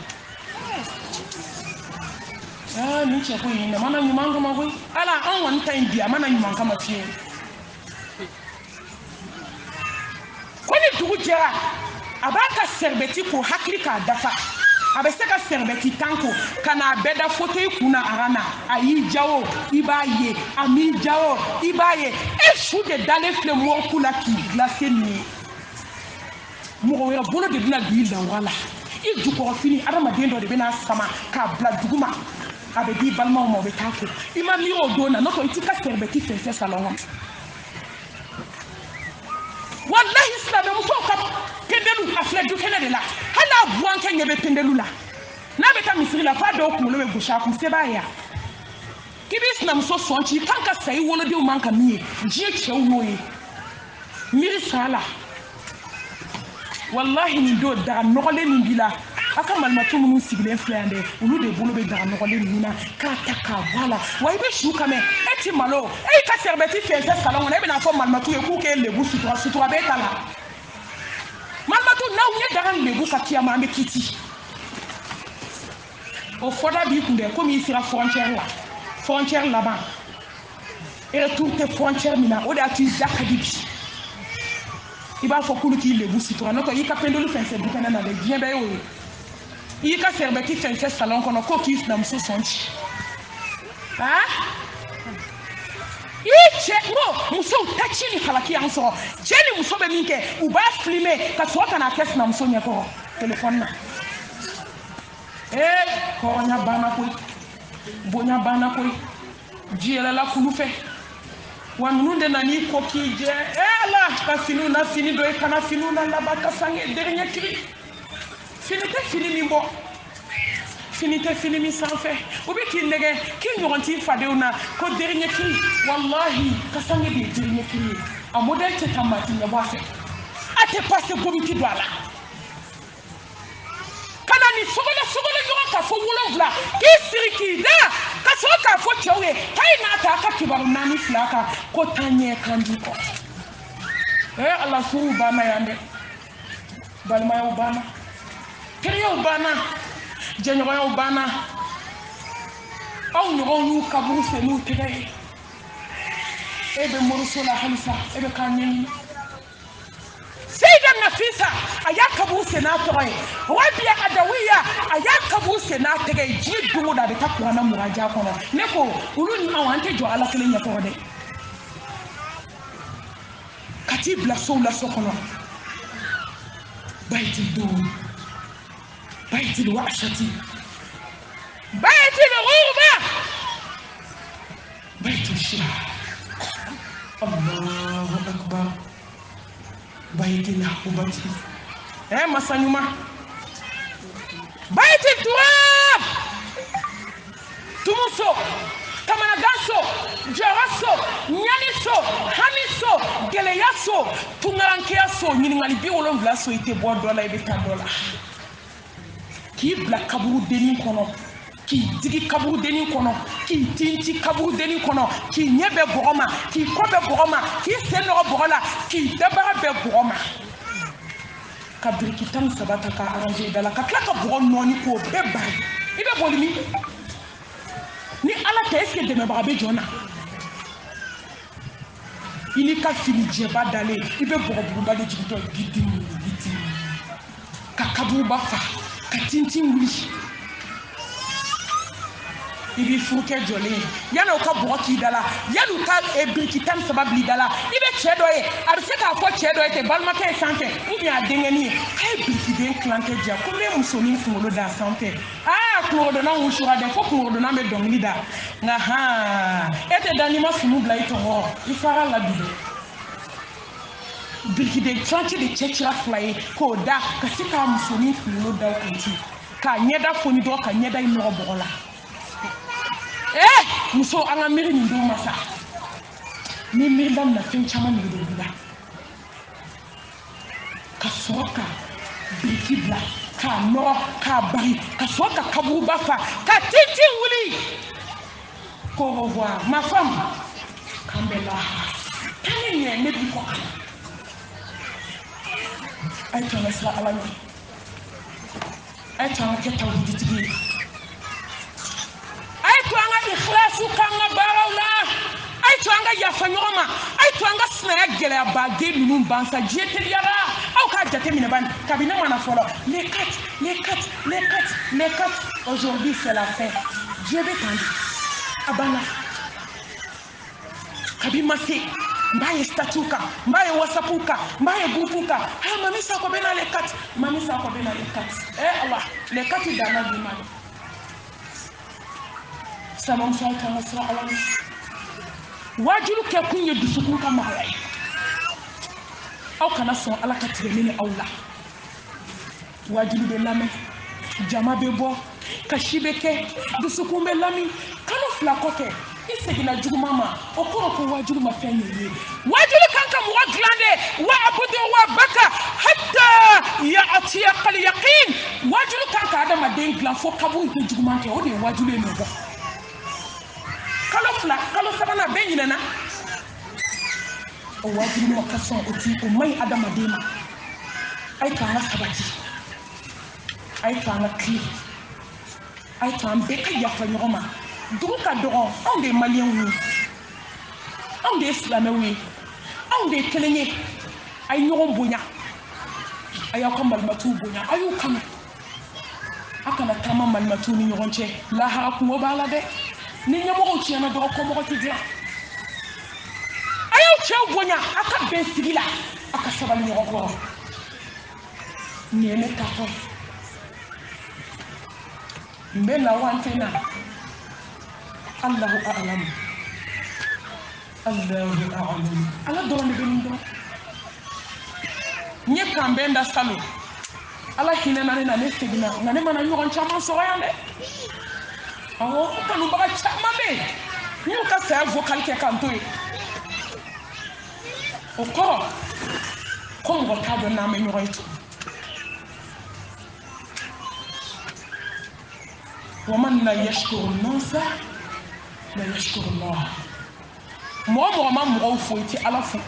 S1: nin cɛ ko in a mana ɲuman kama koyi ala an kɔni ta in bi a mana ɲuman kama fiyewu ko ni dugu jɛra a b'a ka sɛrbɛti ko hakili k'a dafa a bɛ se ka sɛrbɛti 10 ko ka n'a bɛɛ da fauteuil kun na a ka na a y'i ja o i b'a ye a m'i ja o i b'a ye e su de dalen filɛ mɔrifu la k'i glacé nin ye mɔgɔ wɛrɛ bolo de bɛna don i lawura la i jukɔrɔfini adamaden dɔ de bɛna sama k'a bila dugu ma a bɛ di balimaw ma o bɛ taa ko i ma miiri o don na n'o tɛ i t'i ka sɛrbɛti fɛnsɛ salon kɔnɔ wallahi silamɛmusow ka pendelu a filɛ du kɛnɛ de la hali n'a burankɛ ɲɛ bɛ pendelu la n'a bɛ taa misiri la f'a dɔw kunkolo bɛ gosi a kun se b'a ye k'i b'i sinamuso sɔn ci i kan ka sa i wolodenw man ka min ye diɲɛ cɛw y'o ye miiri sa la wallahi nin don daga nɔgɔlen min b'i la a ka malimatu minnu sigilen filɛ yan dɛ olu de bolo bɛ daga nɔgɔlen ninnu na k'a ta k'a bɔ a la wa i bɛ su ka mɛn e ti malo e y'i ka sɛrbɛti fɛnsɛ salon kɔnɔ e bɛna fɔ malimatu ye k'u k'e lebu sutura sutura b'e ta la malimatu n'aw ye daga lebu ka kiyama an bɛ kiti o fɔda b'i kun dɛ komi i sera frontière laban retour tɛ frontière min na o de y'a to i da ka di bi i b'a fɔ k'olu k'i lebu sutura n'o tɛ i ka pendelu fɛnsɛ du kɛnɛ na dɛ diɲɛ bɛɛ y'o ye i y'i ka sɛrbɛti fɛnsɛ salon kɔnɔ k'o k'i sinamuso sɔn ci i cɛ n ko musow ta ci ni halaki y'an sɔrɔ cɛ ni muso bɛ min kɛ u b'a filmer ka sɔrɔ ka n'a kɛ sinamuso ɲɛkɔrɔ téléphone na hɔrɔnya banna koyi bonya banna koyi ji yɛlɛla kulu fɛ wa ninnu de nan'i ko k'i jɛ ala ka finiw na fini dɔ i kana finiw na laban ka sange dernier cri fini tɛ fini min bɔ fini tɛ fini min sanfɛ u bɛ k'i nɛgɛ k'i ɲɔgɔn t'i fadenw na ko dernier cri wallahi ka sange de ye dernier cri ye a modèle tɛ taa maa ti ɲɛbɔ a fɛ a tɛ passé gomi ti don a la ka na ni sogolo ɲɔgɔn ka fɔ 7 k'i siri k'i da ka sɔrɔ k'a fɔ cɛw ye k'a ye n'a ta a ka kibaru 4 2 kan ko taa ɲɛ kan di kɔ ala furuw banna yan dɛ balimayaw banna teriyaw banna jɛɲɔgɔnyaw banna aw ɲɔgɔnw y'u kaburu fɛ n'u tɛgɛ ye e bɛ moriso la halisa e bɛ k'a ɲɛɲini Seyida Nafisa a y'a kaburu sen n'a tɔgɔ ye Rabiya Adawiya a y'a kaburu sen n'a tɛgɛ ye diɲɛ don o don a bɛ taa kuranɛ muraja kɔnɔ ne ko olu ni anw an tɛ jɔ ala kelen ɲɛkɔrɔ dɛ ka t'i bila sow la so kɔnɔ bayitil duun bayitil wa'shati bayitil ghurba bayitil shira Allahu akbar bayitil hubati masa ɲuman bayitil turab tumuso kamanaganso jaraso nyaniso hamiso geleyaso tungarankeyaso ɲiniŋali 70 so ite bɔ dɔ la i bɛ taa dɔ la k'i bila kaburu denni kɔnɔ k'i digi kaburu denni kɔnɔ k'i tinti kaburu denni kɔnɔ k'i ɲɛ bɛ bɔgɔ ma k'i kɔ bɛ bɔgɔ ma k'i sen nɔgɔ bɔgɔ la k'i dabara bɛ bɔgɔ ma ka biriki 13 ta k'a arranger da la ka tila ka bɔgɔ nɔɔni k'o bɛɛ bari i bɛ boli min ni ala tɛ est-ce que dɛmɛbaga bɛ jɔn na i ni ka fini jɛba dalen i bɛ bɔgɔbuguba de jigintɔ gidimi ka kaburuba fa ka tintin wuli i b'i furukɛ jɔlen yanni o ka bɔgɔ k'i da la yanni o ka biriki 13 bila i da la i bɛ cɛ dɔ ye a bɛ se k'a fɔ cɛ dɔ ye ten balimakɛ ye sanfɛ ou bien a denkɛnin ye k'a ye birikiden kilancɛ diya ko ne ye musonin kunkolo da sanfɛ aa kungorodonna wusura dɛ fo kungorodonna bɛ dɔnkili da nka han e tɛ da n'i ma fini bila i tɔnkɔrɔ i fara la bi dɛ birikiden kilancɛ de cɛ cira 2 ye k'o da ka se k'a musonin kunkolo da o kan ten k'a ɲɛda foni dɔrɔn ka ɲɛda in nɔgɔ bɔgɔ la muso an ka miiri nin don ma sa ni miiri daminɛ fɛn caman de bɛ bila ka sɔrɔ ka biriki bila k'a nɔrɔ k'a bari ka sɔrɔ ka kaburuba fa ka tintin wuli qu'au revoir ma femme k'an bɛ lahara taa ni ɲɛ ne b'i kɔ kan a ye to an ka sira ala ɲɛ a ye to an ka kɛ tawhiditigi ye to an ka ikhlasu k'an ka baaraw la a ye to an ka yafa ɲɔgɔn ma a ye to an ka sinaya gɛlɛyabaden ninnu ban sa diɲɛ teliyara aw k'a jateminɛ bani kabini ne mana fɔlɔ les 4 aujourd'hui c'est la fin Dieu bɛ tan de a banna kabi ma se n b'a ye statut kan n b'a ye whatsapp kan n b'a ye groupe kan mami Sakɔ bɛ na les 4 mami Sakɔ bɛ na les 4 Allah les 4 danna bi ma sama muso kan ka sira ala ɲɛ wajibi kɛ kun ye dusukun ka mara ye aw kana sɔn ala ka tigɛli ni aw la wajibi bɛ lamɛn jama bɛ bɔ kasi bɛ kɛ dusukun bɛ lami kalo 2 kɔfɛ i seginna juguman ma o kɔrɔ ko wajibi ma fɛn ye wajibi kan ka mɔgɔ dilan de wa abudu wa baka hatta ya'tiya qal yaqin wajibi kan ka adamaden dilan fo kaburu tɛ juguman kɛ o de ye wajibi ye mɔgɔ kalo 2 kalo 3 bɛɛ ɲinɛna o wajibi ma ka sɔn o man ɲi adamaden ma a ye to an ka sabati a ye to an ka tile a ye to an bɛɛ ka yafa ɲɔgɔn ma dugu ka dɔgɔ anw de ye maliyɛnw ye anw de ye silamɛw ye anw de ye kelen ye a ye ɲɔgɔn bonya a y'aw ka malimatuw bonya a y'u kanu a kana taama malimatuw ni ɲɔgɔn cɛ lahara kungo b'a la dɛ ni ɲɛmɔgɔw tiɲɛna dɔrɔn kɔmɔgɔ tɛ dilan a y'aw cɛw bonya a ka bɛn sigi la a ka sabali ɲɔgɔn kɔrɔ nin ye ne taatɔ n bɛ na wa n tɛ na Allahu a'lam ala dɔrɔn de bɛ nin dɔn n ye kan bɛn da salon ala hinɛ na ne na ne seginna nka ne mana ɲɔgɔn caman sɔrɔ yan dɛ awɔ kanubaga caman bɛ yen n y'u ka saya vocal kɛ k'an to yen o kɔrɔ ko mɔgɔ t'a dɔn n'an bɛ ɲɔgɔn ye tugun ومن لا يشكر الناس لا يشكر الله mɔgɔ ma mɔgɔw fo i tɛ ala fo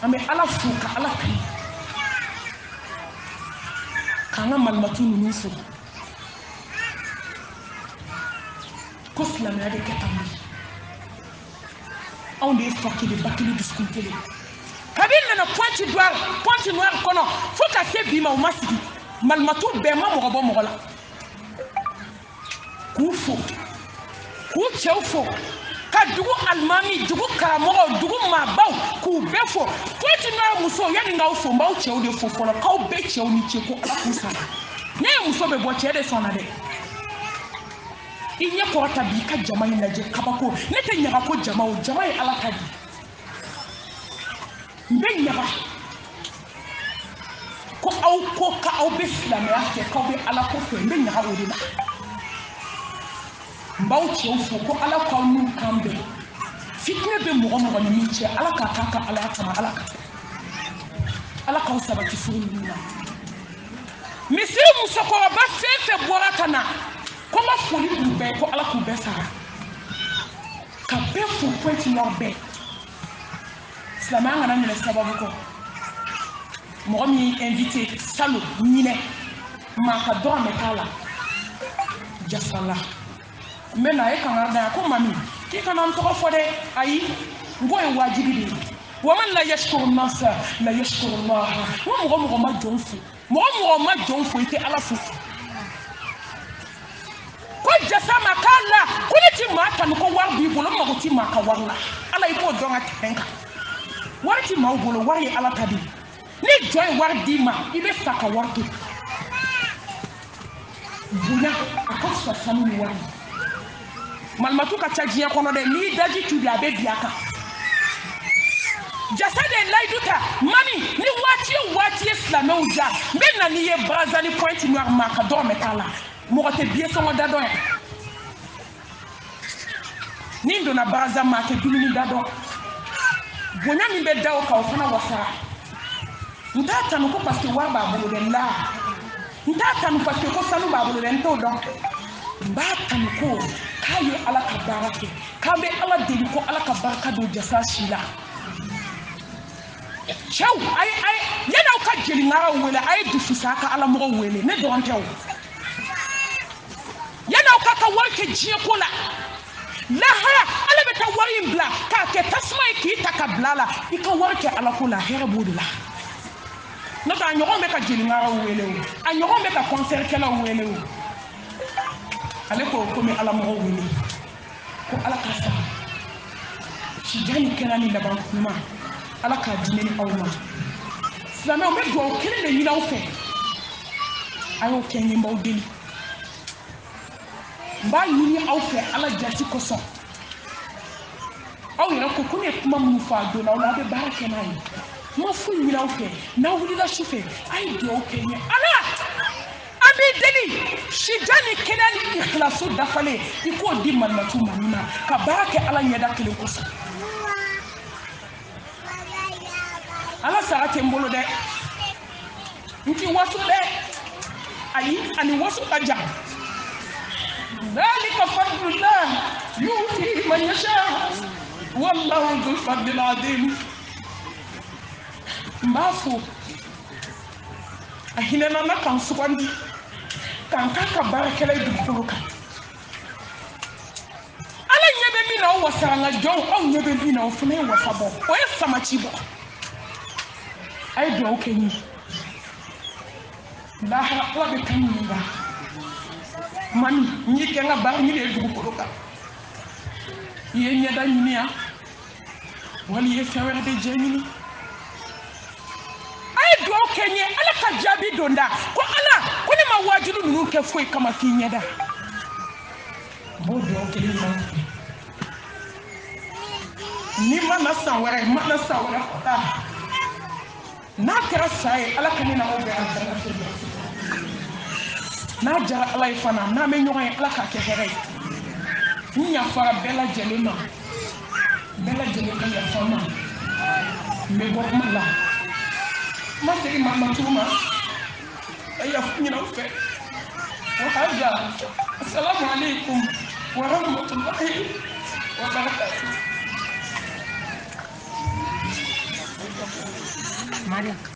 S1: an bɛ ala fo ka ala kanu k'an ka malimatu ninnu fo ko silamɛya bɛ kɛ tan de anw de ye fa kelen ba kelen dusukun kelen kabi nana Pointe Noire kɔnɔ fo ka se bi ma u ma sigi malimatu bɛɛ ma mɔgɔ bɔ mɔgɔ la k'u fo k'u cɛw fo ka dugu alimami dugu karamɔgɔw dugu maabaw k'u bɛɛ fo Pointe Noire musow yanni n k'aw fo n b'aw cɛw de fo fɔlɔ k'aw bɛɛ cɛw ni ce ko ala k'u sara ne ye muso bɛ bɔ cɛ de sɔnna dɛ i ɲɛ kɔrɔta bi i ka jama in lajɛ kabako ne tɛ ɲaga ko jama o jama ye ala ta di n bɛ ɲaga ko aw ko k'aw bɛ silamɛya kɛ k'aw bɛ ala ko fɛ n bɛ ɲaga o de la mbaw cɛw fo ko ala k'aw n'u kan bɛn fitinɛ bɛ mɔgɔ mɔgɔ ni min cɛ ala k'a k'a ka ala kama ala k'aw sabati furu ninnu na misiri musokɔrɔba fɛn fɛn bɔra ka na ko n ka foli k'u bɛɛ ko ala k'u bɛɛ sara ka bɛɛ fo pointi nord bɛɛ silamɛya kana minɛ sababu kɔ mɔgɔ min y'i invité salon ɲinɛ maa ka dɔrɔn bɛ k'a la jasala n bɛ na e kan ka da ko mami k'i kana n tɔgɔ fɔ dɛ ayi n ko ye wajibi de ye waman la yashkuru nasa la yashkuru allaha n ko mɔgɔ ma jɔn fo mɔgɔ ma jɔn fo i tɛ ala fo ko jasa ma k'a la ko ne ti maa kanu ko wari b'i bolo n mago ti maa ka wari la ala i b'o dɔn ka tɛmɛ kan wari ti maaw bolo wari ye ala ta de ni jɔn ye wari d'i ma i bɛ sa ka wari to bonya a ka fisa sanu ni wari malimatu ka ca diɲɛ kɔnɔ dɛ n'i daji tubi a bɛ bi a kan jasa de layidu ta mami ni waati o waati ye silamɛw ja n bɛ na n'i ye barazali pointi noir maa ka dɔrɔn bɛ k'a la mɔgɔ tɛ biye sɔngɔ da dɔn yan ni n donna baraza maa tɛ dumuni da dɔn bonya min bɛ da o kan o fana wasara n t'a tanu ko parce que wari b'a bolo dɛ la n t'a tanu parce que ko sanu b'a bolo dɛ n t'o dɔn n b'a tanu ko k'a ye ala ka baara kɛ k'an bɛ ala deli ko ala ka barika don jasa si la cɛw yan'aw ka jeliŋaraw wele a ye dususa ka alamɔgɔw wele ne dɔrɔn tɛ o yan'aw ka wari kɛ diɲɛ ko la lahara ala bɛ taa wari in bila k'a kɛ tasuma ye k'i ta ka bila la i ka wari kɛ ala ko la hɛrɛ b'o de la n'o tɛ a ɲɔgɔn bɛ ka jeliŋaraw wele o a ɲɔgɔn bɛ ka kɔnsɛrikɛlaw wele o ale ko komi alamɔgɔw wele ko ala ka sa sija ni kɛnɛ ni laban ɲuman ala k'a di ne ni aw ma silamɛw bɛ dugawu kelen de ɲini aw fɛ a y'o kɛ n ye n b'aw deli n b'a ɲini aw fɛ ala jati kosɔn aw yɛrɛ ko ko ne ye kuma minnu fɔ a donna aw la a bɛ baara kɛ n'a ye n ma foyi ɲini aw fɛ n'aw wulila su fɛ a ye dugawu kɛ n ye ala an b'i deli sija ni kɛnɛya ni ikhlasu dafalen i k'o di malimatu ma nin ma ka baara kɛ ala ɲɛda kelen kosɔn ala sara tɛ n bolo dɛ n ti waso dɛ ayi ani waso ka jan dhalika fadlullah yu'ti man yasha wallahu dhul fadlil azim n b'a fo a hinɛna na kan sugandi k'an k'a ka baarakɛla ye dugukolo kan ala ɲɛ bɛ min na o wasara n ka jɔnw aw ɲɛ bɛ min na o fana ye wasa bɔ o ye samaci bɔ a ye dugawu kɛ n ye lahara ala bɛ kan ɲininka mami n y'i kɛ n ka baara ɲini ye dugukolo kan i ye ɲɛda ɲini yan wali i ye fɛn wɛrɛ de jɛ ɲini a ye dugawu kɛ n ye ala ka jaabi don da ko ala ko ne ma wajibi ninnu kɛ foyi kama k'i ɲɛda n b'o dugawu kelen ɲuman kɛ ni ma na san wɛrɛ fɔta n'a kɛra sa ye ala ka ne na aw bɛɛ an fɛnɛ ka n'a jara ala ye fana n'an bɛ ɲɔgɔn ye ala k'a kɛ hɛrɛ ye n yafara bɛɛ lajɛlen ma bɛɛ lajɛlen ka yafa ma n bɛ bɔ kuma la n ma segin malimatu ma a yafa ɲini aw fɛ wa hada assalamu alaikum wa rahmatullahi wa barakatuh. Maria.